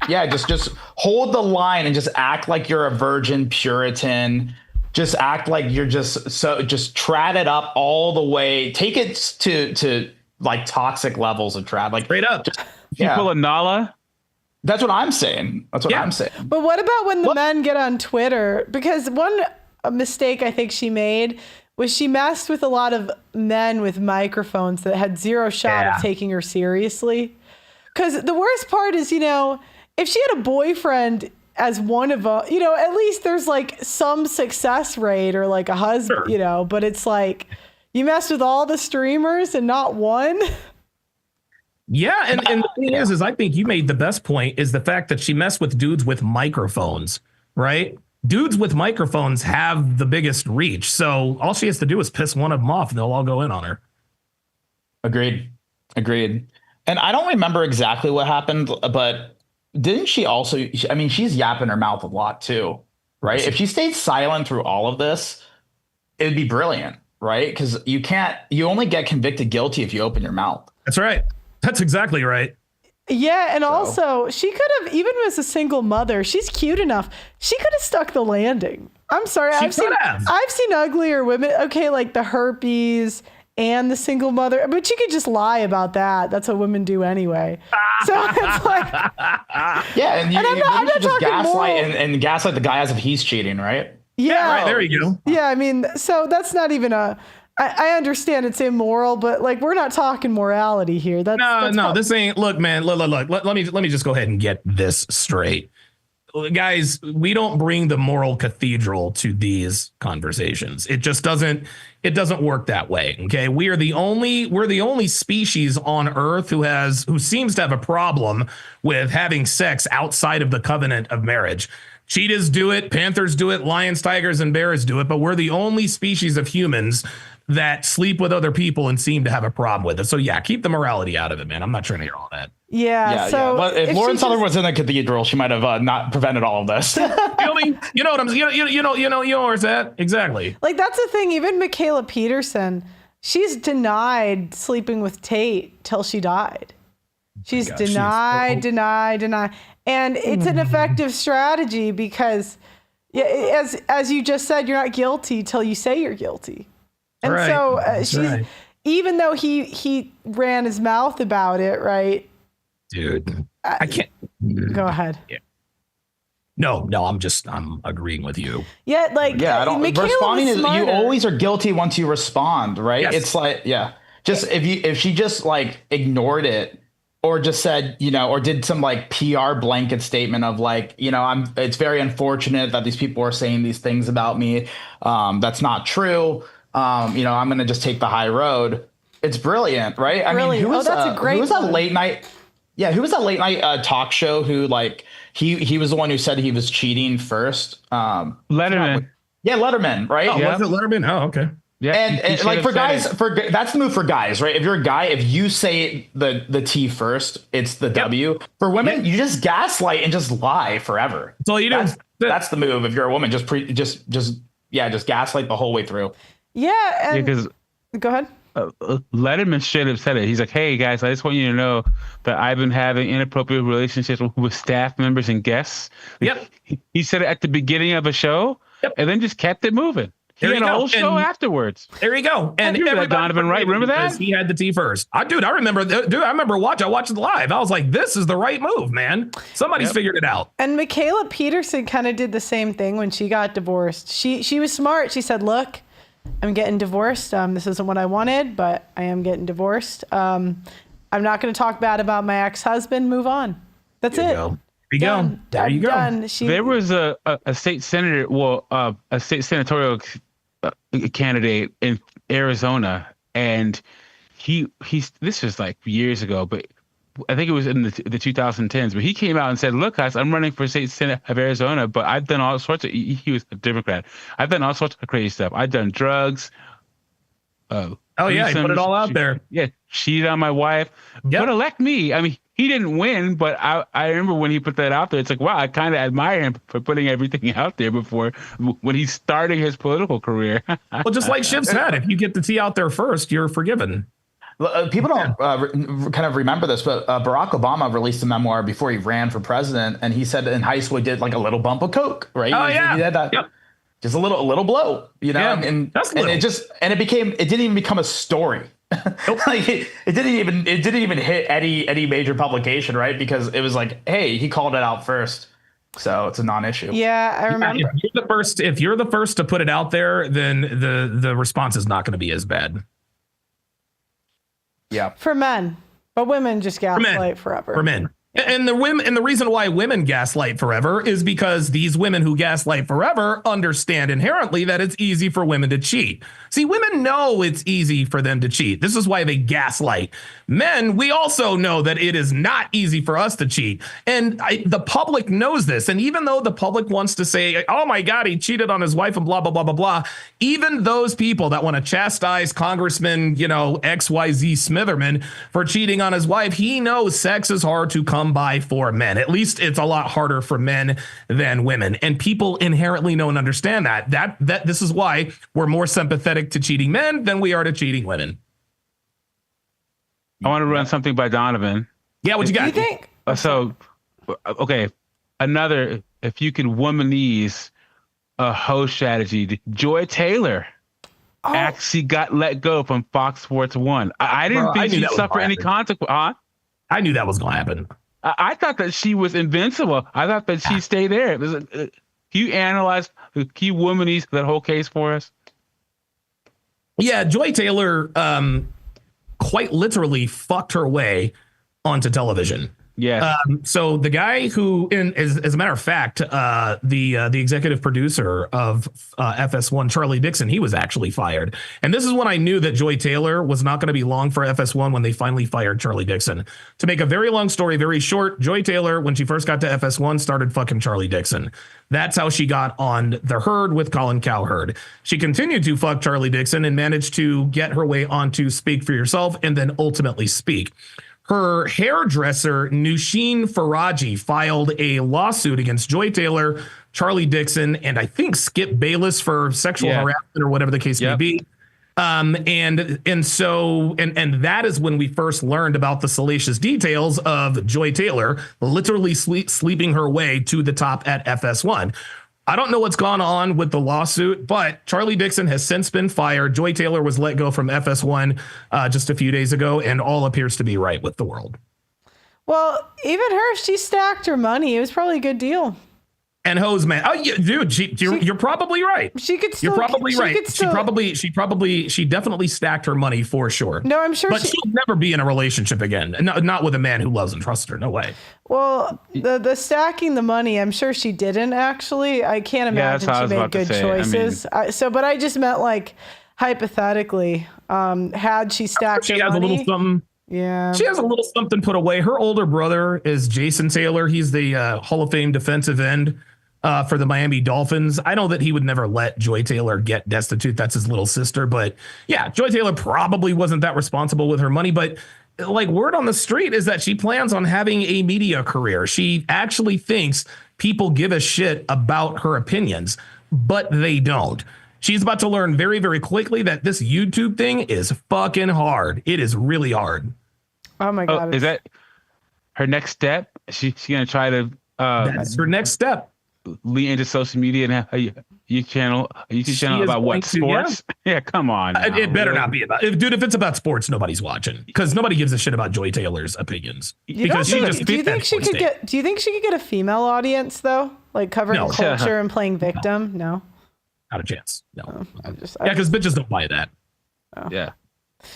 Yeah, just hold the line and just act like you're a virgin Puritan. Just act like you're just trad it up all the way. Take it to toxic levels of trad. Straight up. You pull a Nala. That's what I'm saying. I'm saying. But what about when the men get on Twitter? Because one mistake I think she made was she messed with a lot of men with microphones that had zero shot of taking her seriously. Because the worst part is, if she had a boyfriend as one of a, at least there's some success rate or a husband, sure. But it's you messed with all the streamers and not one. Yeah, and the thing is I think you made the best point is the fact that she messed with dudes with microphones, right? Dudes with microphones have the biggest reach. So all she has to do is piss one of them off and they'll all go in on her. Agreed. And I don't remember exactly what happened, but didn't she also, she's yapping her mouth a lot too, right? If she stayed silent through all of this, it'd be brilliant, right? Because you only get convicted guilty if you open your mouth. That's right. That's exactly right. Yeah, and also she could have, even as a single mother, she's cute enough. She could have stuck the landing. I'm sorry, I've seen uglier women. Okay, the herpes and the single mother, but she could just lie about that. That's what women do anyway. So it's yeah, and I'm not just gaslight and gaslight the guy as if he's cheating, right? Yeah, right. There you go. Yeah, so that's not even a. I understand it's immoral, but we're not talking morality here. That's this ain't. Look, man. Look. Let me just go ahead and get this straight. guys, we don't bring the moral cathedral to these conversations. It just doesn't work that way. Okay. We're the only species on Earth who seems to have a problem with having sex outside of the covenant of marriage. Cheetahs do it, panthers do it, lions, tigers, and bears do it, but we're the only species of humans that sleep with other people and seem to have a problem with it. So yeah, keep the morality out of it, man. I'm not trying to hear all that. Yeah. So But if Lauren Southern was in the cathedral, she might have not prevented all of this. You know what I'm saying? You know where's that? Exactly. Like, that's the thing. Even Michaela Peterson, she's denied sleeping with Tate till she died. She's denied. And it's an effective strategy because, as you just said, you're not guilty till you say you're guilty. And so even though he ran his mouth about it, right? Dude, I can't. Go ahead. Yeah. No, I'm agreeing with you. Yeah, like, I don't. Michaela Responding is, smarter. you always are guilty once you respond, right? Yes. It's like, just if she just like ignored it or just said, or did some like PR blanket statement of like, it's very unfortunate that these people are saying these things about me. That's not true. I'm going to just take the high road. It's brilliant, right? I mean, who was that late night? Yeah, who was that late night talk show who like he was the one who said he was cheating first? Letterman. Yeah, Letterman, right? Oh, was it Letterman? Oh, okay. Yeah, and like for guys, that's the move for guys, right? If you're a guy, if you say the T first, it's the W. For women, you just gaslight and just lie forever. So you do. That's the move. If you're a woman, just gaslight the whole way through. Yeah, and because go ahead. Letterman should have said it. He's like, "Hey guys, I just want you to know that I've been having inappropriate relationships with staff members and guests." Yep. He said it at the beginning of a show, and then just kept it moving. He had a whole show afterwards. There you go. And remember that, Donovan, right? Remember that? He had the T first. I remember. I watched it live. I was like, "This is the right move, man. Somebody's figured it out." And Michaela Peterson kind of did the same thing when she got divorced. She was smart. She said, "Look, I'm getting divorced. This isn't what I wanted, but I am getting divorced. I'm not going to talk bad about my ex-husband. Move on. That's it." There you go. There was a state senator, a state senatorial candidate in Arizona, and this was like years ago, but I think it was in the 2010s, but he came out and said, "Look, guys, I'm running for state senate of Arizona, but I've done all sorts of," he was a Democrat. "I've done all sorts of crazy stuff. I've done drugs." He put it all out there. Yeah, cheated on my wife, but elect me. I mean, he didn't win, but I remember when he put that out there, it's like, wow, I kind of admire him for putting everything out there before when he's starting his political career. Well, just like Shiv said, if you get the T out there first, you're forgiven. People don't kind of remember this, but Barack Obama released a memoir before he ran for president, and he said in high school he did like a little bump of coke, right? He did that. Yep. Just a little blow, and it didn't even become a story. Like it didn't even hit any major publication, right? Because it was like, hey, he called it out first, so it's a non-issue. Yeah, I remember. If you're the first to put it out there, then the response is not going to be as bad. Yeah, for men, but women just gaslight forever. For men. And the reason why women gaslight forever is because these women who gaslight forever understand inherently that it's easy for women to cheat. See, women know it's easy for them to cheat. This is why they gaslight. Men, we also know that it is not easy for us to cheat. And the public knows this. And even though the public wants to say, "Oh my God, he cheated on his wife," and blah, blah, blah, blah, blah, even those people that want to chastise Congressman, XYZ Smitherman for cheating on his wife, he knows sex is hard to come by for men. At least it's a lot harder for men than women. And people inherently know and understand that this is why we're more sympathetic to cheating men than we are to cheating women. I want to run something by Donovan. Yeah, what you got? You think? Okay. Another, if you could womanize a host strategy, Joy Taylor actually got let go from Fox Sports 1. I didn't think she'd suffer any consequence. I knew that was going to happen. I thought that she was invincible. I thought that she'd stay there. Can you analyze, can you womanize that whole case for us? Yeah, Joy Taylor quite literally fucked her way onto television. Yes. So the guy who, as a matter of fact, the executive producer of FS1, Charlie Dixon, he was actually fired. And this is when I knew that Joy Taylor was not going to be long for FS1 when they finally fired Charlie Dixon. To make a very long story very short, Joy Taylor, when she first got to FS1, started fucking Charlie Dixon. That's how she got on the herd with Colin Cowherd. She continued to fuck Charlie Dixon and managed to get her way onto Speak for Yourself and then ultimately Speak. Her hairdresser, Nushin Faraji, filed a lawsuit against Joy Taylor, Charlie Dixon, and I think Skip Bayless for sexual harassment or whatever the case may be. And that is when we first learned about the salacious details of Joy Taylor literally sleeping her way to the top at FS1. I don't know what's gone on with the lawsuit, but Charlie Dixon has since been fired. Joy Taylor was let go from FS1 just a few days ago, and all appears to be right with the world. Well, even her, she stacked her money. It was probably a good deal. And hose man, oh yeah, dude, you're probably right. She could still. You're probably right. She She definitely stacked her money for sure. No, I'm sure. But she'll never be in a relationship again. Not with a man who loves and trusts her. No way. Well, the stacking the money, I'm sure she didn't actually. I can't imagine she made good choices. But I just meant like hypothetically, had she stacked her money. She has a little something. Yeah. She has a little something put away. Her older brother is Jason Taylor. He's the Hall of Fame defensive end for the Miami Dolphins. I know that he would never let Joy Taylor get destitute. That's his little sister. But yeah, Joy Taylor probably wasn't that responsible with her money. But like word on the street is that she plans on having a media career. She actually thinks people give a shit about her opinions, but they don't. She's about to learn very, very quickly that this YouTube thing is fucking hard. It is really hard. Oh my God. Is that her next step? She's going to try to... that's her next step. Lead into social media and have a YouTube channel about what, sports? Yeah, come on. Now. It better not be about... Dude, if it's about sports, nobody's watching. Because nobody gives a shit about Joy Taylor's opinions. Do you think she could get a female audience, though? Like covering culture and playing victim? No. Not a chance. No. Because bitches don't buy that. Oh. Yeah.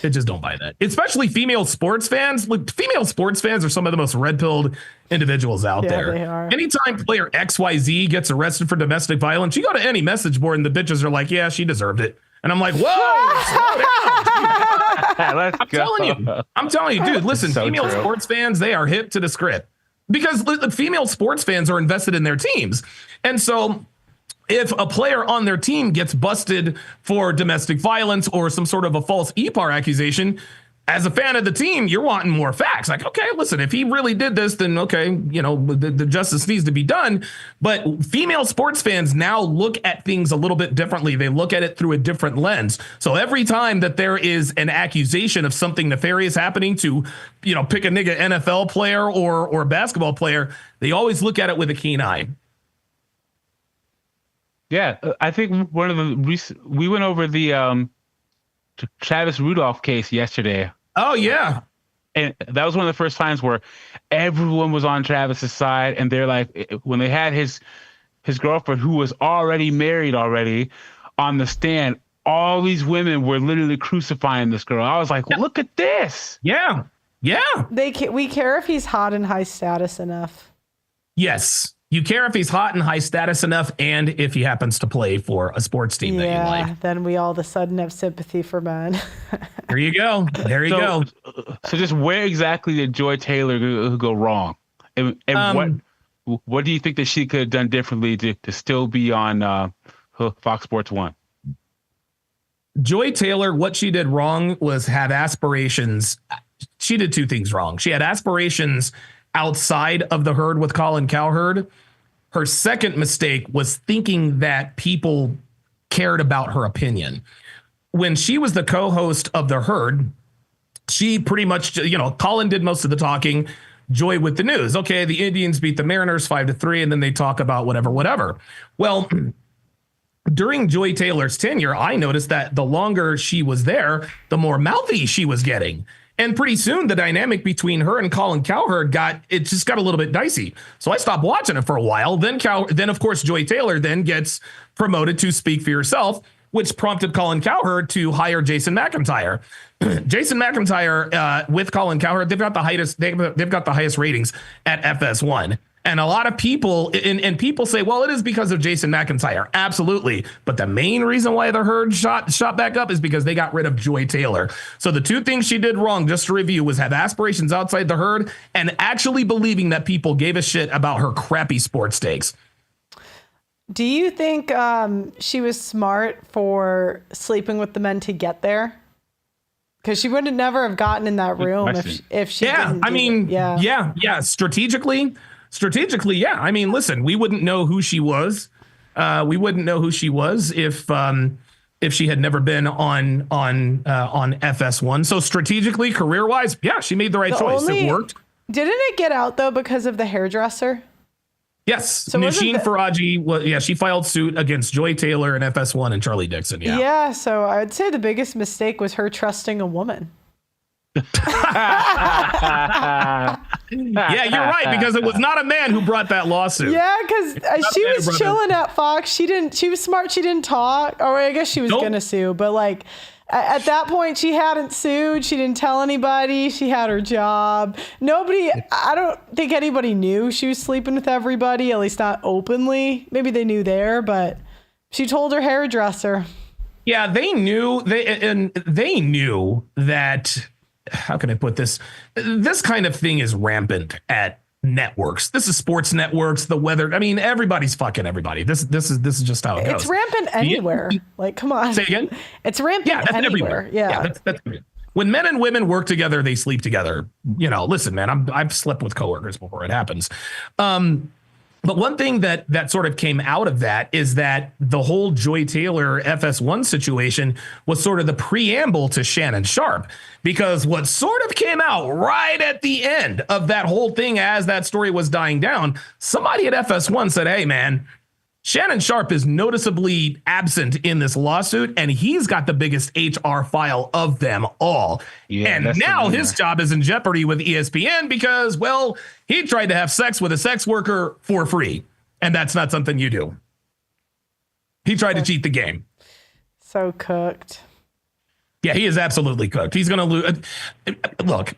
Bitches don't buy that. Especially female sports fans. Look, female sports fans are some of the most red-pilled individuals out there. They are. Anytime player XYZ gets arrested for domestic violence, you go to any message board and the bitches are like, yeah, she deserved it. And I'm like, whoa, slow down. I'm telling you, dude, listen, female sports fans, they are hip to the script. Because female sports fans are invested in their teams. And so... if a player on their team gets busted for domestic violence or some sort of a false EPAR accusation, as a fan of the team, you're wanting more facts. Like, okay, listen, if he really did this, then okay, the justice needs to be done. But female sports fans now look at things a little bit differently. They look at it through a different lens. So every time that there is an accusation of something nefarious happening to, pick a nigga NFL player or basketball player, they always look at it with a keen eye. Yeah, I think one of the we went over the Travis Rudolph case yesterday. Oh yeah, and that was one of the first times where everyone was on Travis's side, and they're like, when they had his girlfriend who was already married on the stand, all these women were literally crucifying this girl. I was like, look at this. Yeah, yeah. We care if he's hot and high status enough. Yes. You care if he's hot and high status enough and if he happens to play for a sports team that you like. Then we all of a sudden have sympathy for men. There you go. There you go. So just where exactly did Joy Taylor go wrong? And what do you think that she could have done differently to still be on Fox Sports 1? Joy Taylor, what she did wrong was have aspirations. She did two things wrong. She had aspirations outside of the herd with Colin Cowherd. Her second mistake was thinking that people cared about her opinion. When she was the co-host of the herd, she pretty much, Colin did most of the talking, Joy with the news. Okay, the Indians beat the Mariners 5-3, and then they talk about whatever. Well, during Joy Taylor's tenure, I noticed that the longer she was there, the more mouthy she was getting. And pretty soon, the dynamic between her and Colin Cowherd just got a little bit dicey. So I stopped watching it for a while. Then of course, Joy Taylor then gets promoted to Speak for Yourself. which prompted Colin Cowherd to hire Jason McIntyre. Jason McIntyre with Colin Cowherd, they've got the highest ratings at FS1. And a lot of people and people say, well, it is because of Jason McIntyre. Absolutely. But the main reason why the herd shot back up is because they got rid of Joy Taylor. So the two things she did wrong, just to review, was have aspirations outside the herd and actually believing that people gave a shit about her crappy sports takes. Do you think she was smart for sleeping with the men to get there? Because she would never have gotten in that room if she didn't. Yeah. Strategically, yeah. I mean, listen, we wouldn't know who she was. We wouldn't know who she was if she had never been on FS1. So strategically, career-wise, yeah, she made the right choice. It worked. Didn't it get out though because of the hairdresser? Yes. So Nasheen Faraji, she filed suit against Joy Taylor and FS1 and Charlie Dixon. Yeah. Yeah. So I would say the biggest mistake was her trusting a woman. Yeah, you're right, because it was not a man who brought that lawsuit. Yeah, because she was chilling at Fox. She was smart. She didn't talk, or I guess she was gonna sue, but like at that point she hadn't sued. She didn't tell anybody. She had her job. I don't think anybody knew she was sleeping with everybody, at least not openly. Maybe they knew there, but she told her hairdresser. Yeah, they knew that. How can I put this? This kind of thing is rampant at networks. This is sports networks, the weather. I mean, everybody's fucking everybody. This is just how it goes. It's rampant anywhere. Like, come on. Say again? It's rampant that's anywhere. Everywhere. Yeah. That's when men and women work together, they sleep together. You know, listen, man, I've slept with coworkers before it happens. But one thing that sort of came out of that is that the whole Joy Taylor FS1 situation was sort of the preamble to Shannon Sharpe, because what sort of came out right at the end of that whole thing as that story was dying down, somebody at FS1 said, hey, man, Shannon Sharpe is noticeably absent in this lawsuit, and he's got the biggest HR file of them all. Yeah, and now his job is in jeopardy with ESPN because, well, he tried to have sex with a sex worker for free, and that's not something you do. He tried to cheat the game. So cooked. Yeah, he is absolutely cooked. He's going to lose. Look,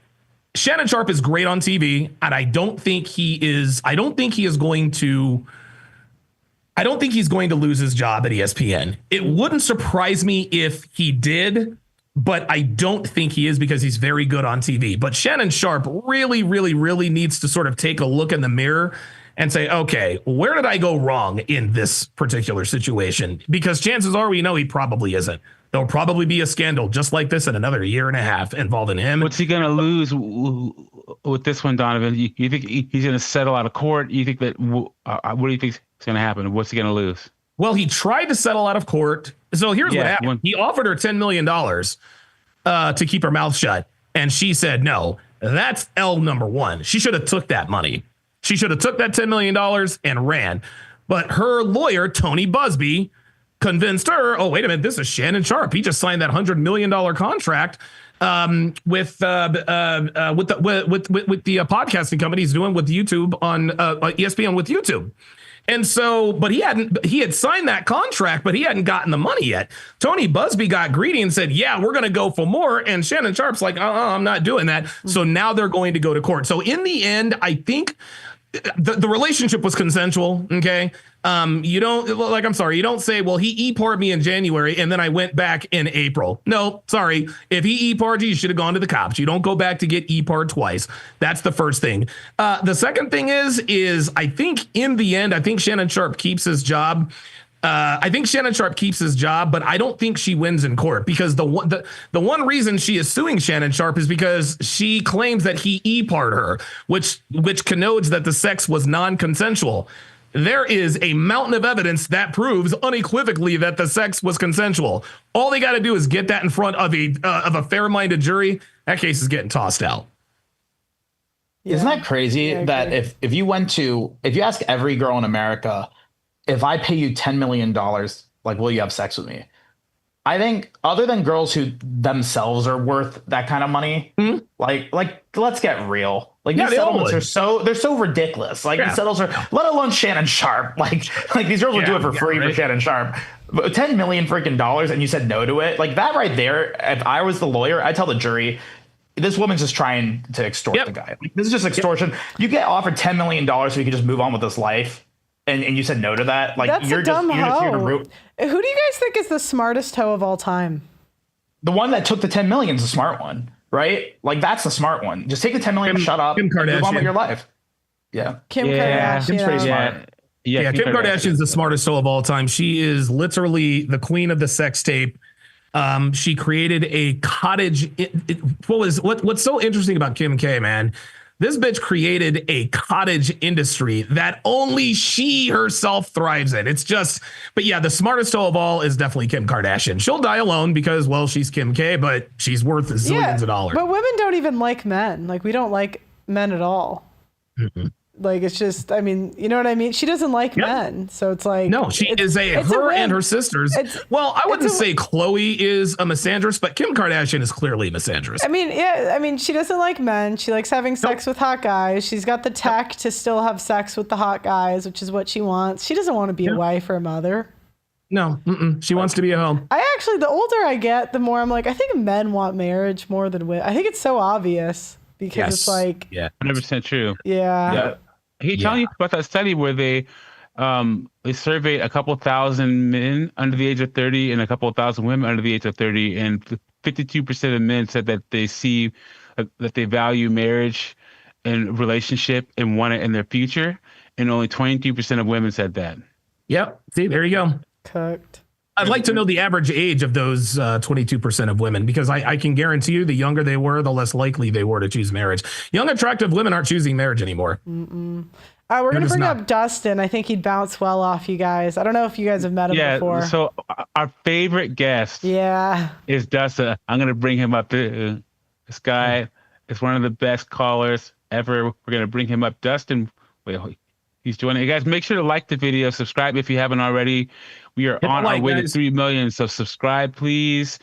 Shannon Sharpe is great on TV, and I don't think he's going to lose his job at ESPN. It wouldn't surprise me if he did, but I don't think he is, because he's very good on TV. But Shannon Sharpe really, really, really needs to sort of take a look in the mirror and say, okay, where did I go wrong in this particular situation? Because chances are we know he probably isn't. There'll probably be a scandal just like this in another year and a half involving him. What's he going to lose with this one, Donovan? You think he's going to settle out of court? You think that what do you think is going to happen? What's he going to lose? Well, he tried to settle out of court. So here's what happened. He offered her $10 million to keep her mouth shut, and she said no. That's L number one. She should have took that money. She should have took that $10 million and ran. But her lawyer, Tony Busby, convinced her, oh, wait a minute, this is Shannon Sharpe. He just signed that $100 million contract with the podcasting company he's doing with YouTube on ESPN with YouTube. And so, but he had signed that contract, but he hadn't gotten the money yet. Tony Busby got greedy and said, yeah, we're going to go for more. And Shannon Sharpe's like, I'm not doing that. So now they're going to go to court. So in the end, I think the relationship was consensual. Okay. You don't say, well, he E-par'd me in January and then I went back in April. No, sorry. If he E-par'd you should have gone to the cops. You don't go back to get E-par'd twice. That's the first thing. The second thing is I think in the end, I think Shannon Sharpe keeps his job. But I don't think she wins in court, because the one reason she is suing Shannon Sharpe is because she claims that he E-par'd her, which connotes that the sex was non-consensual. There is a mountain of evidence that proves unequivocally that the sex was consensual. All they got to do is get that in front of a fair-minded jury. That case is getting tossed out. Yeah. Isn't that crazy that if you ask every girl in America, if I pay you $10 million, like, will you have sex with me? I think other than girls who themselves are worth that kind of money, like let's get real. Like these settlements they're so ridiculous. Like these settlements are, let alone Shannon Sharp. Like these girls will do it for free for Shannon Sharp. But $10 million freaking dollars, and you said no to it. Like that right there. If I was the lawyer, I'd tell the jury, this woman's just trying to extort the guy. Like, this is just extortion. You get offered $10 million so you can just move on with this life. And you said no to that? Like That's a dumb hoe. Who do you guys think is the smartest hoe of all time? The one that took the 10 million is the smart one, right? Like that's the smart one. Just take the 10 million, shut up, and move on with your life. Yeah. Kim Kardashian. Kim's pretty smart. Yeah, Kim Kardashian's the smartest hoe of all time. She is literally the queen of the sex tape. She created a cottage. What's so interesting about Kim K, man? This bitch created a cottage industry that only she herself thrives in. It's just, but yeah, the smartest hoe of all is definitely Kim Kardashian. She'll die alone because, well, she's Kim K, but she's worth zillions of dollars. But women don't even like men. Like, we don't like men at all. Mm-hmm. Like, it's just, I mean, you know what I mean? She doesn't like men. So it's like. No, she is her and her sisters. Well, I wouldn't say Khloe is a misandrist, but Kim Kardashian is clearly a misandrist. I mean, yeah, I mean, she doesn't like men. She likes having sex with hot guys. She's got the tech to still have sex with the hot guys, which is what she wants. She doesn't want to be a wife or a mother. No, she wants to be a home. I actually, the older I get, the more I'm like, I think men want marriage more than women. I think it's so obvious because it's like. Yeah, 100% true. Yeah. He telling you about that study where they surveyed a couple thousand men under the age of 30 and a couple thousand women under the age of 30, and 52% of men said that they see that they value marriage and relationship and want it in their future, and only 22% of women said that. Yep. See, there you go. Cooked. I'd like to know the average age of those 22% of women, because I can guarantee you the younger they were, the less likely they were to choose marriage. Young, attractive women aren't choosing marriage anymore. We're going to bring up Dustin. I think he'd bounce well off you guys. I don't know if you guys have met him before. So our favorite guest is Dustin. I'm going to bring him up. This guy is one of the best callers ever. We're going to bring him up. Dustin, he's joining. You guys, make sure to like the video, subscribe if you haven't already. We are on our way to 3 million, so subscribe, please.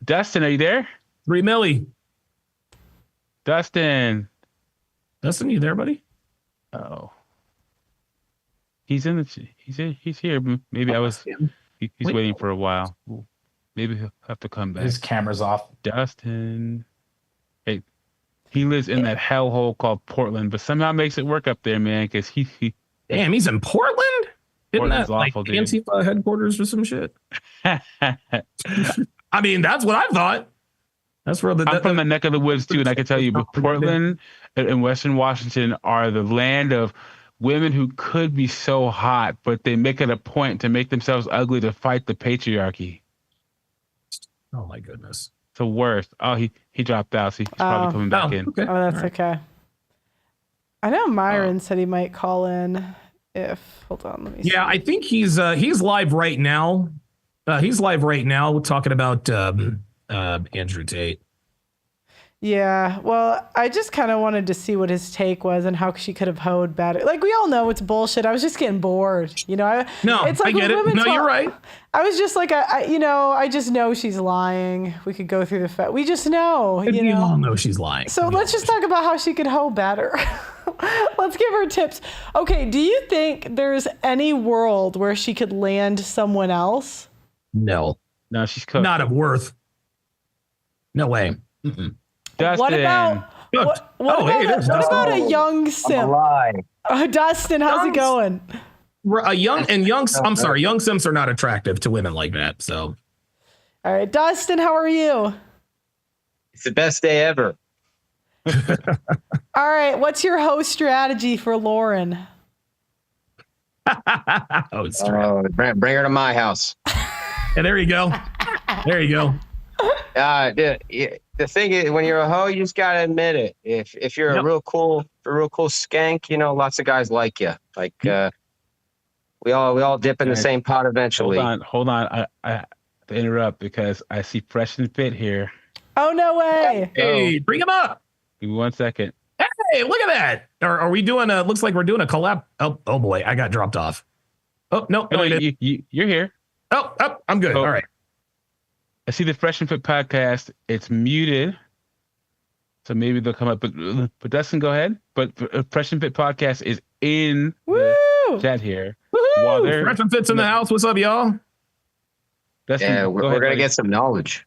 Dustin, are you there? 3 milli. Dustin, you there, buddy? Oh, he's here. Maybe he's waiting for a while. Maybe he'll have to come back. His camera's off. Dustin, hey, he lives in that hellhole called Portland, but somehow makes it work up there, man. Because damn, he's in Portland. Isn't Portland's that like awful, dude. Antifa headquarters or some shit? I mean, that's what I thought. That's where I'm from the neck of the woods too, and I can tell you, but Portland and Western Washington are the land of women who could be so hot, but they make it a point to make themselves ugly to fight the patriarchy. Oh my goodness, it's the worst. Oh, he dropped out, so he's probably coming back in. Okay. Oh, that's okay. I know Myron said he might call in. Hold on, let me see. Yeah, I think he's live right now. He's live right now. We're talking about Andrew Tate. Yeah, well, I just kind of wanted to see what his take was and how she could have hoed better. Like, we all know it's bullshit. I was just getting bored, you know. It's like I get it. No, you're right. I was just like, I just know she's lying. We could go through the fact. We just know, we all know she's lying. So let's just talk about how she could hoe better. Let's give her tips. Okay, do you think there's any world where she could land someone else? No, she's cooked. Not of worth. No way. Dustin. What about a young simp? Dustin, how's it going? Young simps are not attractive to women like that. So, all right, Dustin, how are you? It's the best day ever. All right, what's your host strategy for Lauren? Bring her to my house. Yeah, there you go. There you go. The thing is, when you're a hoe, you just gotta admit it. If you're a real cool skank, lots of guys like you. Like we all dip in the same pot eventually. Hold on. I have to interrupt because I see Fresh and Fit here. Oh, no way. Hey, bring him up. Give me 1 second. Hey, look at that. Are we doing looks like we're doing a collab. Oh boy, I got dropped off. Oh, no, you're here. Oh, I'm good. All right. I see the Fresh and Fit podcast. It's muted, so maybe they'll come up. But Dustin, go ahead. But Fresh and Fit podcast is in the chat here. Woohoo! Fresh and Fit's in the house. What's up, y'all? Dustin, Yeah, we're ahead, gonna buddy. get some knowledge.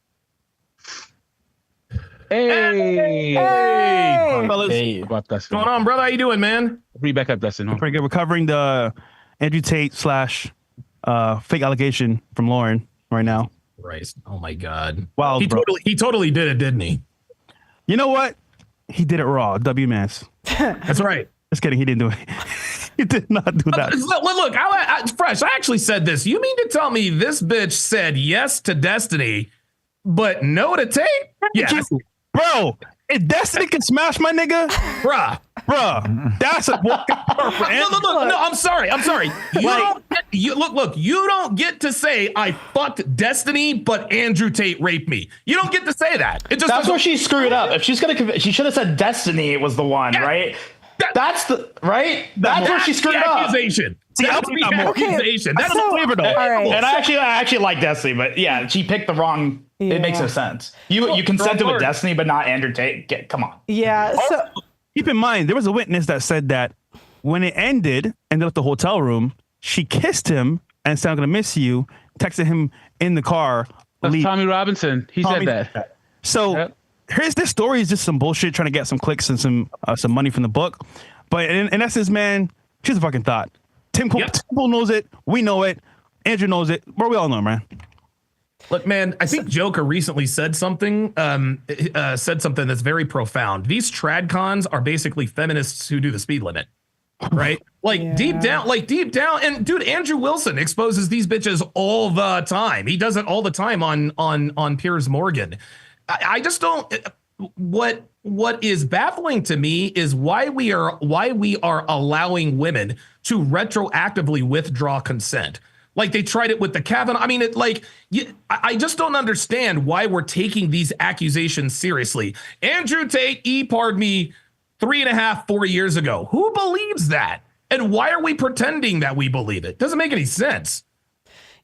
Hey, Fellas. Hey, about Dustin. What's going on, brother? How you doing, man? Read back up, Dustin. Pretty good. We're covering the Andrew Tate / fake allegation from Lauren right now. Christ. Oh my God. Wow, he totally did it, didn't he? You know what? He did it raw. W-Mans. That's right. Just kidding. He didn't do it. He did not do that. Look, Fresh, I actually said this. You mean to tell me this bitch said yes to Destiny, but no to Tate? Yes. Bro, if Destiny can smash my nigga, bruh, that's a look, no, I'm sorry. You don't get to say I fucked Destiny, but Andrew Tate raped me. You don't get to say that. That's where she screwed up. If she's gonna, she should have said Destiny was the one, right? That's where she screwed up. Accusation. That's the accusation. That's so, flavor though. Right. And I actually like Destiny, but yeah, she picked the wrong. Yeah. It makes no sense. You consented with Destiny, but not Andrew Tate. Come on. Yeah. So keep in mind, there was a witness that said that when it ended and they left the hotel room, she kissed him and said, "I'm gonna miss you." Texted him in the car. That's Tommy Robinson. He said that. So here's this story is just some bullshit trying to get some clicks and some money from the book. But in essence, man, she's a fucking thought. Tim Cole knows it. We know it. Andrew knows it. But we all know, man. Look, man, I think Joker recently said something that's very profound. These tradcons are basically feminists who do the speed limit, right? Deep down, and dude, Andrew Wilson exposes these bitches all the time. He does it all the time on Piers Morgan. I just don't. What is baffling to me is why we are allowing women to retroactively withdraw consent. Like they tried it with the Kavanaugh. I mean, I just don't understand why we're taking these accusations seriously. Andrew Tate pardoned me 3.5, 4 years ago. Who believes that? And why are we pretending that we believe it? Doesn't make any sense.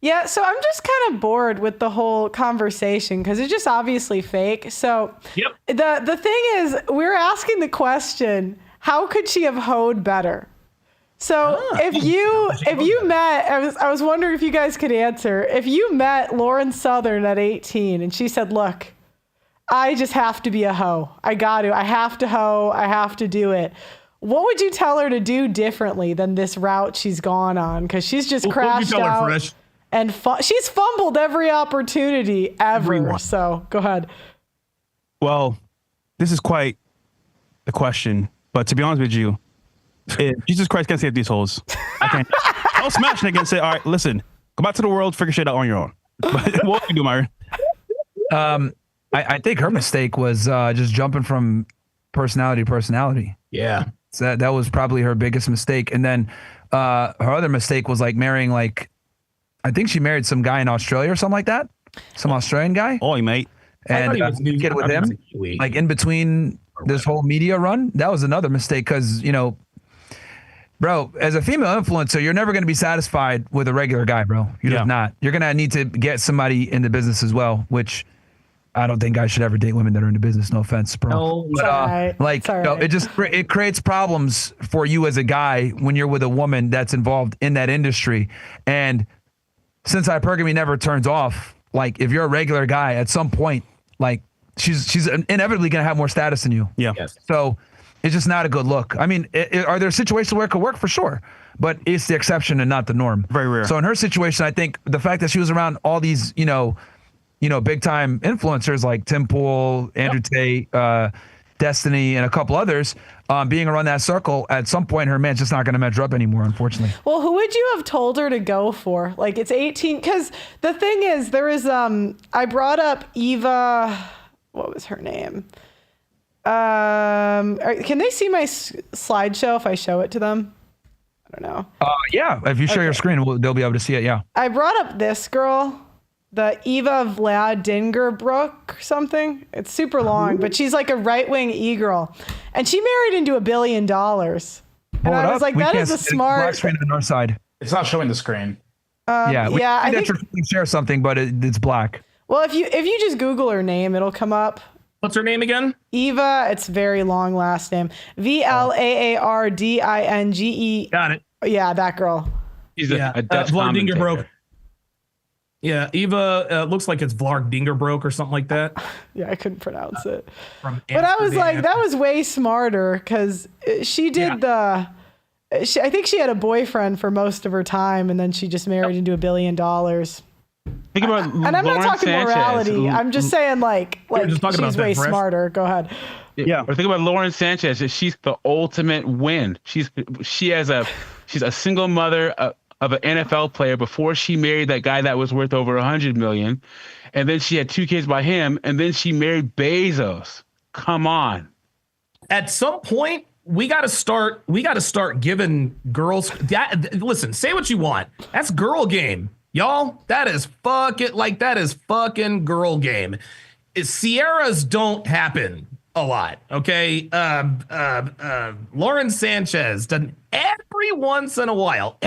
Yeah, so I'm just kind of bored with the whole conversation because it's just obviously fake. So the thing is, we're asking the question, how could she have hoed better? So if you met, I was wondering if you guys could answer. If you met Lauren Southern at 18 and she said, "Look, I just have to be a hoe. I have to hoe. I have to do it." What would you tell her to do differently than this route she's gone on? Because she's just crashed out. And she's fumbled every opportunity ever. So go ahead. Well, this is quite a question, but to be honest with you, if Jesus Christ can't save these hoes, I can't. I'll smash it and say, "All right, listen, go back to the world, figure shit out on your own." But what do you do, Myron? I think her mistake was just jumping from personality to personality. Yeah. So that was probably her biggest mistake. And then her other mistake was marrying I think she married some guy in Australia or something like that. Some Australian guy. Oh, mate. And kid with him, in between this whole media run. That was another mistake because, bro, as a female influencer, you're never going to be satisfied with a regular guy, bro. You're just not. You're going to need to get somebody in the business as well, which I don't think guys should ever date women that are in the business. No offense, bro. No, but, it creates problems for you as a guy when you're with a woman that's involved in that industry. And since hypergamy never turns off, if you're a regular guy, at some point, she's inevitably going to have more status than you. Yeah. Yes. So it's just not a good look. I mean, are there situations where it could work? For sure. But it's the exception and not the norm. Very rare. So in her situation, I think the fact that she was around all these, big time influencers like Tim Pool, Andrew Tate, Destiny, and a couple others, being around that circle, at some point her man's just not going to measure up anymore, unfortunately. Well, who would you have told her to go for? It's 18, because the thing is, there is I brought up Eva, what was her name? Can they see my slideshow if I show it to them? I don't know. Yeah, if you share your screen, they'll be able to see it. Yeah. I brought up this girl, the Eva Vladingerbrook or something. It's super long, but she's a right-wing egirl, and she married into $1 billion. And I was like, that is a smart. Black screen on the north side. It's not showing the screen. I think share something, but it's black. Well, if you just Google her name, it'll come up. What's her name again? Eva. It's very long last name. VLAARDINGE. Got it. Yeah, that girl. She's a Dutch Vlardingerbroek. Yeah, Eva looks like it's Vlardingerbroek or something like that. Yeah, I couldn't pronounce it. From But I was like, Amsterdam. that was way smarter because she did I think she had a boyfriend for most of her time, and then she just married into $1 billion. Think about And I'm not talking morality. I'm just saying like just talking she's about way that, Fresh. smarter. Go ahead. Yeah. Or think about Lauren Sanchez. She's the ultimate win. She's a single mother of an NFL player before she married that guy that was worth over $100 million, and then she had 2 kids by him, and then she married Bezos. Come on. At some point, we got to start giving girls that. Listen, say what you want. That's girl game, y'all. That is fucking girl game. Sierras don't happen a lot. Okay. Lauren Sanchez done every once in a while,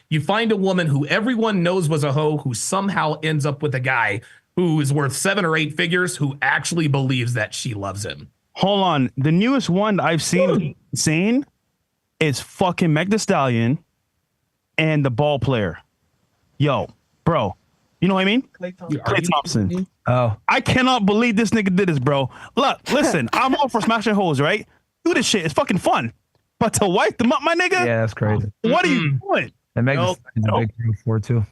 you find a woman who everyone knows was a hoe who somehow ends up with a guy who is worth 7 or 8 figures who actually believes that she loves him. Hold on. The newest one that I've seen is fucking Meg Thee Stallion and the ball player. Yo, bro. You know what I mean? Klay Thompson. Oh. I cannot believe this nigga did this, bro. Look, listen, I'm all for smashing hoes, right? Do this shit. It's fucking fun. But to wipe them up, my nigga? Yeah, that's crazy. What are you doing? And Megan's a big 304 too.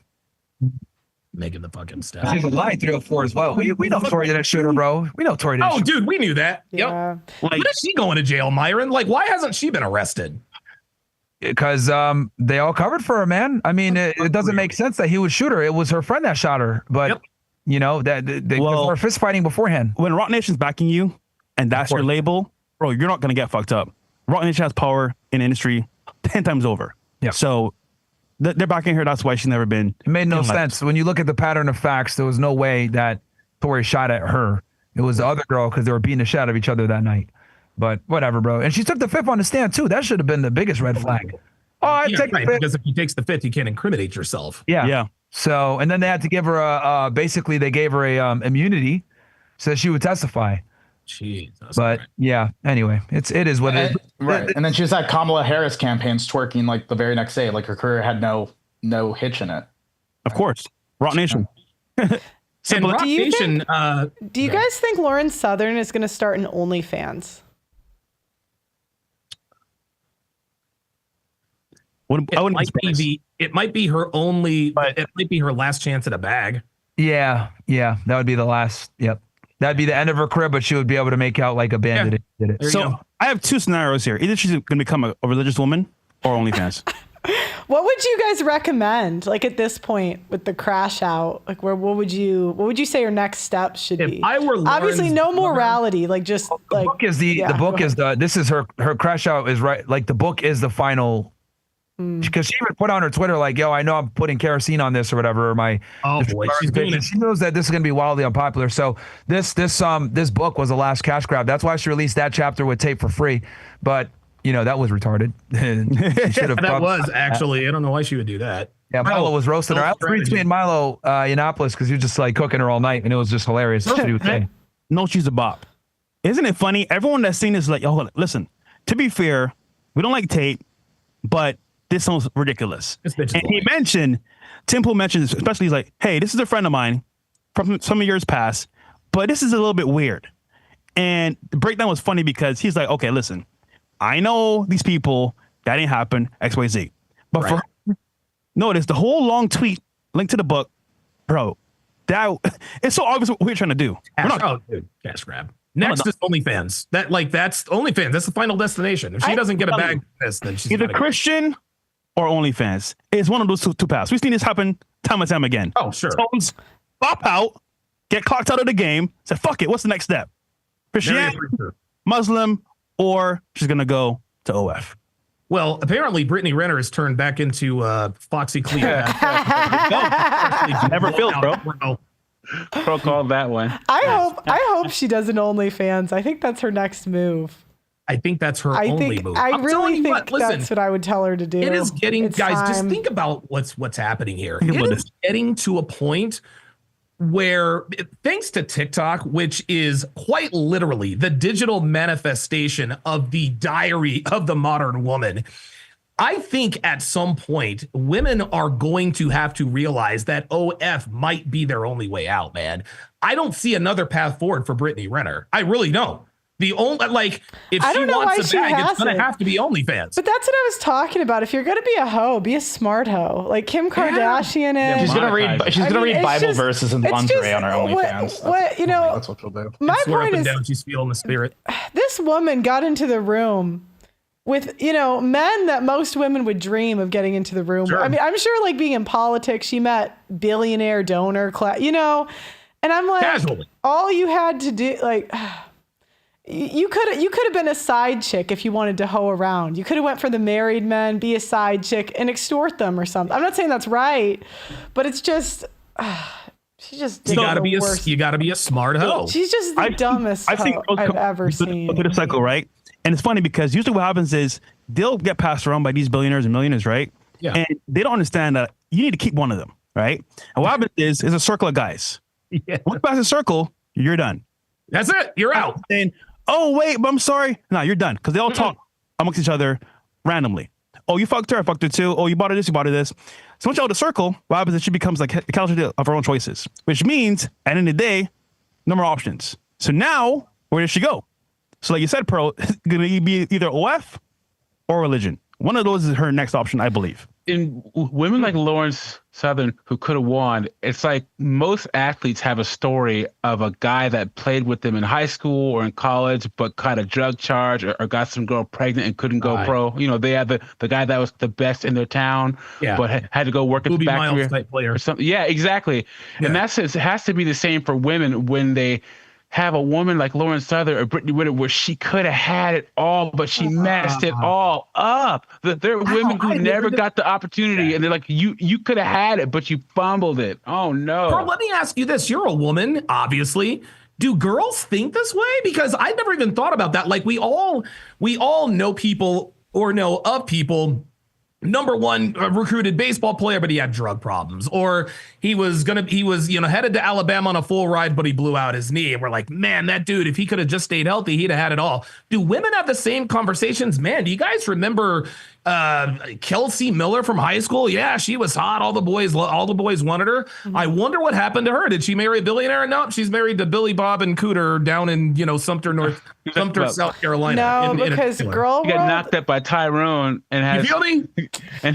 Making the fucking stuff. She's a line 304 as well. We know Tori didn't shoot her, bro. We know Tori didn't shoot her. Dude, we knew that. Yeah. Yep. When is she going to jail, Myron? Like, why hasn't she been arrested? Because they all covered for her, man. I mean, it doesn't make sense that he would shoot her. It was her friend that shot her. But, you know, that they were fist fighting beforehand. When Rock Nation's backing you and that's your label, bro, you're not going to get fucked up. Rock Nation has power in the industry 10 times over. Yeah. So they're backing her. That's why she's never been. It made no sense. When you look at the pattern of facts, there was no way that Tori shot at her. It was the other girl because they were beating the shit out of each other that night. But whatever, bro. And she took the fifth on the stand, too. That should have been the biggest red flag. Oh, I take the fifth. Because if he takes the fifth, you can't incriminate yourself. Yeah. Yeah. So, and then they had to give her basically they gave her a immunity so that she would testify. Jesus. But yeah, anyway, it is what it is. Right. And then she was at Kamala Harris campaigns twerking like the very next day. Like her career had no hitch in it. Of course. Rock Nation. And Rock Nation, do you guys think Lauren Southern is going to start an OnlyFans? It might be her only. It might be her last chance at a bag. Yeah, that would be the last. Yep, that'd be the end of her career. But she would be able to make out like a bandit. Did it. So I have 2 scenarios here. Either she's going to become a religious woman or OnlyFans. What would you guys recommend? Like at this point with the crash out, like what would you say your next steps should be? I were Lauren's obviously no morality, like just the like book is the book is the this is her crash out is right. Like the book is the final. Because she even put on her Twitter like, yo, I know I'm putting kerosene on this or whatever. Or she's doing it. She knows that this is going to be wildly unpopular. So this book was the last cash grab. That's why she released that chapter with tape for free. But you know that was retarded. That was actually. I don't know why she would do that. Yeah, Milo was roasting her. I was retweeting Milo Yiannopoulos because he was just like cooking her all night, and it was just hilarious. No, she's a bop. Isn't it funny? Everyone that's seen this is like, yo, listen. To be fair, we don't like Tate, but this sounds ridiculous. And he mentioned, Tim Pool mentioned, especially he's like, hey, this is a friend of mine from some of years past, but this is a little bit weird. And the breakdown was funny because he's like, okay, listen, I know these people, that ain't happen, XYZ. But for her, notice the whole long tweet linked to the book, bro, that it's so obvious what we're trying to do. Cash grab. Next is OnlyFans. That's OnlyFans. That's the final destination. If she doesn't get a bag for this, then she's either Christian or OnlyFans. It's one of those two paths. We've seen this happen time and time again. Oh, sure. Tones pop out, get clocked out of the game, say, fuck it, what's the next step? Christianity, Muslim, or she's going to go to OF. Well, apparently Brittany Renner has turned back into Foxy Cleo. Never filled, bro. Pro called that one. I hope she does an OnlyFans. I think that's her next move. I think that's her only move. I really think that's what I would tell her to do. It is getting, guys, just think about what's happening here. It is getting to a point where thanks to TikTok, which is quite literally the digital manifestation of the diary of the modern woman, I think at some point women are going to have to realize that OF might be their only way out, man. I don't see another path forward for Brittany Renner. I really don't. The only, like, if she wants a bag, it's going to have to be OnlyFans. But that's what I was talking about. If you're going to be a hoe, be a smart hoe. Like Kim Kardashian is. She's going to read. She's going to read Bible verses and lingerie on her OnlyFans. What you know? That's what she'll do. My point is, down, she's feeling the spirit. This woman got into the room with, you know, men that most women would dream of getting into the room. Sure. I mean, I'm sure, like, being in politics, she met billionaire donor class, you know, and I'm like, casually. All you had to do, like. You could have been a side chick if you wanted to hoe around. You could have went for the married men, be a side chick, and extort them or something. I'm not saying that's right, but it's just she just did you gotta be a smart hoe. She's just the dumbest hoe I've ever seen. Look at the cycle, right? And it's funny because usually what happens is they'll get passed around by these billionaires and millionaires, right? Yeah. And they don't understand that you need to keep one of them, right? And what happens is a circle of guys. Yeah. Once you pass the circle, you're done. That's it. You're out. And oh, wait, but I'm sorry. No, you're done. Because they all talk amongst each other randomly. Oh, you fucked her. I fucked her too. Oh, you bought her this. You bought her this. So once you're out of the circle, what happens is she becomes like a couch of her own choices, which means at the end of the day, no more options. So now, where does she go? So like you said, Pearl, it's going to be either OF or religion. One of those is her next option, I believe. In women like Lawrence Southern who could have won, it's like most athletes have a story of a guy that played with them in high school or in college, but caught a drug charge or got some girl pregnant and couldn't go pro. You know, they had the guy that was the best in their town, but had to go work at the factory type player or something. Yeah, exactly. Yeah. And that's it has to be the same for women when they have a woman like Lauren Southern or Brittany Renner where she could have had it all, but she messed it all up. There are women who never got the opportunity, and they're like, you could have had it, but you fumbled it. Oh, no. Bro, let me ask you this. You're a woman, obviously. Do girls think this way? Because I never even thought about that. Like, we all know people or know of people. Number one, a recruited baseball player, but he had drug problems, or he was headed to Alabama on a full ride, but he blew out his knee. And we're like, man, that dude, if he could have just stayed healthy, he'd have had it all. Do women have the same conversations? Man, do you guys remember Kelsey Miller from high school? Yeah, she was hot. All the boys wanted her. Mm-hmm. I wonder what happened to her. Did she marry a billionaire? No, she's married to Billy Bob and Cooter down in Sumter, South Carolina. No, because girl got knocked up by Tyrone and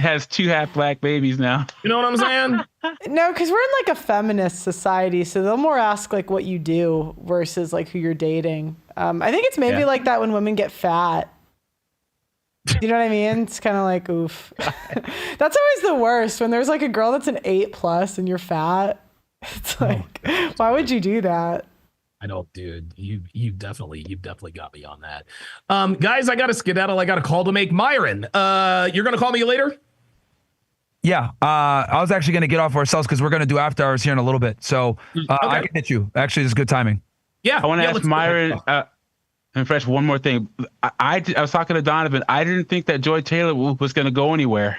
has two half black babies now. You know what I'm saying? No, because we're in like a feminist society, so they'll more ask like what you do versus like who you're dating. I think it's maybe like that when women get fat. You know what I mean? It's kind of like, oof. That's always the worst when there's like a girl that's an 8+ and you're fat. It's like, why would you do that? I know, dude. You've definitely got me on that. Guys, I got to skedaddle. I got a call to make. Myron, you're gonna call me later? Yeah, I was actually gonna get off ourselves because we're gonna do after hours here in a little bit. So I can hit you. Actually, it's good timing. Yeah, I want to ask Myron. And Fresh, one more thing. I was talking to Donovan. I didn't think that Joy Taylor was going to go anywhere.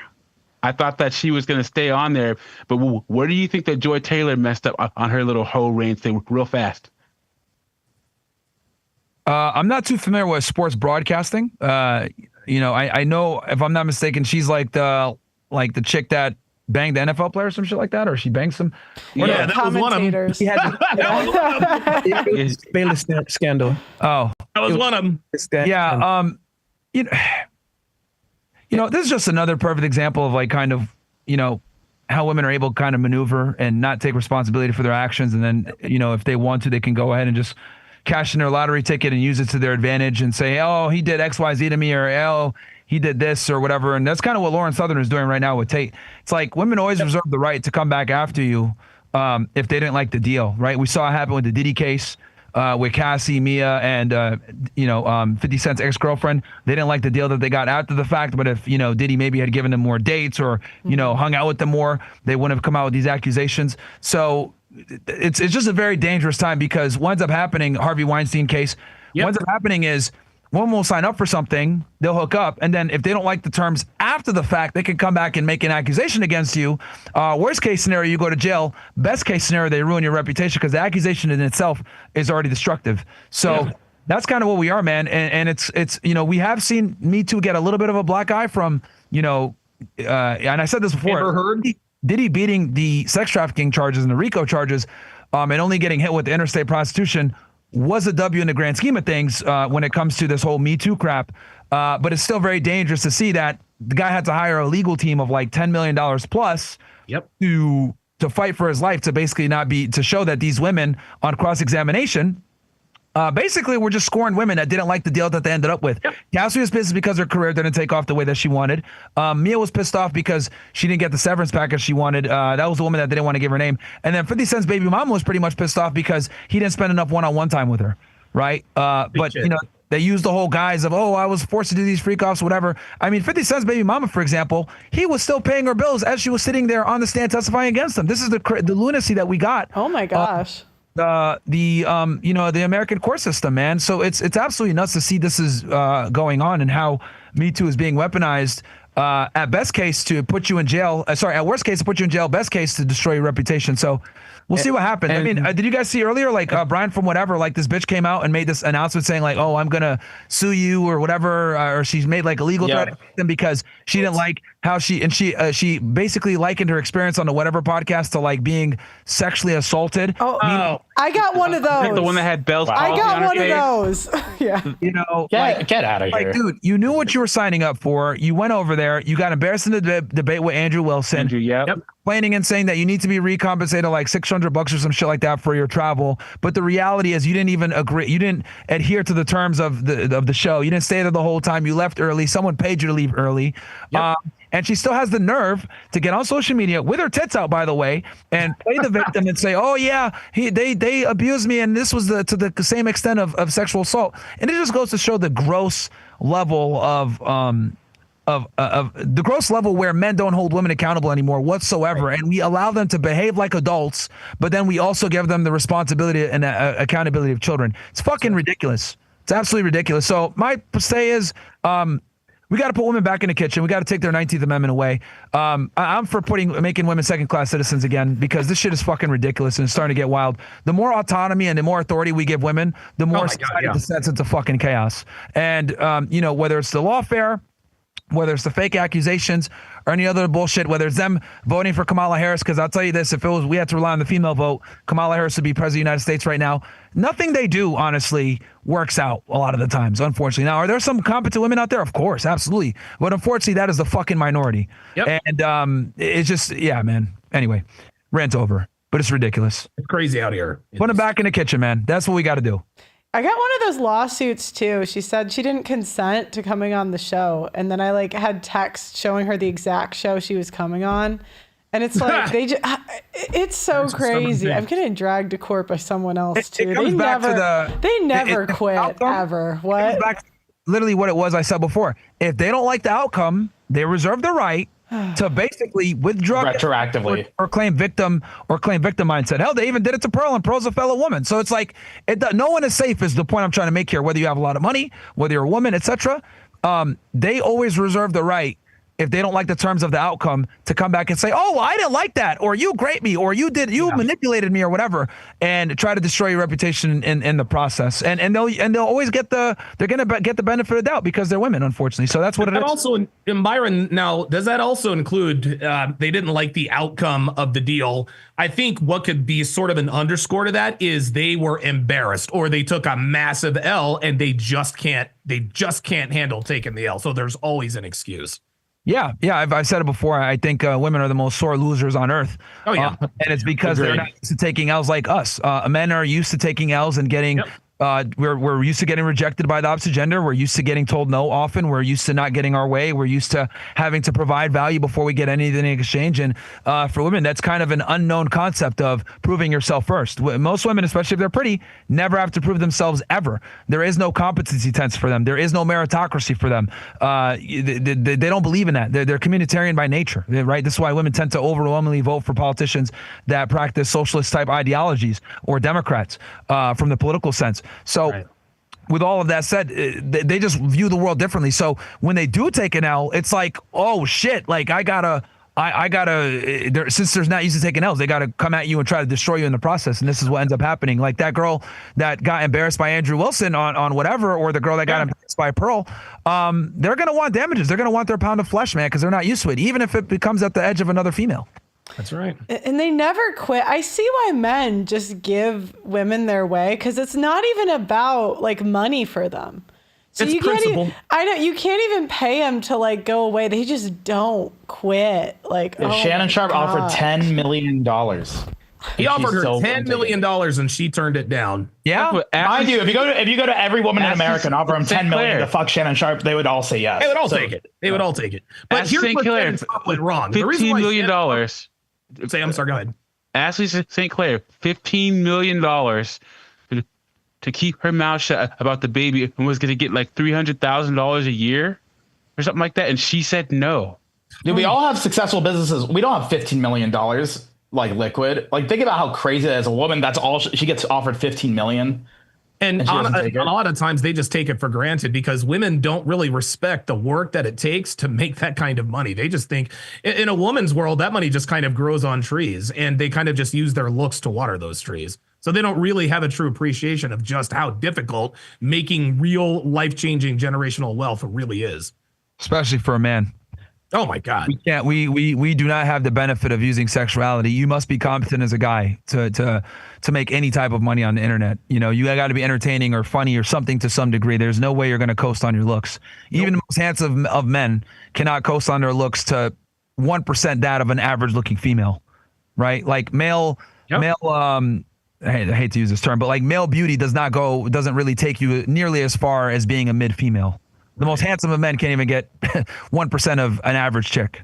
I thought that she was going to stay on there. But where do you think that Joy Taylor messed up on her little hoe reign thing real fast? I'm not too familiar with sports broadcasting. I know, if I'm not mistaken, she's like the chick that banged the NFL player or some shit like that, or she banged some. Yeah, that was one of them. He had Bayless scandal. Oh, that was one of them. Yeah. This is just another perfect example of like kind of, how women are able to kind of maneuver and not take responsibility for their actions. And then, if they want to, they can go ahead and just cash in their lottery ticket and use it to their advantage and say, oh, he did X, Y, Z to me, or oh, he did this or whatever. And that's kind of what Lauren Southern is doing right now with Tate. It's like women always reserve the right to come back after you if they didn't like the deal, right? We saw it happen with the Diddy case with Cassie, Mia, and 50 Cent's ex-girlfriend. They didn't like the deal that they got after the fact, but if, Diddy maybe had given them more dates or, hung out with them more, they wouldn't have come out with these accusations. So it's just a very dangerous time because what ends up happening, Harvey Weinstein case, what ends up happening is women will sign up for something, they'll hook up, and then if they don't like the terms after the fact, they can come back and make an accusation against you. Worst case scenario, you go to jail. Best case scenario, they ruin your reputation because the accusation in itself is already destructive. So that's kind of what we are, man. And it's we have seen Me Too get a little bit of a black eye from, and I said this before. Ever heard? Diddy beating the sex trafficking charges and the RICO charges and only getting hit with the interstate prostitution was a W in the grand scheme of things when it comes to this whole Me Too crap. But it's still very dangerous to see that the guy had to hire a legal team of like $10 million plus to fight for his life, to basically to show that these women on cross-examination basically were just scoring women that didn't like the deal that they ended up with. Cassie was pissed because her career didn't take off the way that she wanted. Mia was pissed off because she didn't get the severance package she wanted. That was the woman that didn't want to give her name. And then 50 Cent's baby mama was pretty much pissed off because he didn't spend enough one-on-one time with her, right? But they used the whole guise of, I was forced to do these freak offs, whatever. I mean, 50 Cent's baby mama, for example, he was still paying her bills as she was sitting there on the stand testifying against him. This is the lunacy that we got. Oh my gosh. The American court system, man. So it's absolutely nuts to see this is going on and how Me Too is being weaponized. At best case to put you in jail. At worst case to put you in jail. Best case to destroy your reputation. So we'll see what happens. I mean, did you guys see earlier, like Brian from whatever, like this bitch came out and made this announcement saying like, oh, I'm gonna sue you or whatever, or she's made like a legal threat against them because she didn't like how she basically likened her experience on the whatever podcast to like being sexually assaulted. I got one of those. The one that had Bell's palsy I got on her one face? of those. Yeah. Get out of here. Like, dude, you knew what you were signing up for. You went over there. You got embarrassed in the debate with Andrew Wilson. Complaining and saying that you need to be recompensated like $600 or some shit like that for your travel. But the reality is you didn't even agree. You didn't adhere to the terms of the show. You didn't stay there the whole time. You left early. Someone paid you to leave early. And she still has the nerve to get on social media with her tits out, by the way, and play the victim and say, "Oh yeah, they abused me, and this was to the same extent of sexual assault." And it just goes to show the gross level of the gross level where men don't hold women accountable anymore whatsoever, and we allow them to behave like adults, but then we also give them the responsibility and accountability of children. It's fucking ridiculous. It's absolutely ridiculous. So my say is, we got to put women back in the kitchen. We got to take their 19th Amendment away. I'm for making women second-class citizens again because this shit is fucking ridiculous and it's starting to get wild. The more autonomy and the more authority we give women, the more society descends into fucking chaos. And whether it's the lawfare, whether it's the fake accusations or any other bullshit, whether it's them voting for Kamala Harris, because I'll tell you this, if we had to rely on the female vote, Kamala Harris would be president of the United States right now. Nothing they do, honestly, works out a lot of the times, unfortunately. Now, are there some competent women out there? Of course, absolutely. But unfortunately, that is the fucking minority. And it's just, man. Anyway, rant over. But it's ridiculous. It's crazy out here. Put them back in the kitchen, man. That's what we got to do. I got one of those lawsuits too. She said she didn't consent to coming on the show. And then I had text showing her the exact show she was coming on. And it's like, it's so crazy. I'm getting dragged to court by someone else too. They never quit ever. What? Literally what it was I said before. If they don't like the outcome, they reserve the right to basically withdraw retroactively or claim victim mindset. Hell, they even did it to Pearl, and Pearl's a fellow woman. So it's like no one is safe is the point I'm trying to make here. Whether you have a lot of money, whether you're a woman, etc. They always reserve the right, if they don't like the terms of the outcome, to come back and say, "Oh, I didn't like that," or "You grate me," or "You manipulated me," or whatever, and try to destroy your reputation in the process. And they'll always get the benefit of the doubt because they're women, unfortunately. So that's what it is. Also, in Byron, now does that also include they didn't like the outcome of the deal? I think what could be sort of an underscore to that is they were embarrassed, or they took a massive L and they just can't handle taking the L. So there's always an excuse. Yeah, I've said it before. I think women are the most sore losers on earth. Oh yeah, and it's because they're not used to taking L's like us. Men are used to taking L's and getting. We're used to getting rejected by the opposite gender. We're used to getting told no often. We're used to not getting our way. We're used to having to provide value before we get anything in exchange. And for women, that's kind of an unknown concept of proving yourself first. Most women, especially if they're pretty, never have to prove themselves ever. There is no competency test for them. There is no meritocracy for them. They don't believe in that. They're communitarian by nature, right? This is why women tend to overwhelmingly vote for politicians that practice socialist type ideologies or Democrats from the political sense. So with all of that said, they just view the world differently. So when they do take an L, it's like, oh shit, like I gotta, since there's not used to taking L's, they gotta come at you and try to destroy you in the process. And this is what ends up happening. Like that girl that got embarrassed by Andrew Wilson on whatever, or the girl that got embarrassed by Pearl, they're gonna want damages. They're gonna want their pound of flesh, man, because they're not used to it, even if it becomes at the edge of another female. That's right. And they never quit. I see why men just give women their way, because it's not even about like money for them. So it's you principle. can't even, I know you can't even pay them to like go away. They just don't quit. Like If Shannon Sharp offered $10 million. He offered her $10 million and she turned it down. Yeah. Mind you, if you go to every woman in America and offer him $10 million to fuck Shannon Sharp, they would all say yes. They would all take it. They would all take it. But here's what Shannon Sharp went wrong. $15 million. Say, I'm sorry, go ahead. Ashley St. Clair, $15 million to keep her mouth shut about the baby and was going to get like $300,000 a year or something like that. And she said no. Dude, we all have successful businesses. We don't have $15 million like liquid. Like, think about how crazy that is. A woman, that's all she gets offered $15 million. And a lot of times they just take it for granted because women don't really respect the work that it takes to make that kind of money. They just think in a woman's world, that money just kind of grows on trees and they kind of just use their looks to water those trees. So they don't really have a true appreciation of just how difficult making real life-changing generational wealth really is. Especially for a man. Oh my God. We do not have the benefit of using sexuality. You must be competent as a guy to make any type of money on the internet. You know, you got to be entertaining or funny or something to some degree. There's no way you're going to coast on your looks. Even the most handsome of men cannot coast on their looks to 1% that of an average looking female, right? Like male, I hate to use this term, but like male beauty doesn't really take you nearly as far as being a mid female. The most handsome of men can't even get 1% of an average chick.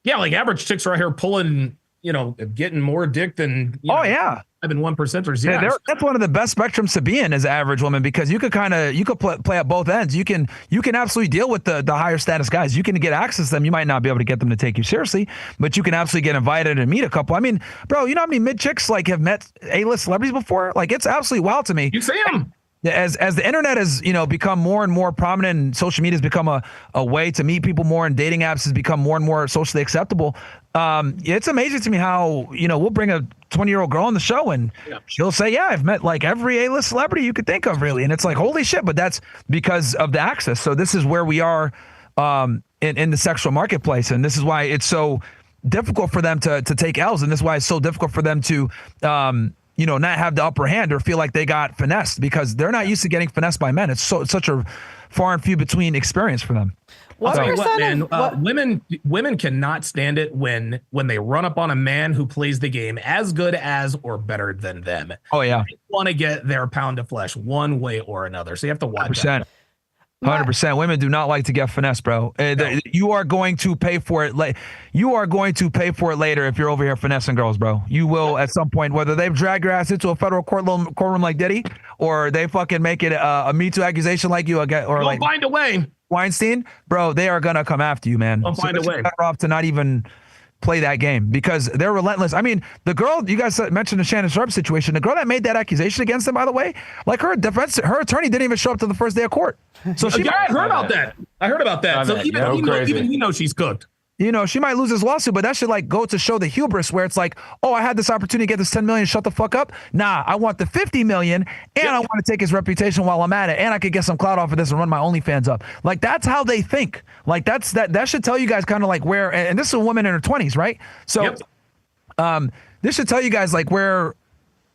Yeah, like average chicks are out here pulling, getting more dick than having 1%ers. Yeah, that's one of the best spectrums to be in as an average woman, because you could play at both ends. You can absolutely deal with the higher status guys. You can get access to them. You might not be able to get them to take you seriously, but you can absolutely get invited and meet a couple. I mean, bro, you know how many mid chicks like have met A-list celebrities before? Like, it's absolutely wild to me. You see them. As the internet has become more and more prominent, and social media has become a way to meet people more, and dating apps has become more and more socially acceptable. It's amazing to me how we'll bring a 20-year-old girl on the show and she'll say, yeah, I've met like every A-list celebrity you could think of, really. And it's like, holy shit, but that's because of the access. So this is where we are in the sexual marketplace, and this is why it's so difficult for them to take L's, and this is why it's so difficult for them to not have the upper hand or feel like they got finessed, because they're not used to getting finessed by men. It's such a far and few between experience for them. Women cannot stand it when they run up on a man who plays the game as good as or better than them. Oh yeah, they want to get their pound of flesh one way or another. So you have to watch 100%. 100%. Women do not like to get finessed, bro. You are going to pay for it. You are going to pay for it later if you're over here finessing girls, bro. You will at some point, whether they've dragged your ass into a federal courtroom like Diddy, or they fucking make it a Me Too accusation like you, or like find a way. Weinstein, bro. They are gonna come after you, man. They'll find a way. Better off to not even play that game, because they're relentless. I mean, the girl you guys mentioned, the Shannon Sharp situation, the girl that made that accusation against them, by the way, like her attorney didn't even show up to the first day of court. So I heard about that. So even he knows she's cooked. She might lose this lawsuit, but that should like go to show the hubris where it's like, oh, I had this opportunity to get this 10 million. Shut the fuck up. Nah, I want the 50 million, and I want to take his reputation while I'm at it, and I could get some clout off of this and run my OnlyFans up. Like, that's how they think. Like, that should tell you guys kind of like where, and this is a woman in her 20s, right? So, this should tell you guys like where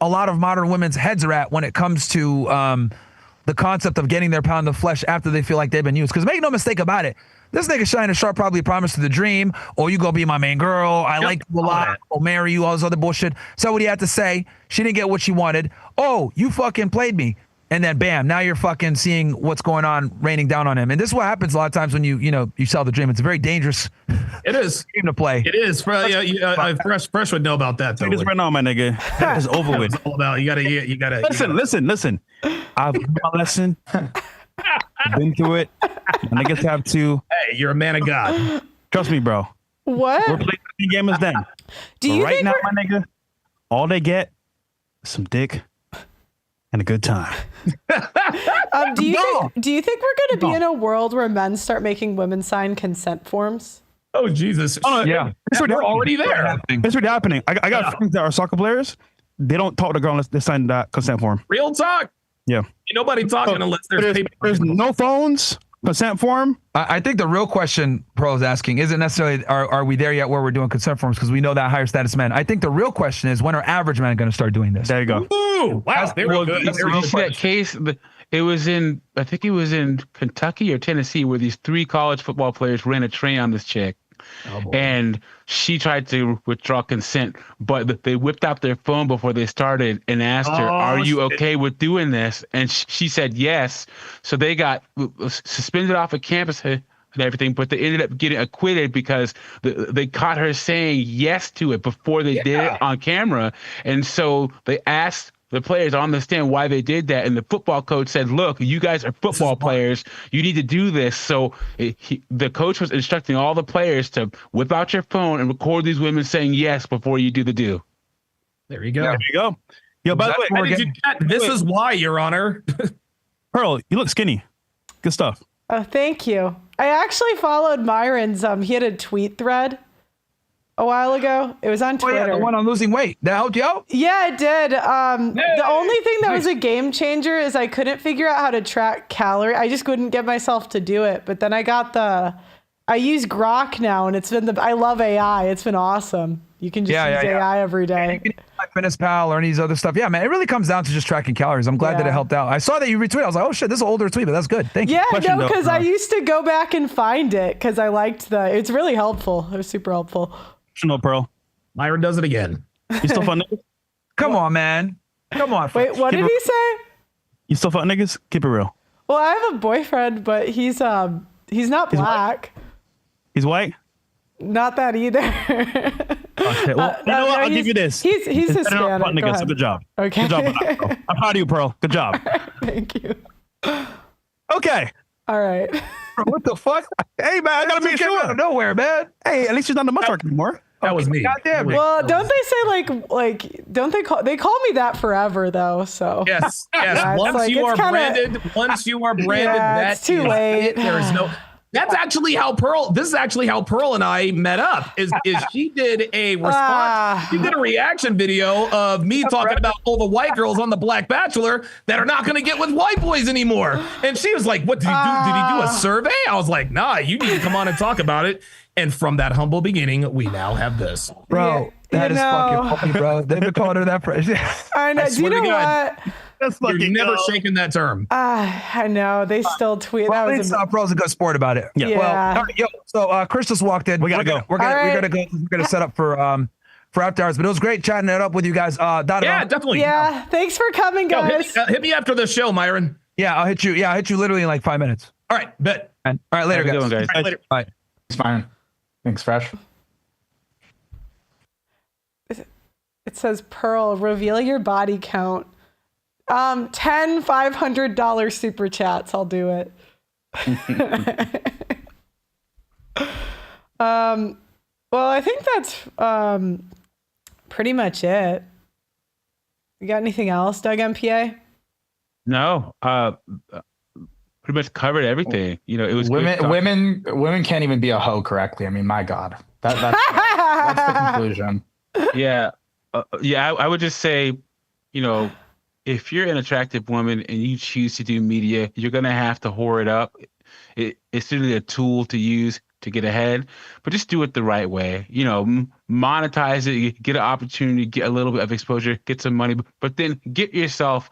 a lot of modern women's heads are at when it comes to the concept of getting their pound of flesh after they feel like they've been used. Because make no mistake about it, this nigga Shannon Sharp probably promised her the dream, or you gonna be my main girl, I like you a lot, I'll marry you, all this other bullshit. So what he had to say, she didn't get what she wanted. Oh, you fucking played me. And then bam, now you're fucking seeing what's going on raining down on him. And this is what happens a lot of times when you sell the dream. It's a very dangerous game to play. It is. Fresh would know about that though. Just right now, my nigga. It's over with. It's all about you gotta listen. I've learned my lesson. I've been through it. My niggas have too. Hey, you're a man of God. Trust me, bro. What? We're playing the game as then. Do you right now, my nigga, all they get is some dick and a good time. Do you think we're going to be in a world where men start making women sign consent forms? Oh Jesus! Yeah, we're already there. It's already happening. I got friends that are soccer players. They don't talk to a girl unless they sign that consent form. Real talk. Yeah. Ain't nobody talking unless there's paper. There's no phones. Consent form. I think the real question Pearl is asking isn't necessarily are we there yet where we're doing consent forms, because we know that higher status men. I think the real question is, when are average men going to start doing this? There you go. Ooh, wow, they were good. You see that case? It was in, I think it was in Kentucky or Tennessee, where these 3 college football players ran a train on this chick. And she tried to withdraw consent, but they whipped out their phone before they started and asked her, "Are you okay with doing this?" And she said yes. So they got suspended off of campus and everything, but they ended up getting acquitted because they caught her saying yes to it before they did it on camera. And so they asked the players on the stand why they did that, and the football coach said, "Look, you guys are football players. You need to do this." So the coach was instructing all the players to whip out your phone and record these women saying yes before you do the do. There you go. There you go. Yo, by the way, this is why, Your Honor. Pearl, you look skinny. Good stuff. Oh, thank you. I actually followed Myron's. He had a tweet thread a while ago. It was on Twitter. Oh, yeah, the one on losing weight. That helped you out? Yeah, it did. The only thing that was a game changer is I couldn't figure out how to track calorie. I just couldn't get myself to do it. But then I use Grok now, and I love AI. It's been awesome. You can just use AI every day. You can use like MyFitnessPal or any of these other stuff. Yeah, man, it really comes down to just tracking calories. I'm glad that it helped out. I saw that you retweeted. I was like, oh shit, this is an older tweet, but that's good. Thank you. Yeah, no, because I used to go back and find it because I liked it's really helpful. It was super helpful. No, Pearl. Myron does it again. You still fuck niggas? Come on, man. Come on. Wait, what did he say? You still fuck niggas? Keep it real. Well, I have a boyfriend, but he's not black. He's white? Not that either. Okay, well, you know what? I'll give you this. He's Hispanic. Fuck niggas. So good job. Okay. Good job on that, Pearl. I'm proud of you, Pearl. Good job. Thank you. Okay. All right. What the fuck? Hey, man, I gotta make sure. Out of nowhere, man. Hey, at least she's not the mushroom anymore. That was me. Goddamn. Well, don't they say like don't they call me that forever though? So yes. Yeah, once you are branded, it's too late. There is no. That's actually how Pearl. This is actually how Pearl and I met up. Is she did a response? She did a reaction video of me talking about all the white girls on the Black Bachelor that are not going to get with white boys anymore. And she was like, "What did he do? Did he do a survey?" I was like, "Nah, you need to come on and talk about it." And from that humble beginning, we now have this. Bro, that is fucking funny, bro. They've been calling her that for. I know. Do you know what? You're never shaking that term. I know. They still tweet. Well, at least Pearl's a good sport about it. Yeah. Well, all right, so Chris just walked in. We gotta go. We're gonna set up for after hours. But it was great chatting it up with you guys. Donovan, yeah, definitely. Yeah. Thanks for coming, guys. Hit me after the show, Myron. Yeah, I'll hit you. Yeah, I'll hit you literally in like 5 minutes. All right, bet. All right, later, guys. How you doing, guys? All right, later. Bye. It's Myron. Thanks, Fresh. It says Pearl, reveal your body count. 10 $500 super chats. I'll do it. Well, I think that's pretty much it. You got anything else, Doug MPA? No, pretty much covered everything. You know, it was women can't even be a hoe correctly. I mean, my God, that's the conclusion. Yeah, I would just say, you know, if you're an attractive woman and you choose to do media, you're gonna have to whore it up. It's really a tool to use to get ahead, but just do it the right way. You know, monetize it, get an opportunity, get a little bit of exposure, get some money, but then get yourself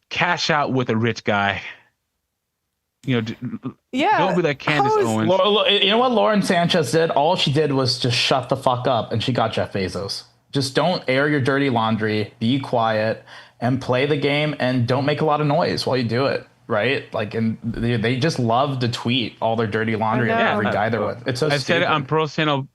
cash out with a rich guy. You know, don't be like Candace Owens. You know what Lauren Sanchez did? All she did was just shut the fuck up, and she got Jeff Bezos. Just don't air your dirty laundry, be quiet, and play the game, and don't make a lot of noise while you do it, right? Like, and they just love to tweet all their dirty laundry of every guy they're with. It's so I've said it on Pearl's channel,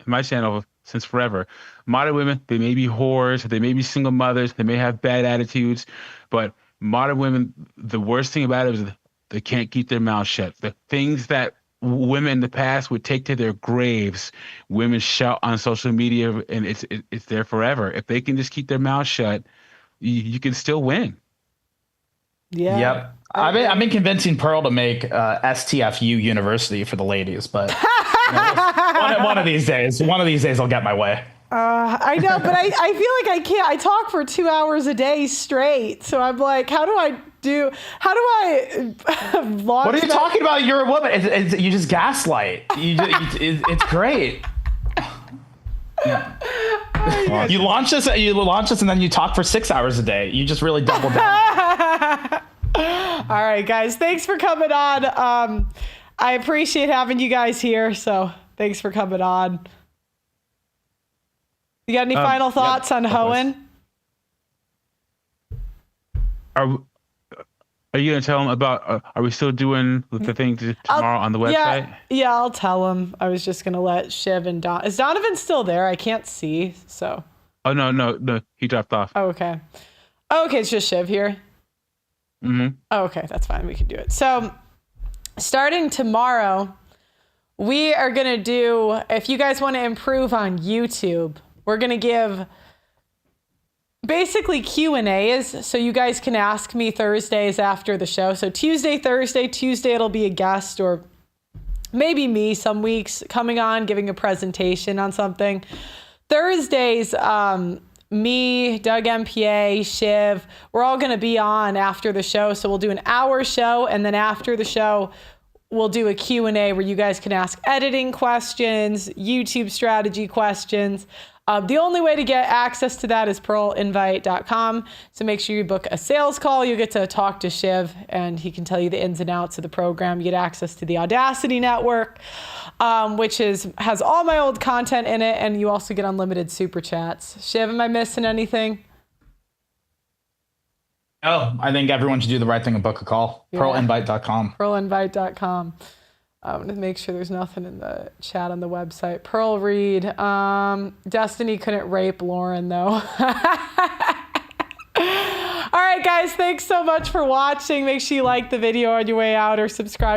my channel, since forever. Modern women, they may be whores, they may be single mothers, they may have bad attitudes, but modern women, the worst thing about it is they can't keep their mouth shut. The things that women in the past would take to their graves, women shout on social media, and it's there forever. If they can just keep their mouth shut, you can still win. Yeah. Yep. I've been convincing Pearl to make STFU University for the ladies, but one of these days I'll get my way. I know, but I feel like I can't. I talk for 2 hours a day straight, so I'm like, how do I launch? What are you talking about? You're a woman. You just gaslight. It's great. Yeah. You launch this, and then you talk for 6 hours a day. You just really double down. All right, guys. Thanks for coming on. I appreciate having you guys here. So thanks for coming on. You got any final thoughts on Hohen? Are you going to tell him about, are we still doing the thing tomorrow on the website? Yeah, I'll tell him. I was just going to let Shiv and Don. Is Donovan still there? I can't see, so. Oh, no. He dropped off. Oh, okay. Oh, okay, it's just Shiv here. Mm-hmm. Oh, okay, that's fine. We can do it. So starting tomorrow, we are going to do, if you guys want to improve on YouTube, we're going to give basically Q&As, so you guys can ask me Thursdays after the show. So Tuesday it'll be a guest or maybe me some weeks coming on, giving a presentation on something. Thursdays, me, Doug MPA, Shiv, we're all going to be on after the show. So we'll do an hour show, and then after the show, we'll do a Q&A where you guys can ask editing questions, YouTube strategy questions. The only way to get access to that is pearlinvite.com. So make sure you book a sales call. You get to talk to Shiv, and he can tell you the ins and outs of the program. You get access to the Audacity network, which has all my old content in it, and you also get unlimited super chats. Shiv, am I missing anything? Oh, I think everyone should do the right thing and book a call. Yeah. Pearlinvite.com. Pearlinvite.com. I'm going to make sure there's nothing in the chat on the website. Pearl Reed. Destiny couldn't rape Lauren, though. All right, guys. Thanks so much for watching. Make sure you like the video on your way out or subscribe